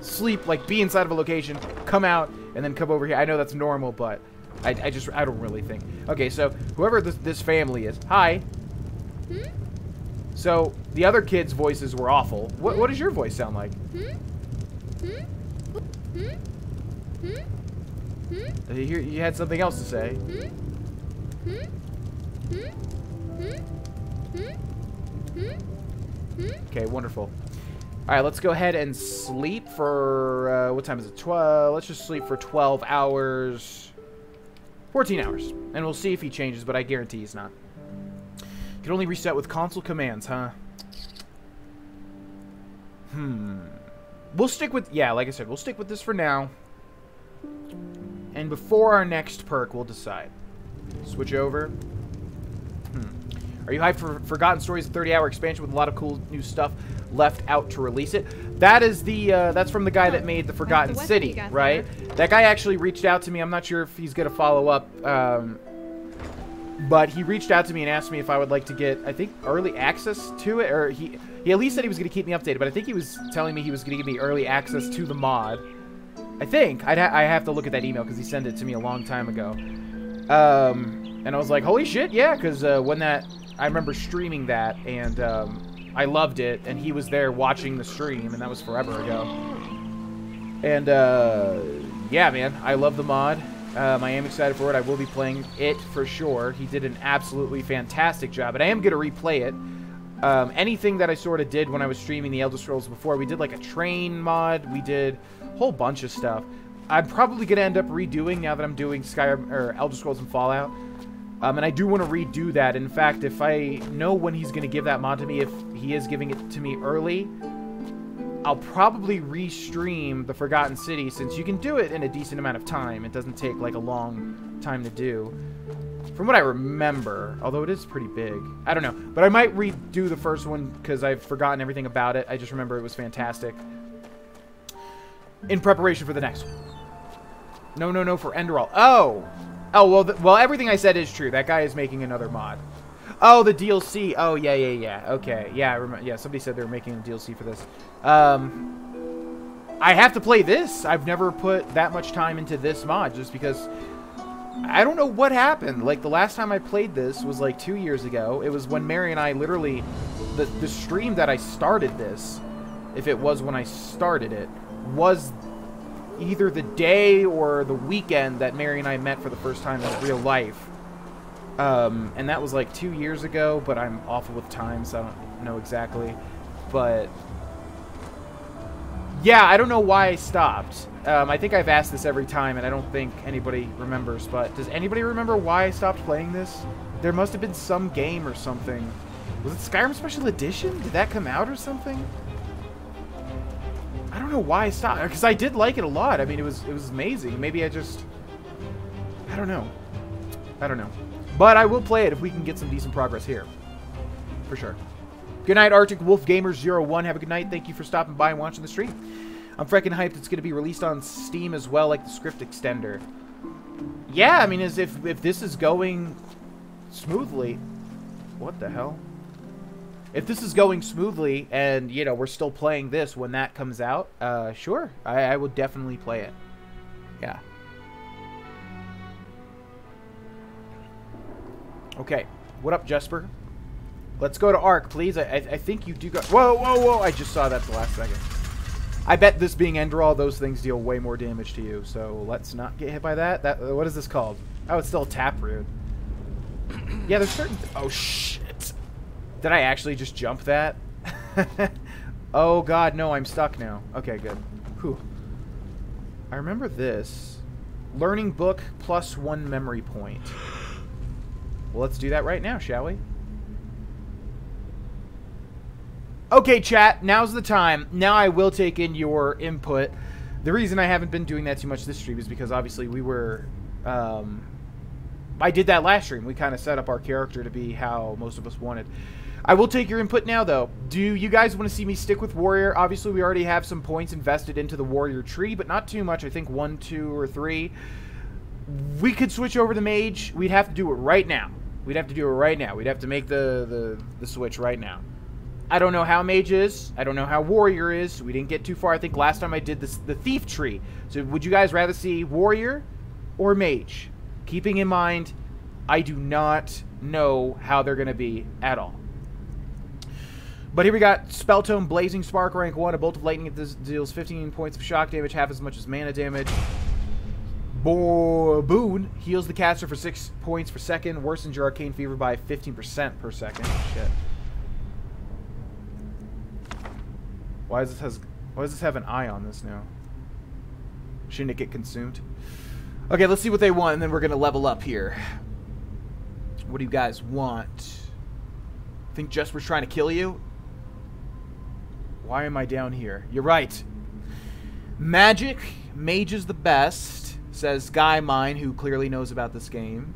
sleep, like be inside of a location, come out, and then come over here. I know that's normal, but I don't really think. Okay, so whoever this family is... Hi. Hmm? So, the other kids' voices were awful. What does your voice sound like? You had something else to say. Okay, wonderful. Alright, let's go ahead and sleep for... what time is it? 12. Let's just sleep for 12 hours. 14 hours. And we'll see if he changes, but I guarantee he's not. Can only reset with console commands, huh? We'll stick with... Yeah, like I said, we'll stick with this for now. And before our next perk, we'll decide. Switch over. Are you hyped for Forgotten Stories, a 30-hour expansion with a lot of cool new stuff left out to release it? That is the, that's from the guy that made the Forgotten City, right? That guy actually reached out to me. I'm not sure if he's going to follow up, but he reached out to me and asked me if I would like to get, I think, early access to it, or he at least said he was going to keep me updated, but I think he was telling me he was going to give me early access to the mod. I think. I have to look at that email because he sent it to me a long time ago. And I was like, holy shit, yeah, because when that... I remember streaming that, and I loved it, and he was there watching the stream, and that was forever ago. And, yeah, man, I love the mod. I am excited for it. I will be playing it for sure. He did an absolutely fantastic job, and I am going to replay it. Anything that I sort of did when I was streaming the Elder Scrolls before, we did like a train mod, we did a whole bunch of stuff. I'm probably going to end up redoing now that I'm doing Skyrim, or Elder Scrolls and Fallout. And I do want to redo that. In fact, if I know when he's going to give that mod to me, if he is giving it to me early, I'll probably restream the Forgotten City, since you can do it in a decent amount of time. It doesn't take like a long time to do. From what I remember, although it is pretty big. I don't know. But I might redo the first one because I've forgotten everything about it. I just remember it was fantastic. In preparation for the next one. No, for Enderal. Oh, well, everything I said is true. That guy is making another mod. Oh, the DLC. Oh, yeah. Okay, yeah, I remember. Yeah, somebody said they were making a DLC for this. I have to play this. I've never put that much time into this mod just because I don't know what happened. Like, the last time I played this was like 2 years ago. It was when Mary and I literally, the stream that I started this, if it was when I started it, was either the day or the weekend that Mary and I met for the first time in real life. And that was like 2 years ago, but I'm awful with time, so I don't know exactly. But yeah, I don't know why I stopped. I think I've asked this every time, and I don't think anybody remembers, but does anybody remember why I stopped playing this? There must have been some game or something. Was it Skyrim Special Edition? Did that come out or something? I don't know why I stopped, because I did like it a lot. I mean, it was amazing. Maybe I just... I don't know. But I will play it if we can get some decent progress here. For sure. Good night, Arctic Wolf Gamers 01. Have a good night. Thank you for stopping by and watching the stream. I'm freaking hyped. It's going to be released on Steam as well, like the script extender. Yeah, I mean, as if this is going smoothly... What the hell? If this is going smoothly and, you know, we're still playing this when that comes out, sure. I will definitely play it. Yeah. Okay. What up, Jesper? Let's go to Ark, please. I think you do go... Whoa. I just saw that the last second. I bet this being Enderal, those things deal way more damage to you. So let's not get hit by that. What is this called? Oh, it's still a taproot. Yeah, there's certain... Oh, shit. Did I actually just jump that? Oh, God, no, I'm stuck now. Okay, good. Whew. I remember this. Learning book plus 1 memory point. Well, let's do that right now, shall we? Okay, chat, now's the time. Now I will take in your input. The reason I haven't been doing that too much this stream is because obviously we were... I did that last stream. We kind of set up our character to be how most of us wanted. I will take your input now, though. Do you guys want to see me stick with Warrior? Obviously, we already have some points invested into the Warrior tree, but not too much. I think 1, 2, or 3. We could switch over to Mage. We'd have to do it right now. We'd have to do it right now. We'd have to make the switch right now. I don't know how Mage is. I don't know how Warrior is. We didn't get too far. I think last time I did this, the Thief tree. So would you guys rather see Warrior or Mage? Keeping in mind, I do not know how they're going to be at all. But here we got Spell Tome, Blazing Spark, rank 1. A bolt of lightning deals 15 points of shock damage, half as much as mana damage. Boon heals the caster for 6 points per second. Worsens your arcane fever by 15% per second. Shit. Why does this have an eye on this now? Shouldn't it get consumed? Okay, let's see what they want, and then we're gonna level up here. What do you guys want? Think Jesper's trying to kill you? Why am I down here? You're right. Magic. Mage is the best, says Guy Mine, who clearly knows about this game.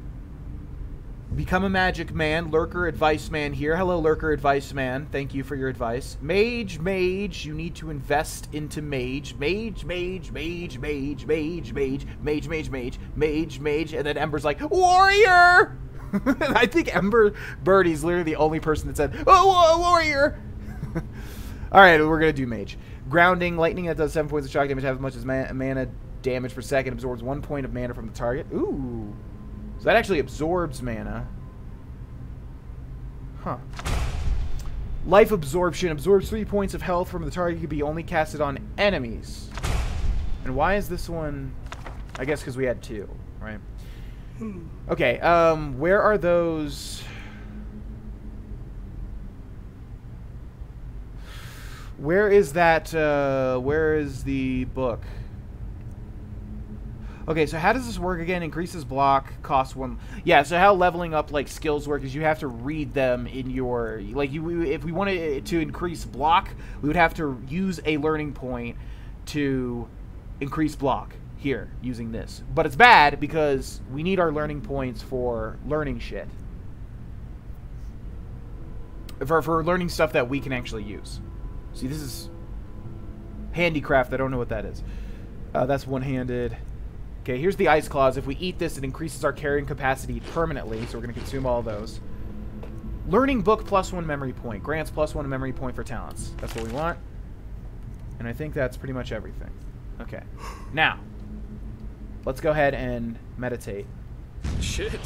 Become a magic man. Lurker Advice Man here. Hello, Lurker Advice Man. Thank you for your advice. Mage, mage. You need to invest into mage. Mage, mage, mage, mage, mage, mage, mage, mage, mage, mage, mage. And then Ember's like, Warrior! I think Ember Birdie's literally the only person that said, oh, Warrior! Alright, we're going to do mage. Grounding, lightning that does 7 points of shock damage, half as much as mana damage per second, absorbs 1 point of mana from the target. Ooh. So that actually absorbs mana. Huh. Life absorption, absorbs 3 points of health from the target, can be only casted on enemies. And why is this one... I guess because we had 2, right? Okay, where are those... Where is that, where is the book? Okay, so how does this work again? Increases block, costs 1... Yeah, so how leveling up, like, skills work is you have to read them in your... Like, if we wanted to increase block, we would have to use a learning point to increase block here, using this. But it's bad because we need our learning points for learning shit. For learning stuff that we can actually use. See, this is handicraft. I don't know what that is. That's one-handed. Okay, here's the ice claws. If we eat this, it increases our carrying capacity permanently, so we're going to consume all of those. Learning book plus 1 memory point. Grants plus 1 memory point for talents. That's what we want. And I think that's pretty much everything. Okay. Now, let's go ahead and meditate. Shit.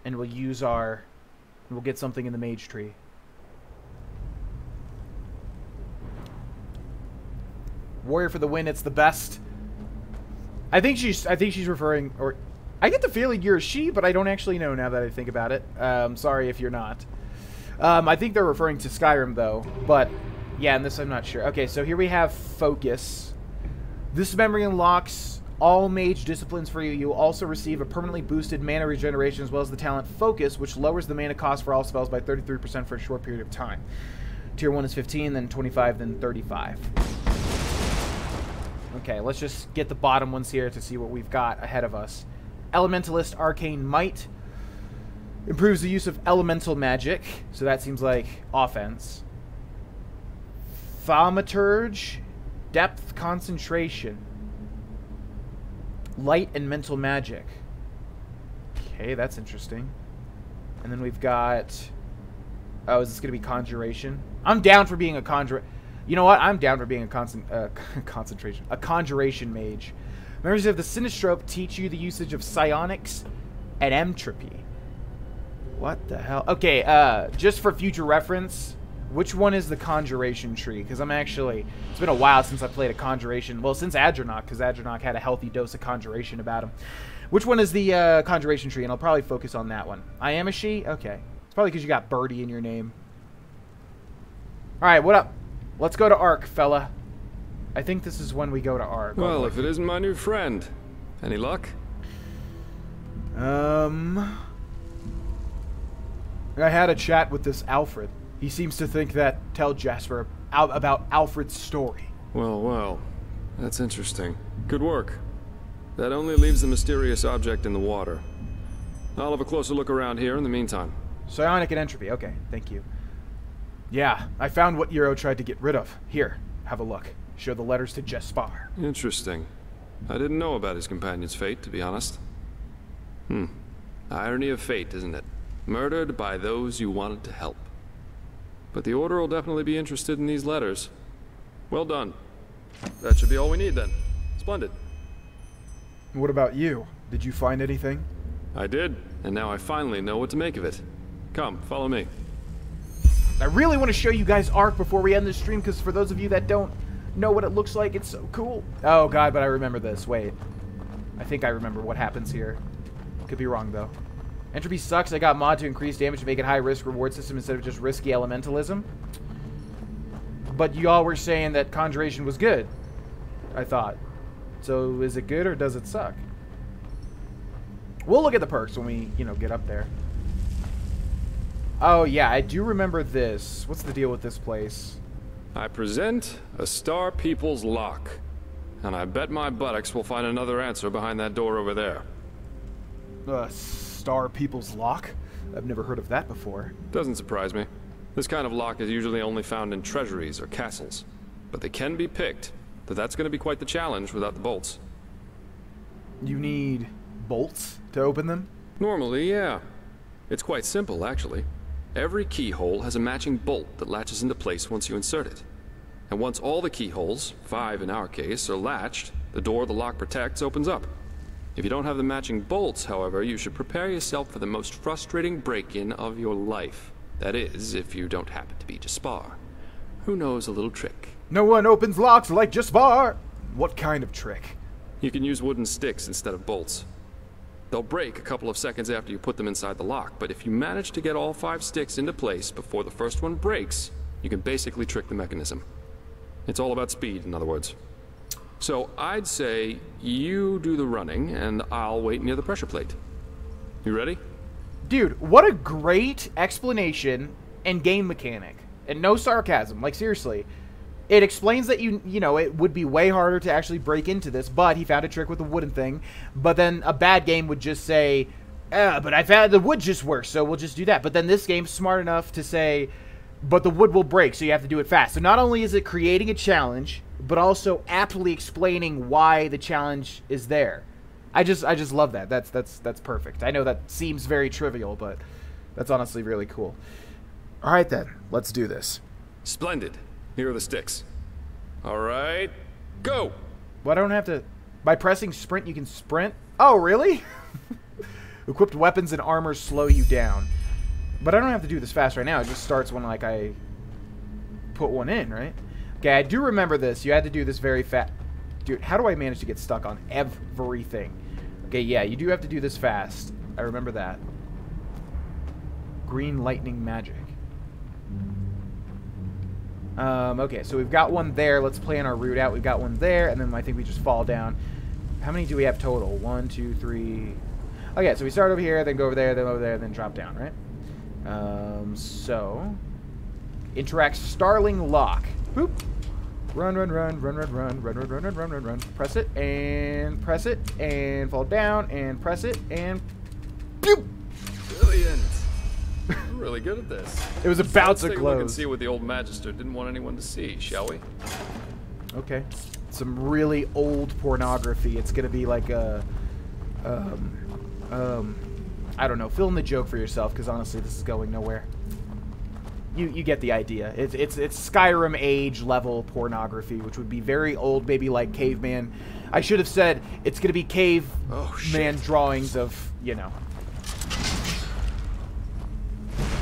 And we'll use our... We'll get something in the mage tree. Warrior for the win. It's the best. I think she's referring, or I get the feeling you're a she, but I don't actually know now that I think about it. Sorry if you're not. I think they're referring to Skyrim though, but yeah, and this I'm not sure. Okay, so here we have focus. This memory unlocks all mage disciplines for you. You will also receive a permanently boosted mana regeneration as well as the talent focus, which lowers the mana cost for all spells by 33% for a short period of time. Tier 1 is 15, then 25, then 35. Okay, let's just get the bottom ones here to see what we've got ahead of us. Elementalist Arcane Might. Improves the use of elemental magic, so that seems like offense. Thaumaturge. Depth Concentration. Light and mental magic. Okay, that's interesting. And then we've got... Oh, is this going to be Conjuration? I'm down for being a Conjuration. You know what? I'm down for being a a Conjuration Mage. Members of the Sinistrope teach you the usage of psionics and entropy. What the hell? Okay, just for future reference, which one is the Conjuration tree? Because I'm actually... It's been a while since I played a Conjuration. Well, since Adronach, because Adronach had a healthy dose of Conjuration about him. Which one is the conjuration tree? And I'll probably focus on that one. I am a she? Okay. It's probably because you got Birdie in your name. Alright, what up? Let's go to Ark, fella. I think this is when we go to Ark. Well, if it isn't my new friend. Any luck? I had a chat with this Alfred. He seems to think that tell Jasper about Alfred's story. Well, well. That's interesting. Good work. That only leaves the mysterious object in the water. I'll have a closer look around here in the meantime. Psionic and entropy. Okay, thank you. Yeah, I found what Euro tried to get rid of. Here, have a look. Show the letters to Jespar. Interesting. I didn't know about his companion's fate, to be honest. Irony of fate, isn't it? Murdered by those you wanted to help. But the Order will definitely be interested in these letters. Well done. That should be all we need, then. Splendid. What about you? Did you find anything? I did, and now I finally know what to make of it. Come, follow me. I really want to show you guys Ark before we end this stream, because for those of you that don't know what it looks like, it's so cool. Oh god, but I remember this. Wait. I think I remember what happens here. Could be wrong, though. Entropy sucks. I got mod to increase damage to make it high-risk reward system instead of just risky elementalism. But y'all were saying that Conjuration was good, I thought. So is it good or does it suck? We'll look at the perks when we, you know, get up there. Oh, yeah, I do remember this. What's the deal with this place? I present a Star People's lock. And I bet my buttocks will find another answer behind that door over there. Star People's lock? I've never heard of that before. Doesn't surprise me. This kind of lock is usually only found in treasuries or castles. But they can be picked, though that's going to be quite the challenge without the bolts. You need bolts to open them? Normally, yeah. It's quite simple, actually. Every keyhole has a matching bolt that latches into place once you insert it. And once all the keyholes, 5 in our case, are latched, the door the lock protects opens up. If you don't have the matching bolts, however, you should prepare yourself for the most frustrating break-in of your life. That is, if you don't happen to be Jespar, who knows a little trick. No one opens locks like Jespar! What kind of trick? You can use wooden sticks instead of bolts. They'll break a couple of seconds after you put them inside the lock, but if you manage to get all 5 sticks into place before the first one breaks, you can basically trick the mechanism. It's all about speed, in other words. So I'd say you do the running, and I'll wait near the pressure plate. You ready? Dude, what a great explanation and game mechanic. And no sarcasm, like seriously. It explains that you know, it would be way harder to actually break into this, but he found a trick with the wooden thing. But then a bad game would just say, but I found the wood just works, so we'll just do that. But then this game's smart enough to say, but the wood will break, so you have to do it fast. So not only is it creating a challenge, but also aptly explaining why the challenge is there. I just love that. That's perfect. I know that seems very trivial, but that's honestly really cool. All right then, let's do this. Splendid. Here are the sticks. All right, go. Well, I don't have to. By pressing sprint, you can sprint. Oh, really? Equipped weapons and armor slow you down. But I don't have to do this fast right now. It just starts when like I put one in, right? Okay, I do remember this. You had to do this very fast. Dude, how do I manage to get stuck on everything? Okay, yeah, you do have to do this fast. I remember that. Green lightning magic. Okay, so we've got one there. Let's plan our route out. We've got one there, and then I think we just fall down. How many do we have total? 1, 2, 3. Okay, so we start over here, then go over there, then drop down, right? So interact Starling lock. Boop. Run. Press it and fall down and press it and boop. Brilliant. I'm really good at this. It was about Let's to take a look and close. see what the old Magister didn't want anyone to see, shall we? Okay. Some really old pornography. It's gonna be like a I don't know. Fill in the joke for yourself, because honestly, this is going nowhere. You get the idea. It's Skyrim age level pornography, which would be very old, maybe like caveman. I should have said it's gonna be caveman drawings of, you know,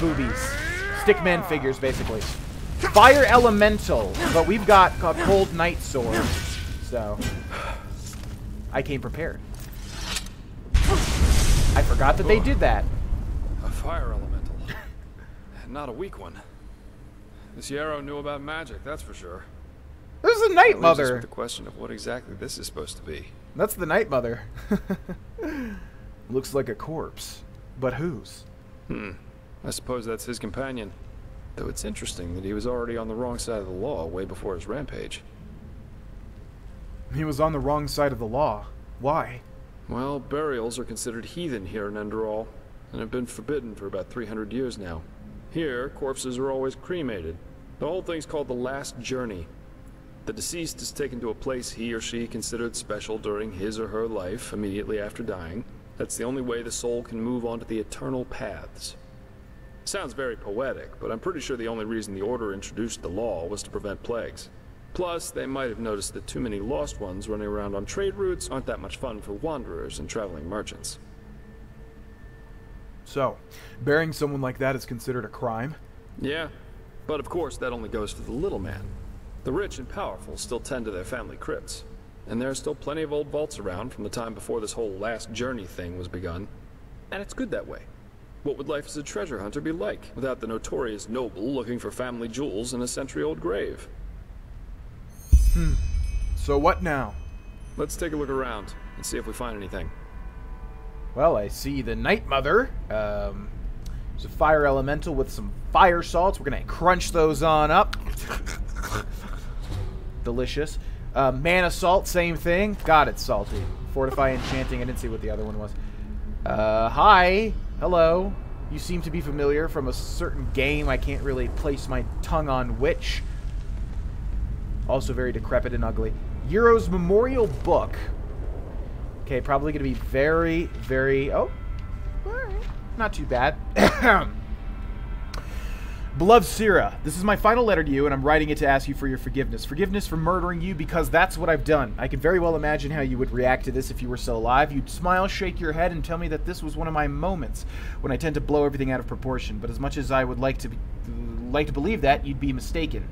boobies, stickman figures, basically. Fire elemental, but we've got a cold night sword, so I came prepared. forgot that they did that. A fire elemental. And not a weak one. This Yarrow knew about magic, that's for sure. This is the Night That leaves us Mother. with the question of what exactly this is supposed to be. That's the Night Mother. Looks like a corpse. But whose? I suppose that's his companion. Though it's interesting that he was already on the wrong side of the law way before his rampage. He was on the wrong side of the law. Why? Well, burials are considered heathen here in Enderal, and have been forbidden for about 300 years now. Here, corpses are always cremated. The whole thing's called the Last Journey. The deceased is taken to a place he or she considered special during his or her life, immediately after dying. That's the only way the soul can move on to the eternal paths. Sounds very poetic, but I'm pretty sure the only reason the Order introduced the law was to prevent plagues. Plus, they might have noticed that too many lost ones running around on trade routes aren't that much fun for wanderers and traveling merchants. So, burying someone like that is considered a crime? Yeah, but of course that only goes for the little man. The rich and powerful still tend to their family crypts. And there are still plenty of old vaults around from the time before this whole last journey thing was begun. And it's good that way. What would life as a treasure hunter be like without the notorious noble looking for family jewels in a century-old grave? So what now? Let's take a look around and see if we find anything. Well, I see the Night Mother. There's a fire elemental with some fire salts. We're going to crunch those on up. Delicious. Mana salt, same thing. God, it's salty. Fortify enchanting. I didn't see what the other one was. Hi. Hello. You seem to be familiar from a certain game. I can't really place my tongue on which. Also very decrepit and ugly. Euro's Memorial Book. Okay, probably going to be very, very... Oh, alright. Not too bad. Beloved Sira, this is my final letter to you, and I'm writing it to ask you for your forgiveness. Forgiveness for murdering you, because that's what I've done. I can very well imagine how you would react to this if you were still alive. You'd smile, shake your head, and tell me that this was one of my moments when I tend to blow everything out of proportion. But as much as I would like to believe that, you'd be mistaken.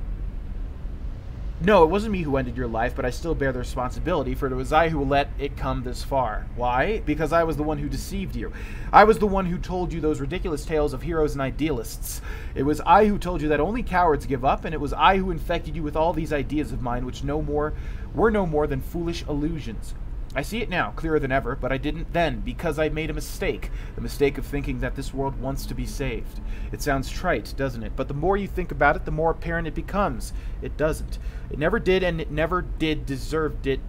No, it wasn't me who ended your life, but I still bear the responsibility, for it was I who let it come this far. Why? Because I was the one who deceived you. I was the one who told you those ridiculous tales of heroes and idealists. It was I who told you that only cowards give up, and it was I who infected you with all these ideas of mine, which were no more than foolish illusions. I see it now, clearer than ever, but I didn't then, because I made a mistake. The mistake of thinking that this world wants to be saved. It sounds trite, doesn't it? But the more you think about it, the more apparent it becomes. It doesn't. It never did, and it never did deserved it.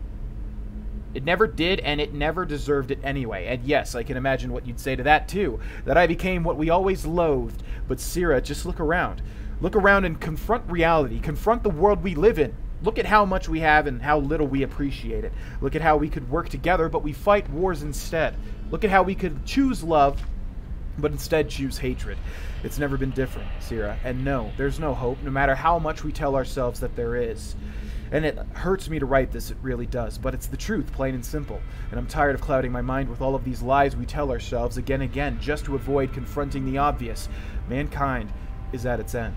It never did, and it never deserved it anyway. And yes, I can imagine what you'd say to that, too. That I became what we always loathed. But Sira, just look around. Look around and confront reality. Confront the world we live in. Look at how much we have and how little we appreciate it. Look at how we could work together, but we fight wars instead. Look at how we could choose love, but instead choose hatred. It's never been different, Sira. And no, there's no hope, no matter how much we tell ourselves that there is. And it hurts me to write this, it really does. But it's the truth, plain and simple. And I'm tired of clouding my mind with all of these lies we tell ourselves again and again, just to avoid confronting the obvious. Mankind is at its end.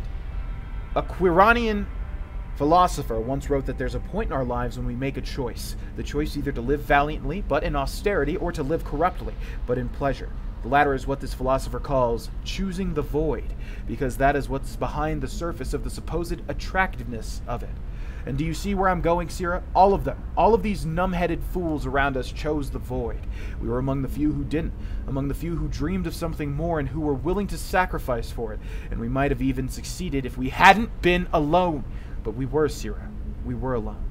A Quiranian philosopher once wrote that there's a point in our lives when we make a choice. The choice either to live valiantly, but in austerity, or to live corruptly, but in pleasure. The latter is what this philosopher calls choosing the void, because that is what's behind the surface of the supposed attractiveness of it. And do you see where I'm going, Sira? All of them. All of these numb-headed fools around us chose the void. We were among the few who didn't, among the few who dreamed of something more and who were willing to sacrifice for it. And we might have even succeeded if we hadn't been alone. But we were, Sira. We were alone.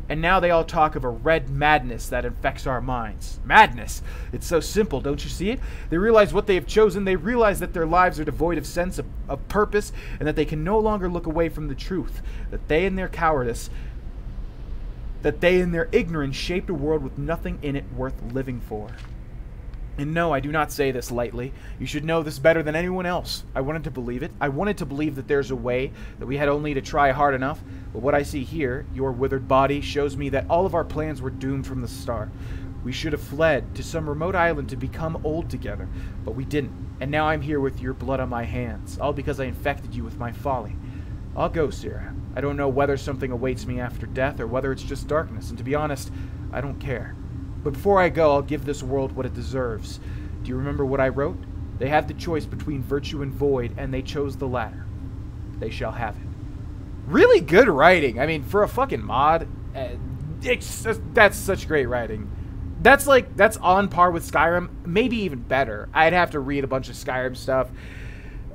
And now they all talk of a red madness that infects our minds. Madness! It's so simple, don't you see it? They realize what they have chosen. They realize that their lives are devoid of sense of purpose, and that they can no longer look away from the truth. That they in their cowardice, that they in their ignorance shaped a world with nothing in it worth living for. And no, I do not say this lightly. You should know this better than anyone else. I wanted to believe it. I wanted to believe that there's a way, that we had only to try hard enough. But what I see here, your withered body, shows me that all of our plans were doomed from the start. We should have fled to some remote island to become old together. But we didn't. And now I'm here with your blood on my hands, all because I infected you with my folly. I'll go, Sira. I don't know whether something awaits me after death or whether it's just darkness. And to be honest, I don't care. But before I go, I'll give this world what it deserves. Do you remember what I wrote? They have the choice between virtue and void, and they chose the latter. They shall have it. Really good writing. I mean, for a fucking mod, that's such great writing. That's on par with Skyrim, maybe even better. I'd have to read a bunch of Skyrim stuff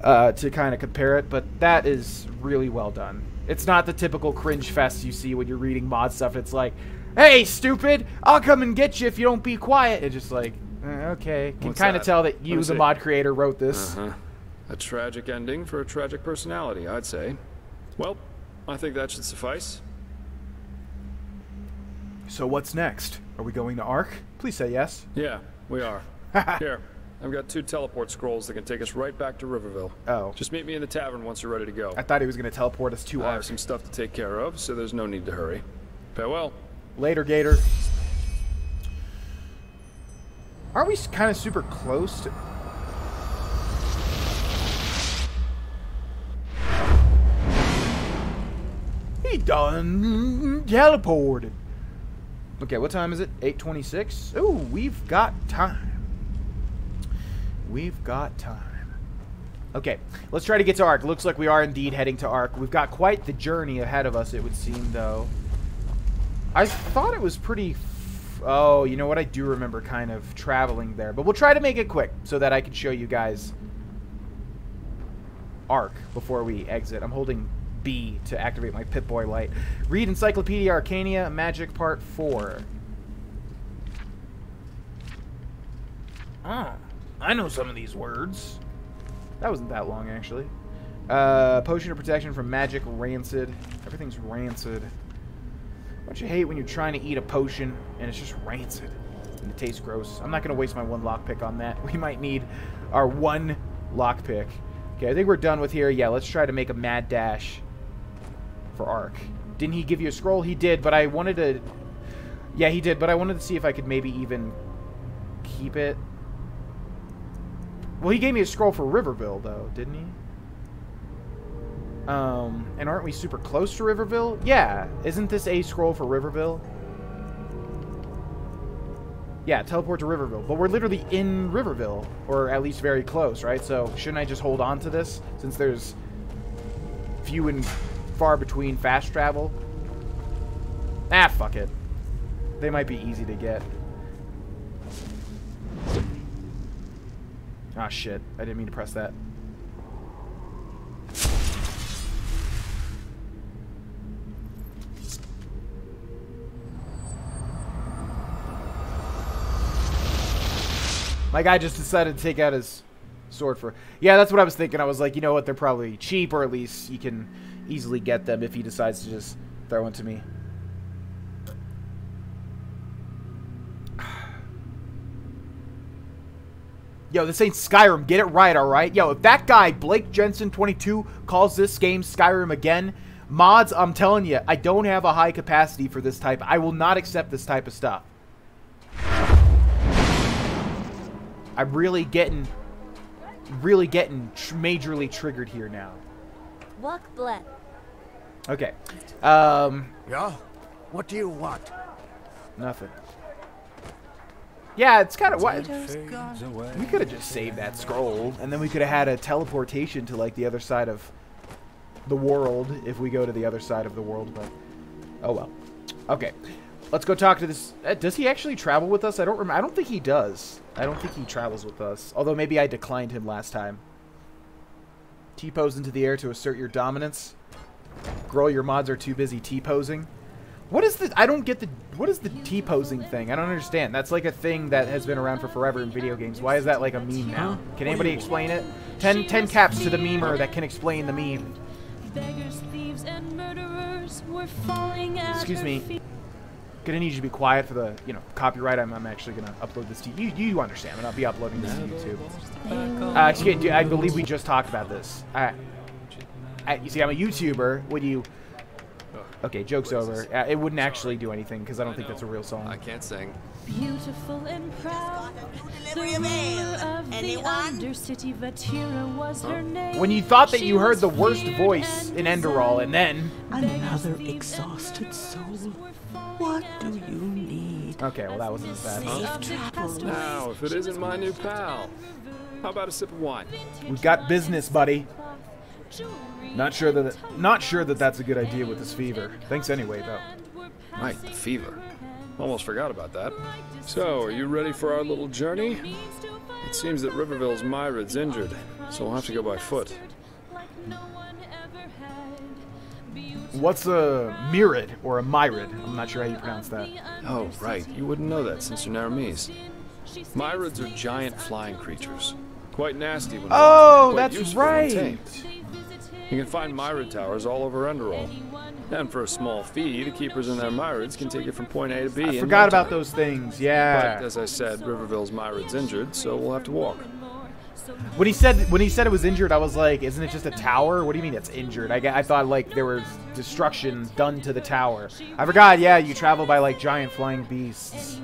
to kind of compare it, but that is really well done. It's not the typical cringe fest you see when you're reading mod stuff. It's like, hey, stupid, I'll come and get you if you don't be quiet. It's just like, okay. Can kind of tell that you, the mod creator, wrote this. A tragic ending for a tragic personality, I'd say. Well, I think that should suffice. So what's next? Are we going to Ark? Please say yes. Yeah, we are. Here, I've got 2 teleport scrolls that can take us right back to Riverville. Oh. Just meet me in the tavern once you're ready to go. I thought he was going to teleport us to Ark. I have some stuff to take care of, so there's no need to hurry. Farewell. Later, Gator. Aren't we kind of super close to... He done teleported. Okay, what time is it? 8:26? Ooh, we've got time. We've got time. Okay, let's try to get to Ark. Looks like we are indeed heading to Ark. We've got quite the journey ahead of us, it would seem, though. I thought it was pretty... Oh, you know what? I do remember kind of traveling there. But we'll try to make it quick so that I can show you guys Ark before we exit. I'm holding B to activate my Pip-Boy light. Read Encyclopedia Arcania, Magic Part 4. Ah, I know some of these words. That wasn't that long, actually. Potion of protection from magic, rancid. Everything's rancid. Don't you hate when you're trying to eat a potion and it's just rancid and it tastes gross? I'm not going to waste my 1 lockpick on that. We might need our 1 lockpick. Okay, I think we're done with here. Yeah, let's try to make a mad dash for Ark. Didn't he give you a scroll? He did, but I wanted to... Yeah, he did, but I wanted to see if I could maybe even keep it. Well, he gave me a scroll for Riverville, though, didn't he? And aren't we super close to Riverville? Yeah. Isn't this a scroll for Riverville? Yeah, teleport to Riverville. But we're literally in Riverville. Or at least very close, right? So shouldn't I just hold on to this? Since there's few and far between fast travel? Ah, fuck it. They might be easy to get. Ah, shit. I didn't mean to press that. My guy just decided to take out his sword for... Yeah, that's what I was thinking. I was like, you know what? They're probably cheap, or at least you can easily get them if he decides to just throw one to me. Yo, this ain't Skyrim. Get it right, alright? Yo, if that guy, Blake Jensen 22, calls this game Skyrim again, mods, I'm telling you, I don't have a high capacity for this type. I will not accept this type of stuff. I'm really getting majorly triggered here now. Walk bled. Okay. Yeah? What do you want? Nothing. Yeah, it's kind of what we could have just saved that scroll, and then we could have had a teleportation to like the other side of the world if we go to the other side of the world. But oh well. Okay, let's go talk to this. Does he actually travel with us? I don't remember. I don't think he does. I don't think he travels with us. Although maybe I declined him last time. T-pose into the air to assert your dominance. Grohl, your mods are too busy T-posing. What is the... I don't get the... What is the T-posing thing? I don't understand. That's like a thing that has been around for forever in video games. Why is that like a meme now? Can anybody explain it? 10 caps to the memer that can explain the meme. Beggars, thieves, and murderers were falling at Excuse me. her feet. Gonna need you to be quiet for the, you know, copyright. I'm actually gonna upload this to you. You understand. I'm not be uploading this to YouTube. Excuse me, I believe we just talked about this. You see, I'm a YouTuber. When you... Okay, joke's over. It wouldn't actually do anything because I don't think that's a real song. I can't sing. Beautiful and proud, the ruler of the Undercity, Vatira was her name. When you thought that you heard the worst voice in Enderal, and then... Another exhausted soul. What do you need? Okay, well that wasn't as bad. Now, if it isn't my new pal, how about a sip of wine? We've got business, buddy. Not sure that that's a good idea with this fever. Thanks anyway, though. Right, the fever. Almost forgot about that. So, are you ready for our little journey? It seems that Riverville's Myrid's injured, so we'll have to go by foot. What's a Myrid or a Myrid? I'm not sure how you pronounce that. Oh, right. You wouldn't know that since you're Naramese. Myrids are giant flying creatures. Quite nasty when oh, quite that's useful when right. tamed. You can find Myrid towers all over Enderal. And for a small fee, the keepers in their Myrids can take it from point A to B. I forgot about those things, yeah. But as I said, Riverville's Myrid's injured, so we'll have to walk. When he said it was injured, I was like, isn't it just a tower? What do you mean it's injured? I thought like there was destruction done to the tower. I forgot, yeah, you travel by like giant flying beasts.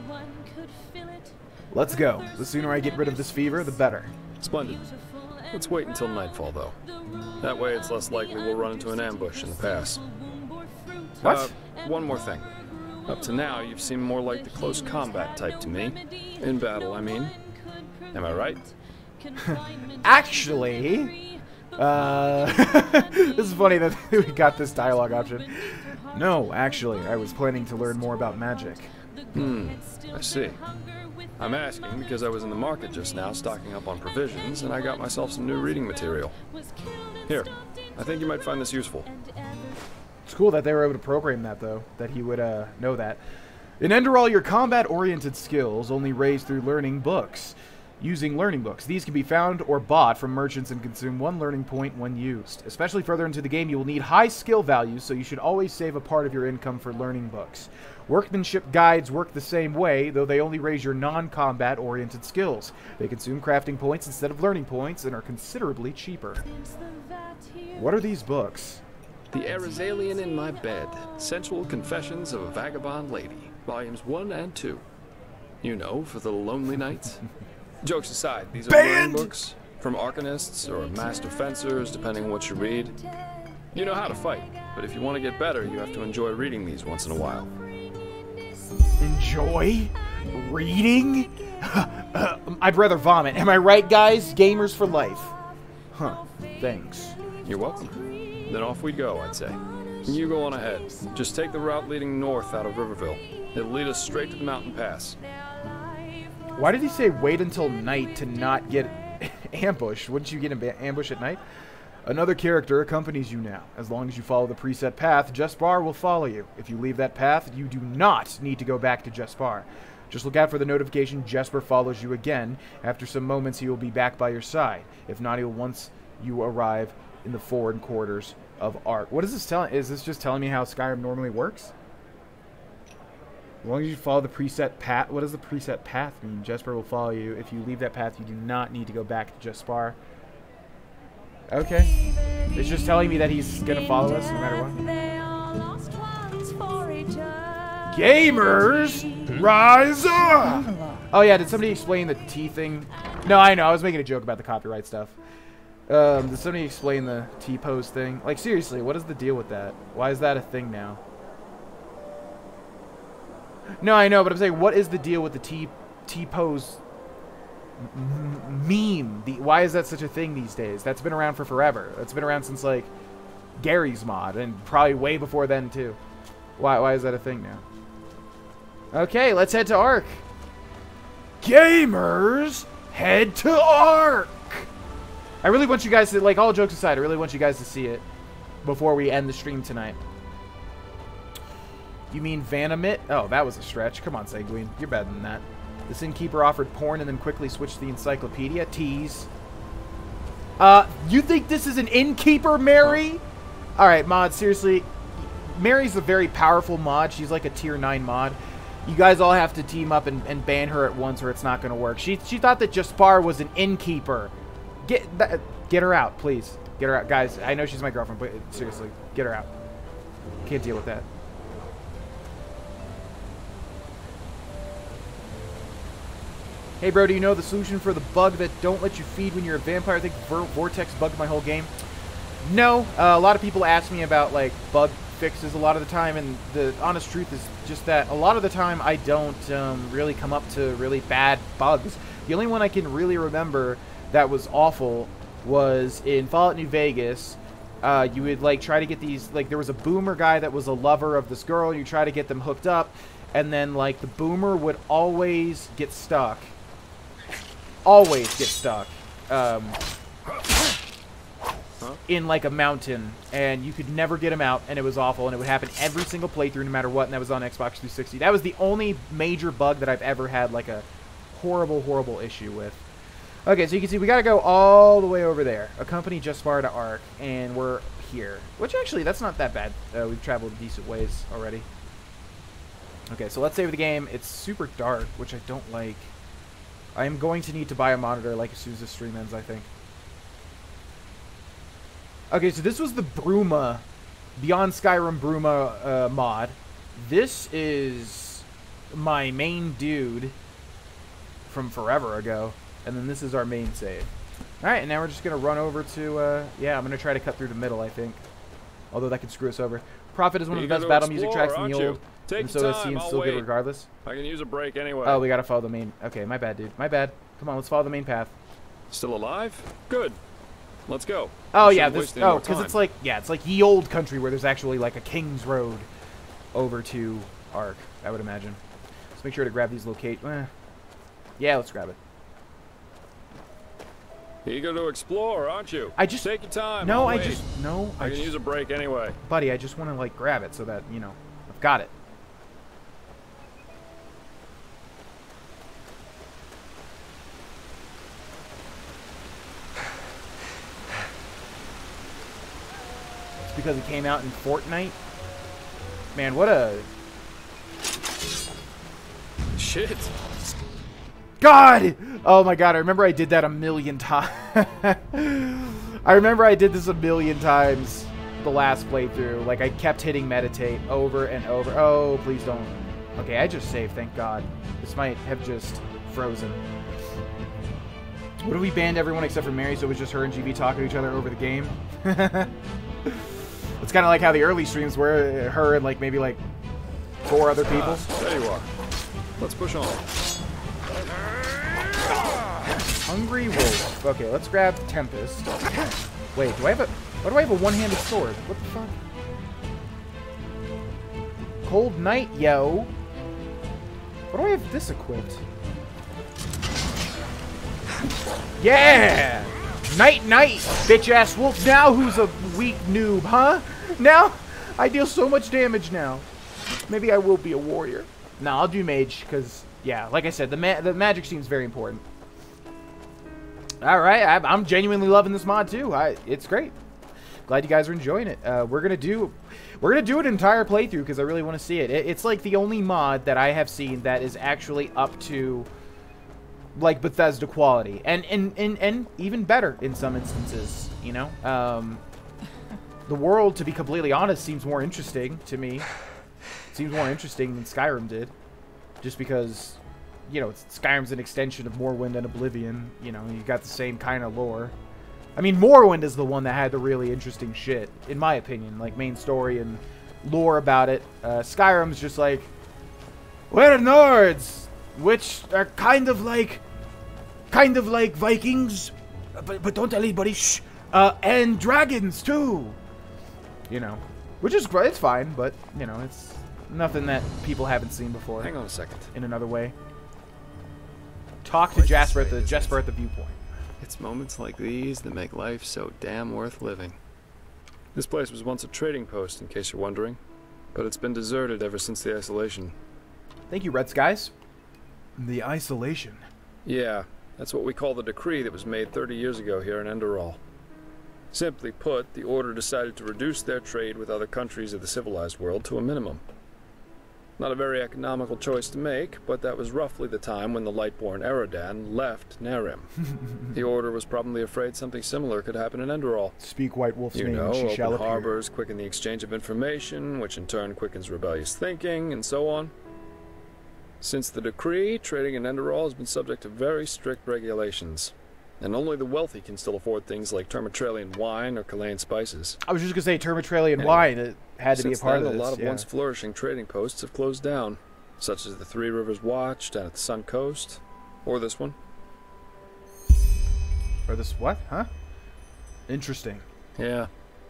Let's go. The sooner I get rid of this fever, the better. Splendid. Let's wait until nightfall, though. That way it's less likely we'll run into an ambush in the pass. What? One more thing. Up to now, you've seemed more like the close combat type to me. In battle, I mean. Am I right? Actually, this is funny that we got this dialogue option. No, actually, I was planning to learn more about magic. I see. I'm asking because I was in the market just now stocking up on provisions, and I got myself some new reading material. Here, I think you might find this useful. It's cool that they were able to program that, though, that he would know that. In Enderal, your combat-oriented skills only raise through learning books. Using learning books. These can be found or bought from merchants and consume 1 learning point when used. Especially further into the game, you will need high skill values, so you should always save a part of your income for learning books. Workmanship guides work the same way, though they only raise your non-combat oriented skills. They consume crafting points instead of learning points and are considerably cheaper. What are these books? The Arizalian in My Bed. Sensual Confessions of a Vagabond Lady. Volumes 1 and 2. You know, for the lonely nights. Jokes aside, these are learning books from arcanists or master fencers, depending on what you read. You know how to fight, but if you want to get better, you have to enjoy reading these once in a while. Enjoy? Reading? I'd rather vomit. Am I right, guys? Gamers for life. Huh. Thanks. You're welcome. Then off we go, I'd say. You go on ahead. Just take the route leading north out of Riverville. It'll lead us straight to the mountain pass. Why did he say wait until night to not get ambushed? Wouldn't you get ambushed at night? Another character accompanies you now. As long as you follow the preset path, Jespar will follow you. If you leave that path, you do not need to go back to Jespar. Just look out for the notification Jesper follows you again. After some moments, he will be back by your side. If not, he'll once you arrive in the forward quarters of Ark. What is this telling? Is this just telling me how Skyrim normally works? As long as you follow the preset path. What does the preset path mean? Jesper will follow you. If you leave that path, you do not need to go back to Jespar. Okay. It's just telling me that he's going to follow us no matter what. Gamers, rise up! Oh yeah, did somebody explain the T thing? No, I know. I was making a joke about the copyright stuff. Did somebody explain the T-pose thing? Like, seriously, what is the deal with that? Why is that a thing now? No, I know, but I'm saying, what is the deal with the T-pose meme? Why is that such a thing these days? That's been around for forever. That's been around since, like, Gary's mod, and probably way before then, too. Why is that a thing now? Okay, let's head to Ark. Gamers, head to Ark! I really want you guys to, like, all jokes aside, I really want you guys to see it before we end the stream tonight. You mean Vanamit? Oh, that was a stretch. Come on, Seguin. You're better than that. This innkeeper offered porn and then quickly switched to the encyclopedia. Tease. You think this is an innkeeper, Mary? Alright, mod, seriously. Mary's a very powerful mod. She's like a tier 9 mod. You guys all have to team up and ban her at once or it's not going to work. She thought that Jespar was an innkeeper. Get her out, please. Get her out. Guys, I know she's my girlfriend, but seriously, get her out. Can't deal with that. Hey bro, do you know the solution for the bug that don't let you feed when you're a vampire? I think Vortex bugged my whole game. No, a lot of people ask me about like bug fixes a lot of the time, and the honest truth is just that a lot of the time I don't really come up to really bad bugs. The only one I can really remember that was awful was in Fallout New Vegas. You would like try to get these, like there was a boomer guy that was a lover of this girl, and you try to get them hooked up, and then like the boomer would always get stuck. Always get stuck. In like a mountain, and you could never get him out, and it was awful, and it would happen every single playthrough no matter what, and that was on Xbox 360. That was the only major bug that I've ever had like a horrible issue with. Okay, so you can see we gotta go all the way over there. Accompany Jespar to Ark, and we're here. Which actually, that's not that bad. We've traveled decent ways already. Okay, so let's save the game. It's super dark, which I don't like. I am going to need to buy a monitor like as soon as the stream ends, I think. Okay, so this was the Bruma, Beyond Skyrim Bruma mod. This is my main dude from forever ago. And then this is our main save. Alright, and now we're just going to run over to, yeah, I'm going to try to cut through the middle, I think. Although that could screw us over. Prophet is one of the best battle music tracks in the old. And so is he still good regardless. I can use a break anyway. Oh, we got to follow the main. Okay, my bad, dude. My bad. Come on, let's follow the main path. Still alive? Good. Let's go. Oh, yeah, this, oh, because it's like, yeah, it's like ye old country where there's actually like a King's Road over to Ark, I would imagine. Let's make sure to grab these yeah, let's grab it. Eager to explore, aren't you? I just take your time. No, I can use a break anyway. Buddy, I just want to like grab it so that, you know, I've got it. It's because it came out in Fortnite. Man, what a shit. God! Oh my god, I remember I did that a million times. I remember I did this a million times the last playthrough. Like, I kept hitting meditate over and over. Oh, please don't. Okay, I just saved, thank god. This might have just frozen. What if we banned everyone except for Mary so it was just her and GB talking to each other over the game? It's kind of like how the early streams were, her and like maybe like 4 other people. There you are. Let's push on. Hungry Wolf. Okay, let's grab Tempest. Wait, do I have a... Why do I have a one-handed sword? What the fuck? Cold Night, yo. Why do I have this equipped? Yeah! Night, bitch-ass wolf. Now who's a weak noob, huh? Now I deal so much damage now. Maybe I will be a warrior. No, I'll do mage, because, yeah, like I said, the magic seems very important. Alright, I'm genuinely loving this mod, too. It's great. Glad you guys are enjoying it. We're gonna do an entire playthrough, because I really want to see it. It's like the only mod that I have seen that is actually up to, like, Bethesda quality. And even better in some instances, you know? The world, to be completely honest, seems more interesting to me. Seems more interesting than Skyrim did. Just because, you know, Skyrim's an extension of Morrowind and Oblivion. You know, you got the same kind of lore. I mean, Morrowind is the one that had the really interesting shit, in my opinion. Like, main story and lore about it. Skyrim's just like, we're Nords, which are kind of like Vikings, but don't tell anybody, shh. And dragons, too. You know, which is great, it's fine, but, you know, it's nothing that people haven't seen before. Hang on a second. In another way. Talk to Jasper at the viewpoint. It's moments like these that make life so damn worth living. This place was once a trading post, in case you're wondering, but it's been deserted ever since the isolation. Thank you, Red Skies. The isolation. Yeah, that's what we call the decree that was made 30 years ago here in Enderal. Simply put, the Order decided to reduce their trade with other countries of the civilized world to a minimum. Not a very economical choice to make, but that was roughly the time when the Lightborn Eradan left Narim. The Order was probably afraid something similar could happen in Enderal. Speak White Wolf's name, and she shall open appear. harbors quicken the exchange of information, which in turn quickens rebellious thinking, and so on. Since the decree, trading in Enderal has been subject to very strict regulations. And only the wealthy can still afford things like Termitralian wine or Chilean spices. I was just going to say Termitralian wine. had to be a Since part then, of this. a lot of yeah. once flourishing trading posts have closed down, such as the Three Rivers Watch down at the Sun Coast, or this one. Or this what? Huh? Interesting. Yeah.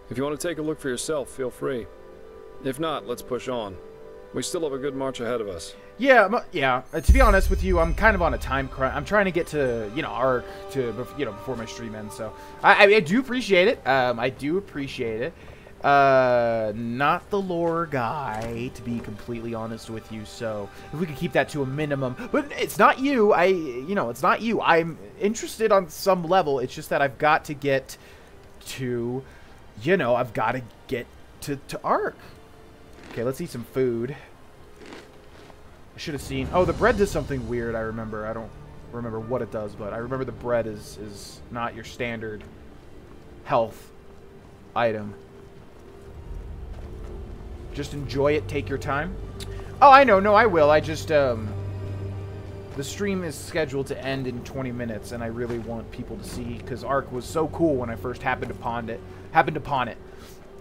If you want to take a look for yourself, feel free. If not, let's push on. We still have a good march ahead of us. Yeah, yeah. To be honest with you, I'm kind of on a time crunch. I'm trying to get to, Arc to, before my stream ends. So I do appreciate it. I do appreciate it. Not the lore guy, to be completely honest with you. So if we could keep that to a minimum, but it's not you. It's not you. I'm interested on some level. It's just that I've got to get to, I've got to get to Arc. Okay, let's eat some food. I should have seen. Oh, the bread does something weird. I remember. I don't remember what it does, but I remember the bread is not your standard health item. Just enjoy it. Take your time. Oh, I know. No, I will. I just the stream is scheduled to end in 20 minutes, and I really want people to see because Arc was so cool when I first happened upon it.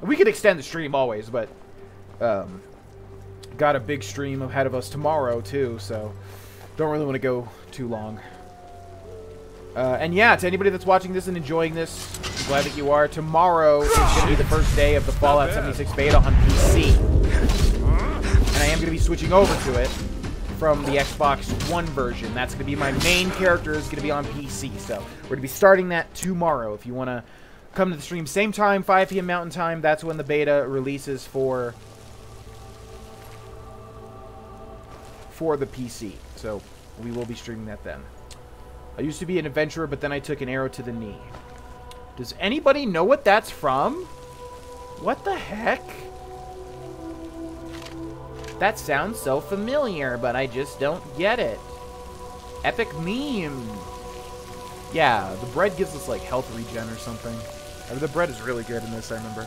We could extend the stream always, but got a big stream ahead of us tomorrow too, so don't really want to go too long. And yeah, to anybody that's watching this and enjoying this, I'm glad that you are. Tomorrow is going to be the first day of the Fallout 76 beta on PC. And I am going to be switching over to it from the Xbox One version. That's going to be my main character is going to be on PC. So we're going to be starting that tomorrow. If you want to come to the stream, same time, 5 p.m. Mountain Time, that's when the beta releases for the PC. So we will be streaming that then. I used to be an adventurer, but then I took an arrow to the knee. Does anybody know what that's from? What the heck? That sounds so familiar, but I just don't get it. Epic meme. Yeah, the bread gives us like health regen or something. The bread is really good in this, I remember.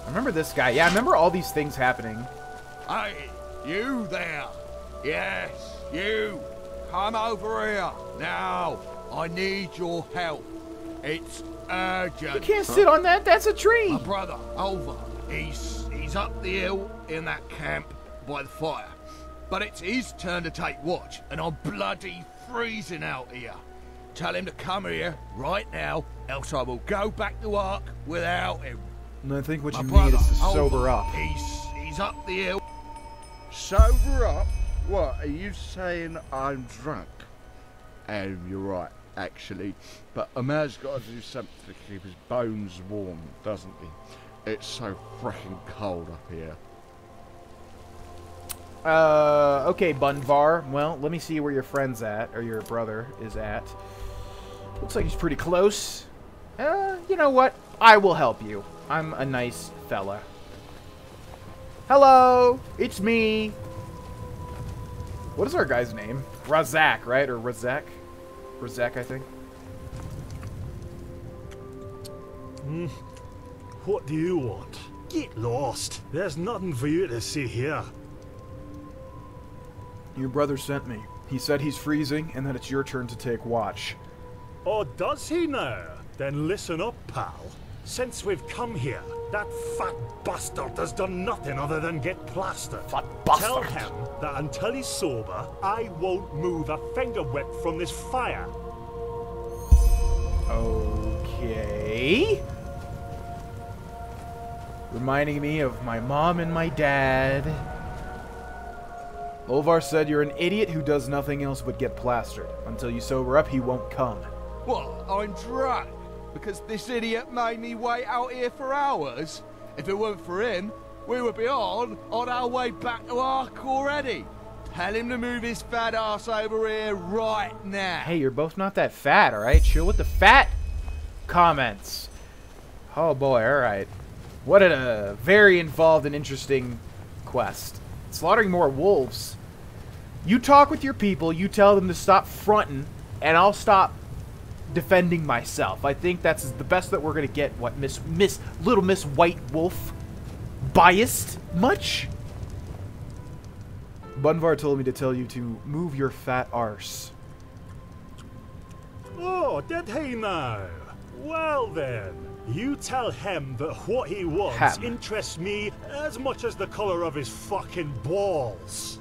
I remember this guy. Yeah, I remember all these things happening. Hey, you there. Yes, you. Come over here. Now, I need your help. It's urgent. You can't sit on that. That's a tree. My brother, over. He's up the hill in that camp by the fire. But it's his turn to take watch, and I'm bloody freezing out here. Tell him to come here right now, else I will go back to Ark without him. And I think what My you brother, need is to over. sober up. He's up the hill. Sober up? What, are you saying I'm drunk? You're right, actually. But a man's got to do something to keep his bones warm, doesn't he? It's so freaking cold up here. Okay, Bunvar. Well, let me see where your friend's at, or your brother is at. Looks like he's pretty close. You know what? I will help you. I'm a nice fella. Hello! It's me! What is our guy's name? Razak, right? Or Razak? Razak, I think. What do you want? Get lost. There's nothing for you to see here. Your brother sent me. He said he's freezing and that it's your turn to take watch. Oh, does he now? Then listen up, pal. Since we've come here, that fat bastard has done nothing other than get plastered. Fat bastard. Tell him that until he's sober, I won't move a finger whip from this fire. Okay. Reminding me of my mom and my dad. Olvar said you're an idiot who does nothing else but get plastered. Until you sober up, he won't come. What? I'm drunk? Because this idiot made me wait out here for hours? If it weren't for him, we would be on our way back to Ark already. Tell him to move his fat ass over here right now. Hey, you're both not that fat, alright? Chill with the fat comments. Oh boy, alright. What a very involved and interesting quest. Slaughtering more wolves. You talk with your people, you tell them to stop fronting, and I'll stop defending myself. I think that's the best that we're gonna get. What, Little Miss White Wolf? Biased much? Bunvar told me to tell you to move your fat arse. Oh, did he now? Well then, You tell him that what he wants interests me as much as the color of his fucking balls.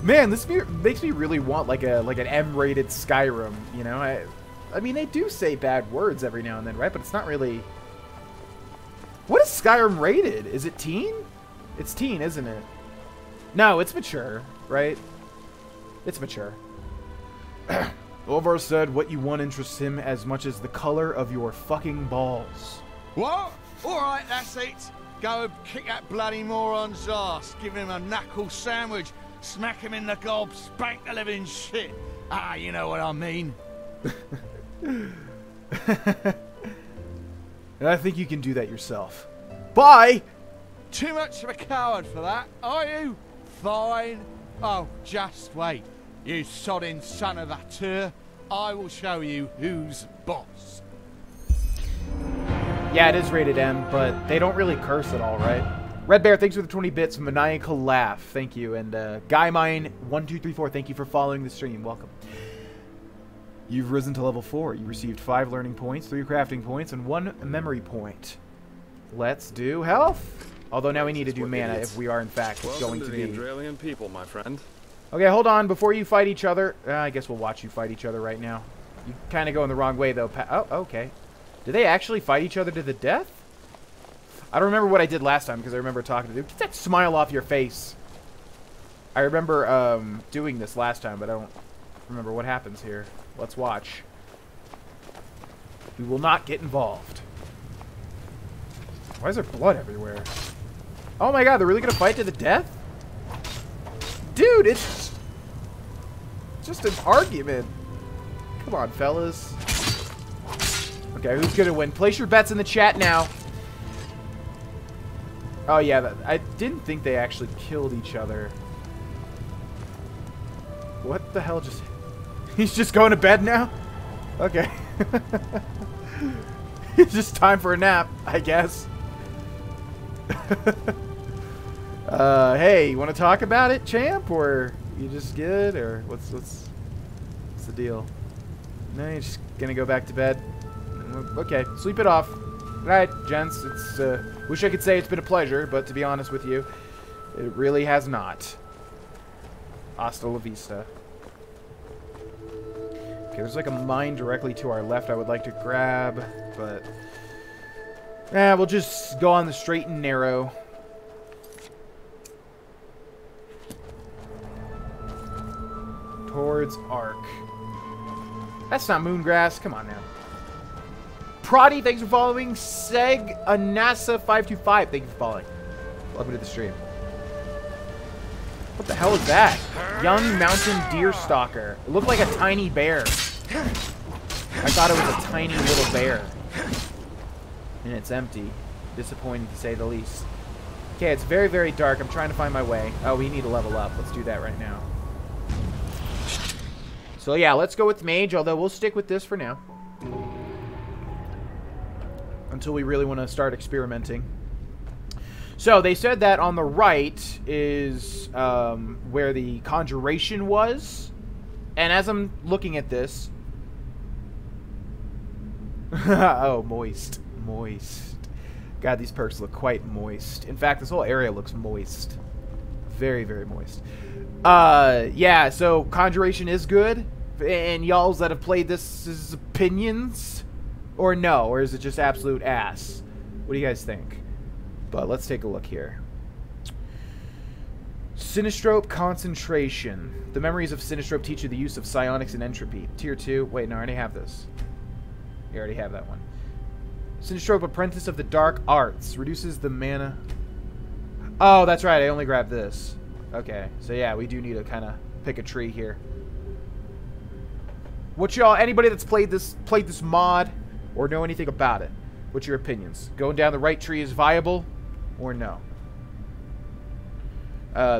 Man, this makes me really want like an M-rated Skyrim, you know? I mean, they do say bad words every now and then, right? But it's not really... What is Skyrim rated? Is it teen? It's teen, isn't it? No, it's mature, right? It's mature. Olvar said what you want interests him as much as the color of your fucking balls. What? Alright, that's it. Go and kick that bloody moron's ass. Give him a knuckle sandwich. Smack him in the gob. Spank the living shit. Ah, you know what I mean. And I think you can do that yourself. Bye! Too much of a coward for that, are you? Fine. Oh, just wait. You sodding son of a tur. I will show you who's boss. Yeah, it is rated M, but they don't really curse at all, right? Red Bear, thanks for the 20 bits. Maniacal Laugh, thank you. And GuyMine1234, thank you for following the stream. Welcome. You've risen to level 4. You received 5 learning points, 3 crafting points, and 1 memory point. Let's do health. Although now we need to do mana if we are in fact going to be... Welcome to the Enderalian people, my friend. Okay, hold on. Before you fight each other... I guess we'll watch you fight each other right now. You kind of go in the wrong way, though. Oh, okay. Do they actually fight each other to the death? I don't remember what I did last time, because I remember talking to them. Get that smile off your face. I remember doing this last time, but I don't remember what happens here. Let's watch. We will not get involved. Why is there blood everywhere? Oh my god, they're really going to fight to the death? Dude, it's just an argument. Come on, fellas. Okay, who's going to win? Place your bets in the chat now. Oh, yeah, I didn't think they actually killed each other. What the hell just... He's just going to bed now? Okay. It's just time for a nap, I guess. Hey, you want to talk about it, champ? Or you just good? Or what's the deal? No, you're just gonna go back to bed? Okay, sleep it off. Alright, gents, it's, wish I could say it's been a pleasure, but to be honest with you, it really has not. Hasta la vista. Okay, there's like a mine directly to our left I would like to grab, but... we'll just go on the straight and narrow. Towards Ark. That's not moongrass. Come on now. Proddy, thanks for following. Seg Anasa525, thank you for following. Welcome to the stream. What the hell is that? Young mountain deer stalker. It looked like a tiny bear. I thought it was a tiny little bear. And it's empty. Disappointing to say the least. Okay, it's very, very dark. I'm trying to find my way. Oh, we need to level up. Let's do that right now. So yeah, let's go with mage, although we'll stick with this for now. Until we really want to start experimenting. So they said that on the right is where the conjuration was. And as I'm looking at this... oh, moist. Moist. God, these perks look quite moist. In fact, this whole area looks moist. Very, very moist. Yeah, so Conjuration is good. And y'alls that have played this is opinions? Or no? Or is it just absolute ass? What do you guys think? But let's take a look here. Sinistrope Concentration. The memories of Sinistrope teach you the use of psionics and entropy. Tier 2. Wait, no, I already have this. You already have that one. Sinistrope Apprentice of the Dark Arts. Reduces the mana... Oh, that's right. I only grabbed this. Okay. So yeah, we do need to kind of pick a tree here. What y'all... Anybody that's played this mod or know anything about it? What's your opinions? Going down the right tree is viable or no?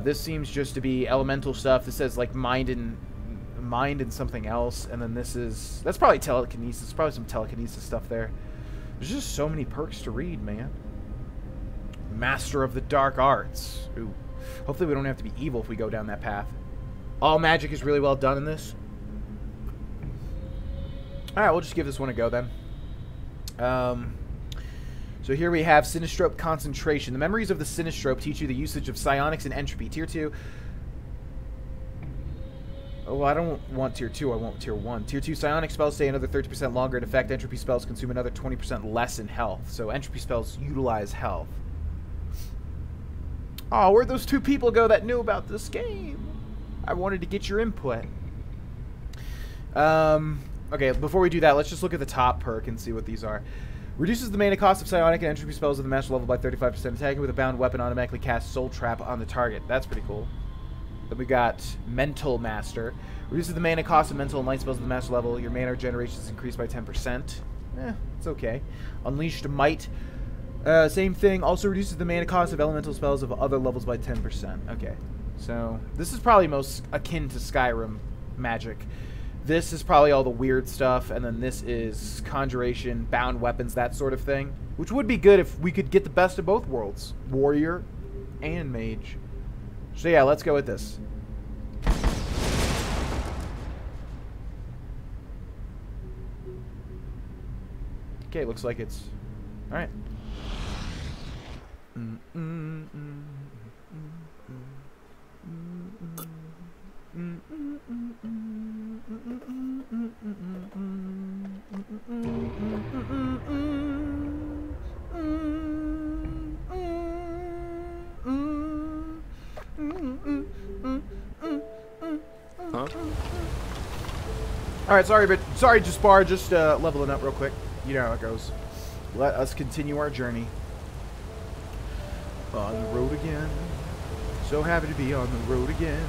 This seems just to be elemental stuff. This says like mind and something else, and then this is... That's probably telekinesis. Probably some telekinesis stuff there. There's just so many perks to read, man. Master of the Dark Arts. Ooh. Hopefully we don't have to be evil if we go down that path. All magic is really well done in this. Alright, we'll just give this one a go then. So here we have Sinistrope Concentration. The memories of the Sinistrope teach you the usage of psionics and entropy. Tier 2. Oh, I don't want Tier 2, I want Tier 1. Tier 2 psionic spells stay another 30% longer in effect. Entropy spells consume another 20% less in health. So entropy spells utilize health. Oh, where'd those two people go that knew about this game? I wanted to get your input. Okay, before we do that, let's just look at the top perk and see what these are. Reduces the mana cost of psionic and entropy spells of the master level by 35%. Attacking with a bound weapon automatically casts Soul Trap on the target. That's pretty cool. Then we got Mental Master. Reduces the mana cost of mental and light spells of the master level. Your mana regeneration is increased by 10%. It's okay. Unleashed Might. Same thing. Also reduces the mana cost of elemental spells of other levels by 10%. Okay. So, this is probably most akin to Skyrim magic. This is probably all the weird stuff, and then this is conjuration, bound weapons, that sort of thing. Which would be good if we could get the best of both worlds. Warrior and mage. So yeah, let's go with this. Okay, looks like it's... Alright. Huh? Alright, sorry, Jaspar, just leveling up real quick. You know how it goes. Let us continue our journey. On the road again. So happy to be on the road again.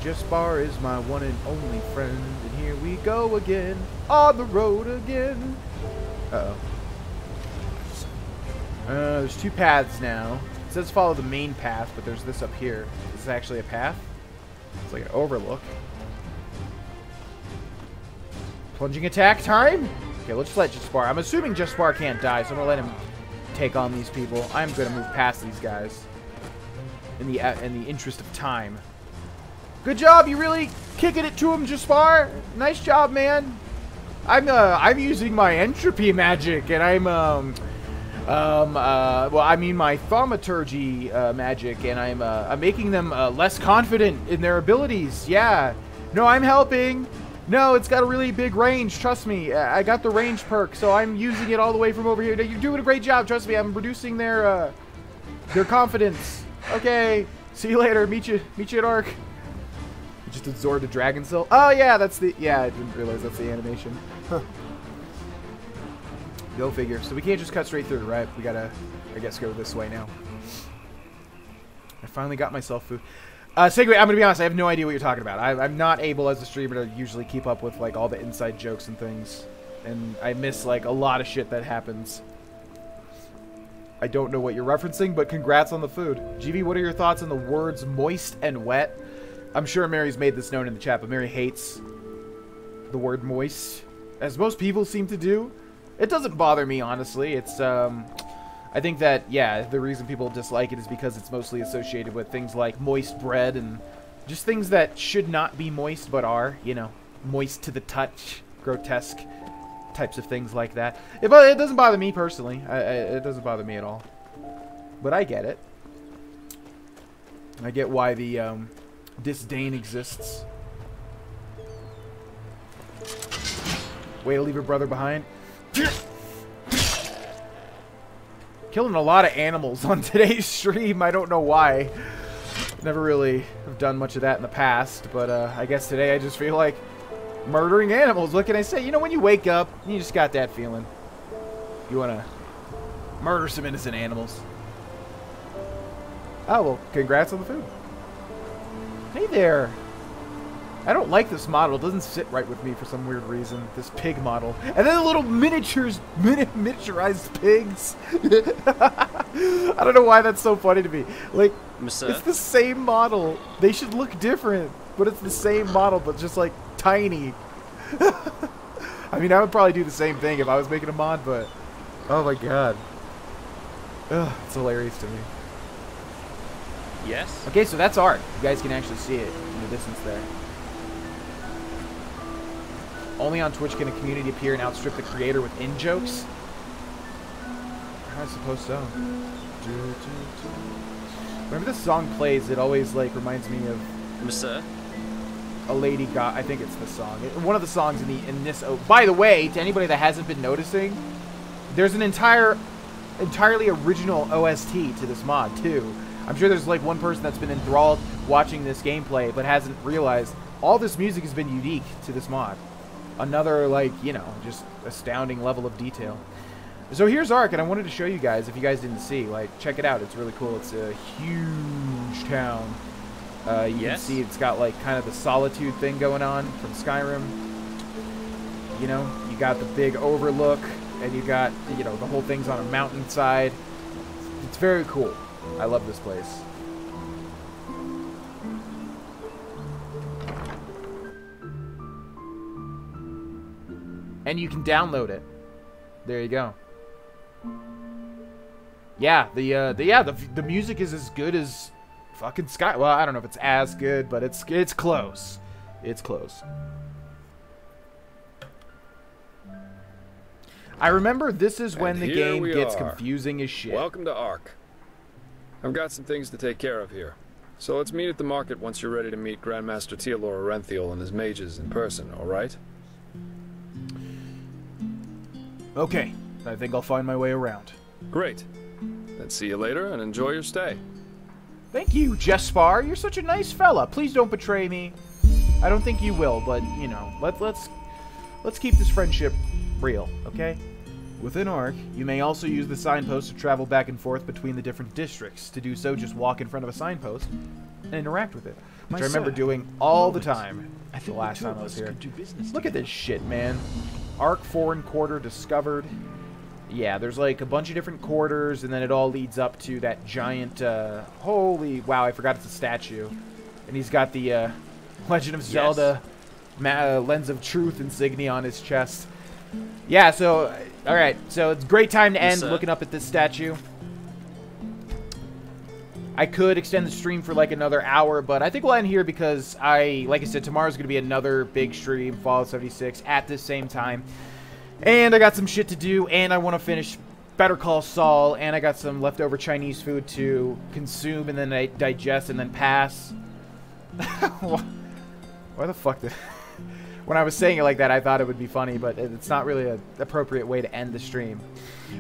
Jaspar is my one and only friend. And here we go again. On the road again. Uh-oh. There's two paths now. It says follow the main path, but there's this up here. Is this actually a path? It's like an overlook. Plunging attack time? Okay, let's let Jaspar. I'm assuming Jaspar can't die, so I'm gonna let him take on these people. I'm gonna move past these guys in the interest of time. Good job, you really kicking it to him, Jaspar. Nice job, man. I'm using my entropy magic, and I'm well, I mean my thaumaturgy magic, and I'm making them less confident in their abilities. Yeah. No, I'm helping. No, it's got a really big range. Trust me. I got the range perk, so I'm using it all the way from over here. You're doing a great job. Trust me. I'm reducing their confidence. Okay. See you later. Meet you at Ark. You just absorbed a dragon soul. Oh yeah, that's the. Yeah, I didn't realize that's the animation. Huh. Go figure. So we can't just cut straight through, right? We gotta, I guess, go this way now. I finally got myself food. Segue, I'm gonna be honest, I have no idea what you're talking about. I'm not able as a streamer to usually keep up with like all the inside jokes and things. And I miss like a lot of shit that happens. I don't know what you're referencing, but congrats on the food. GV, what are your thoughts on the words moist and wet? I'm sure Mary's made this known in the chat, but Mary hates the word moist, as most people seem to do. It doesn't bother me, honestly. It's, I think that, yeah, the reason people dislike it is because it's mostly associated with things like moist bread and just things that should not be moist but are, you know, moist to the touch, grotesque types of things like that. It doesn't bother me personally. It doesn't bother me at all. But I get it. I get why the disdain exists. Way to leave your brother behind. Killing a lot of animals on today's stream. I don't know why. Never really have done much of that in the past, but I guess today I just feel like murdering animals. What can I say? You know, when you wake up, you just got that feeling. You want to murder some innocent animals. Oh, well, congrats on the food. Hey there. I don't like this model. It doesn't sit right with me for some weird reason. This pig model. And then the little miniaturized pigs. I don't know why that's so funny to me. Like, it's the same model. They should look different, but it's the same model, but just like tiny. I mean, I would probably do the same thing if I was making a mod, but oh my god. Ugh, it's hilarious to me. Yes? Okay, so that's art. You guys can actually see it in the distance there. Only on Twitch can a community appear and outstrip the creator with in-jokes. I suppose so. Whenever this song plays, it always, like, reminds me of... Monsieur? A Lady God. I think it's the song. One of the songs in this... Oh, by the way, to anybody that hasn't been noticing, there's an entirely original OST to this mod, too. I'm sure there's, like, one person that's been enthralled watching this gameplay, but hasn't realized all this music has been unique to this mod. Another, like, you know, just astounding level of detail. So here's Ark, and I wanted to show you guys, if you guys didn't see, like, check it out. It's really cool. It's a huge town. You can see it's got, like, kind of the solitude thing going on from Skyrim. You know, you got the big overlook, and you got, you know, the whole thing's on a mountainside. It's very cool. I love this place. And you can download it. There you go. Yeah, the music is as good as fucking Sky. Well, I don't know if it's as good, but it's close. It's close. I remember this is when the game gets confusing as shit. Welcome to Ark. I've got some things to take care of here. So let's meet at the market once you're ready to meet Grandmaster Tealor Orenthiel and his mages in person, alright? Okay, I think I'll find my way around. Great. Then see you later and enjoy your stay. Thank you, Jespar. You're such a nice fella. Please don't betray me. I don't think you will, but, you know, let's keep this friendship real, okay? Within Ark, you may also use the signpost to travel back and forth between the different districts. To do so, just walk in front of a signpost and interact with it. Which I remember doing all the time the last time I was here. Look at this shit, man. Ark Foreign Quarter discovered. Yeah, there's like a bunch of different quarters, and then it all leads up to that giant, holy, wow, I forgot it's a statue. And he's got the, Legend of Zelda Lens of Truth insignia on his chest. Yeah, so, alright, so it's a great time to end looking up at this statue. I could extend the stream for like another hour, but I think we'll end here because like I said, tomorrow's going to be another big stream, Fallout 76, at this same time. And I got some shit to do, and I want to finish Better Call Saul, and I got some leftover Chinese food to consume and then digest and then pass. Why the fuck did... When I was saying it like that, I thought it would be funny, but it's not really an appropriate way to end the stream.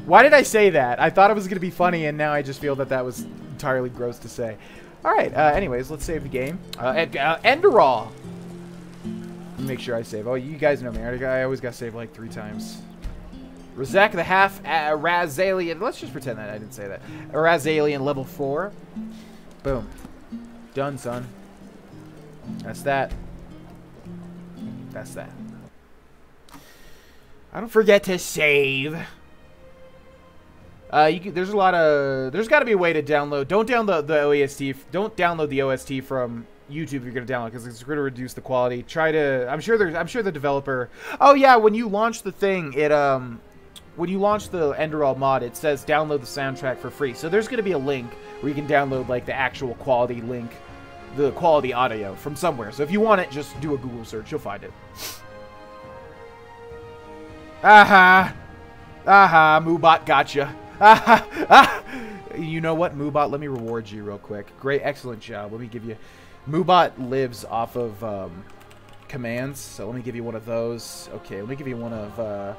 Why did I say that? I thought it was going to be funny, and now I just feel that that was entirely gross to say. Alright, anyways, let's save the game. Enderal! Make sure I save. Oh, you guys know me. I always got to save like 3 times. Razak the Half Razalian. Let's just pretend that I didn't say that. Razalian level 4. Boom. Done, son. That's that. That's that. I don't forget to save. There's a lot of... There's got to be a way to download... Don't download the OST. Don't download the OST from YouTube if you're going to download, because it's going to reduce the quality. Try to... I'm sure the developer... Oh, yeah, when you launch the thing, it... When you launch the Enderal mod, it says download the soundtrack for free. So there's going to be a link where you can download, like, the actual quality link, the quality audio from somewhere. So if you want it, just do a Google search. You'll find it. Aha! Aha, Moobot gotcha. Aha! You know what, Moobot? Let me reward you real quick. Great, excellent job. Let me give you... Moobot lives off of commands, so let me give you one of those. Okay, let me give you one of...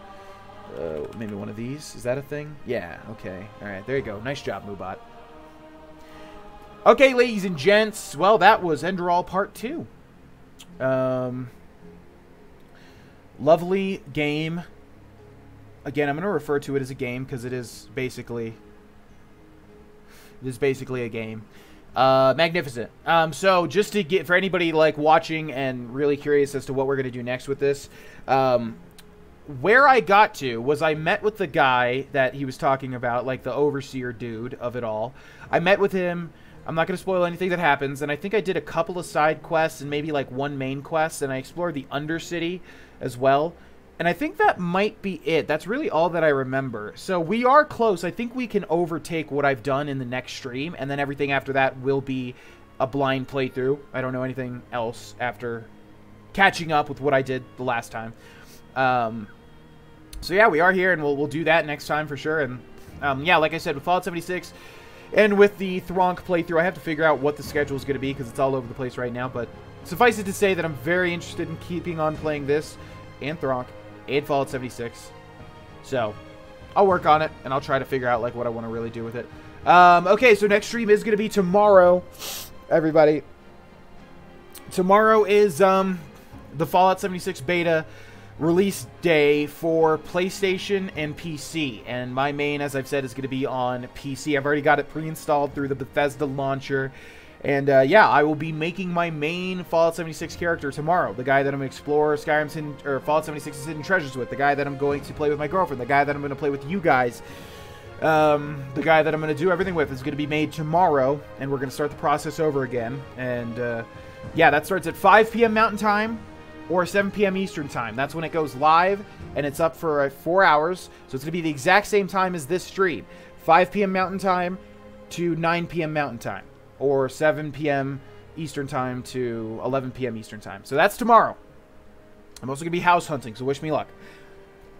maybe one of these. Is that a thing? Yeah, okay. Alright, there you go. Nice job, Moobot. Okay, ladies and gents. Well, that was Enderal Part 2. Lovely game. Again, I'm going to refer to it as a game because it is basically a game. Magnificent. So just to get, for anybody like watching and really curious as to what we're going to do next with this, where I got to was I met with the guy that he was talking about, like the overseer dude of it all. I met with him. I'm not going to spoil anything that happens, and I think I did a couple of side quests and maybe like one main quest, and I explored the Undercity as well. And I think that might be it. That's really all that I remember. So we are close. I think we can overtake what I've done in the next stream, and then everything after that will be a blind playthrough. I don't know anything else after catching up with what I did the last time. So yeah, we are here, and we'll do that next time for sure. And yeah, like I said, with Fallout 76 and with the Thronk playthrough, I have to figure out what the schedule is going to be because it's all over the place right now. But suffice it to say that I'm very interested in keeping on playing this and Thronk and Fallout 76. So I'll work on it, and I'll try to figure out like what I want to really do with it. Okay, so next stream is going to be tomorrow, everybody. Tomorrow is the Fallout 76 beta release day for PlayStation and PC, and my main, as I've said, is going to be on PC. I've already got it pre-installed through the Bethesda launcher, and yeah, I will be making my main Fallout 76 character tomorrow. The guy that I'm going to explore Skyrim's or Fallout 76's hidden treasures with, the guy that I'm going to play with my girlfriend, the guy that I'm going to play with you guys, the guy that I'm going to do everything with is going to be made tomorrow, and we're going to start the process over again. And yeah, that starts at 5 p.m. Mountain Time or 7 p.m. Eastern Time. That's when it goes live, and it's up for 4 hours. So it's going to be the exact same time as this stream. 5 p.m. Mountain Time to 9 p.m. Mountain Time, or 7 p.m. Eastern Time to 11 p.m. Eastern Time. So that's tomorrow. I'm also going to be house hunting, so wish me luck.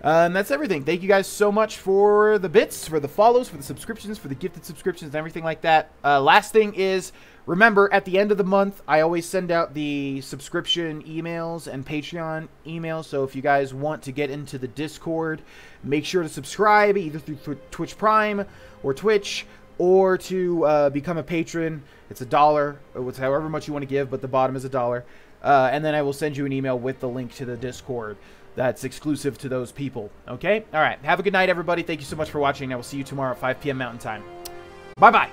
And that's everything. Thank you guys so much for the bits, for the follows, for the subscriptions, for the gifted subscriptions, and everything like that. Last thing is, remember, at the end of the month, I always send out the subscription emails and Patreon emails. So if you guys want to get into the Discord, make sure to subscribe either through Twitch Prime or Twitch, or to become a patron. It's $1, or it's however much you want to give, but the bottom is $1. And then I will send you an email with the link to the Discord that's exclusive to those people. Okay? All right. Have a good night, everybody. Thank you so much for watching. I will see you tomorrow at 5 p.m. Mountain Time. Bye-bye.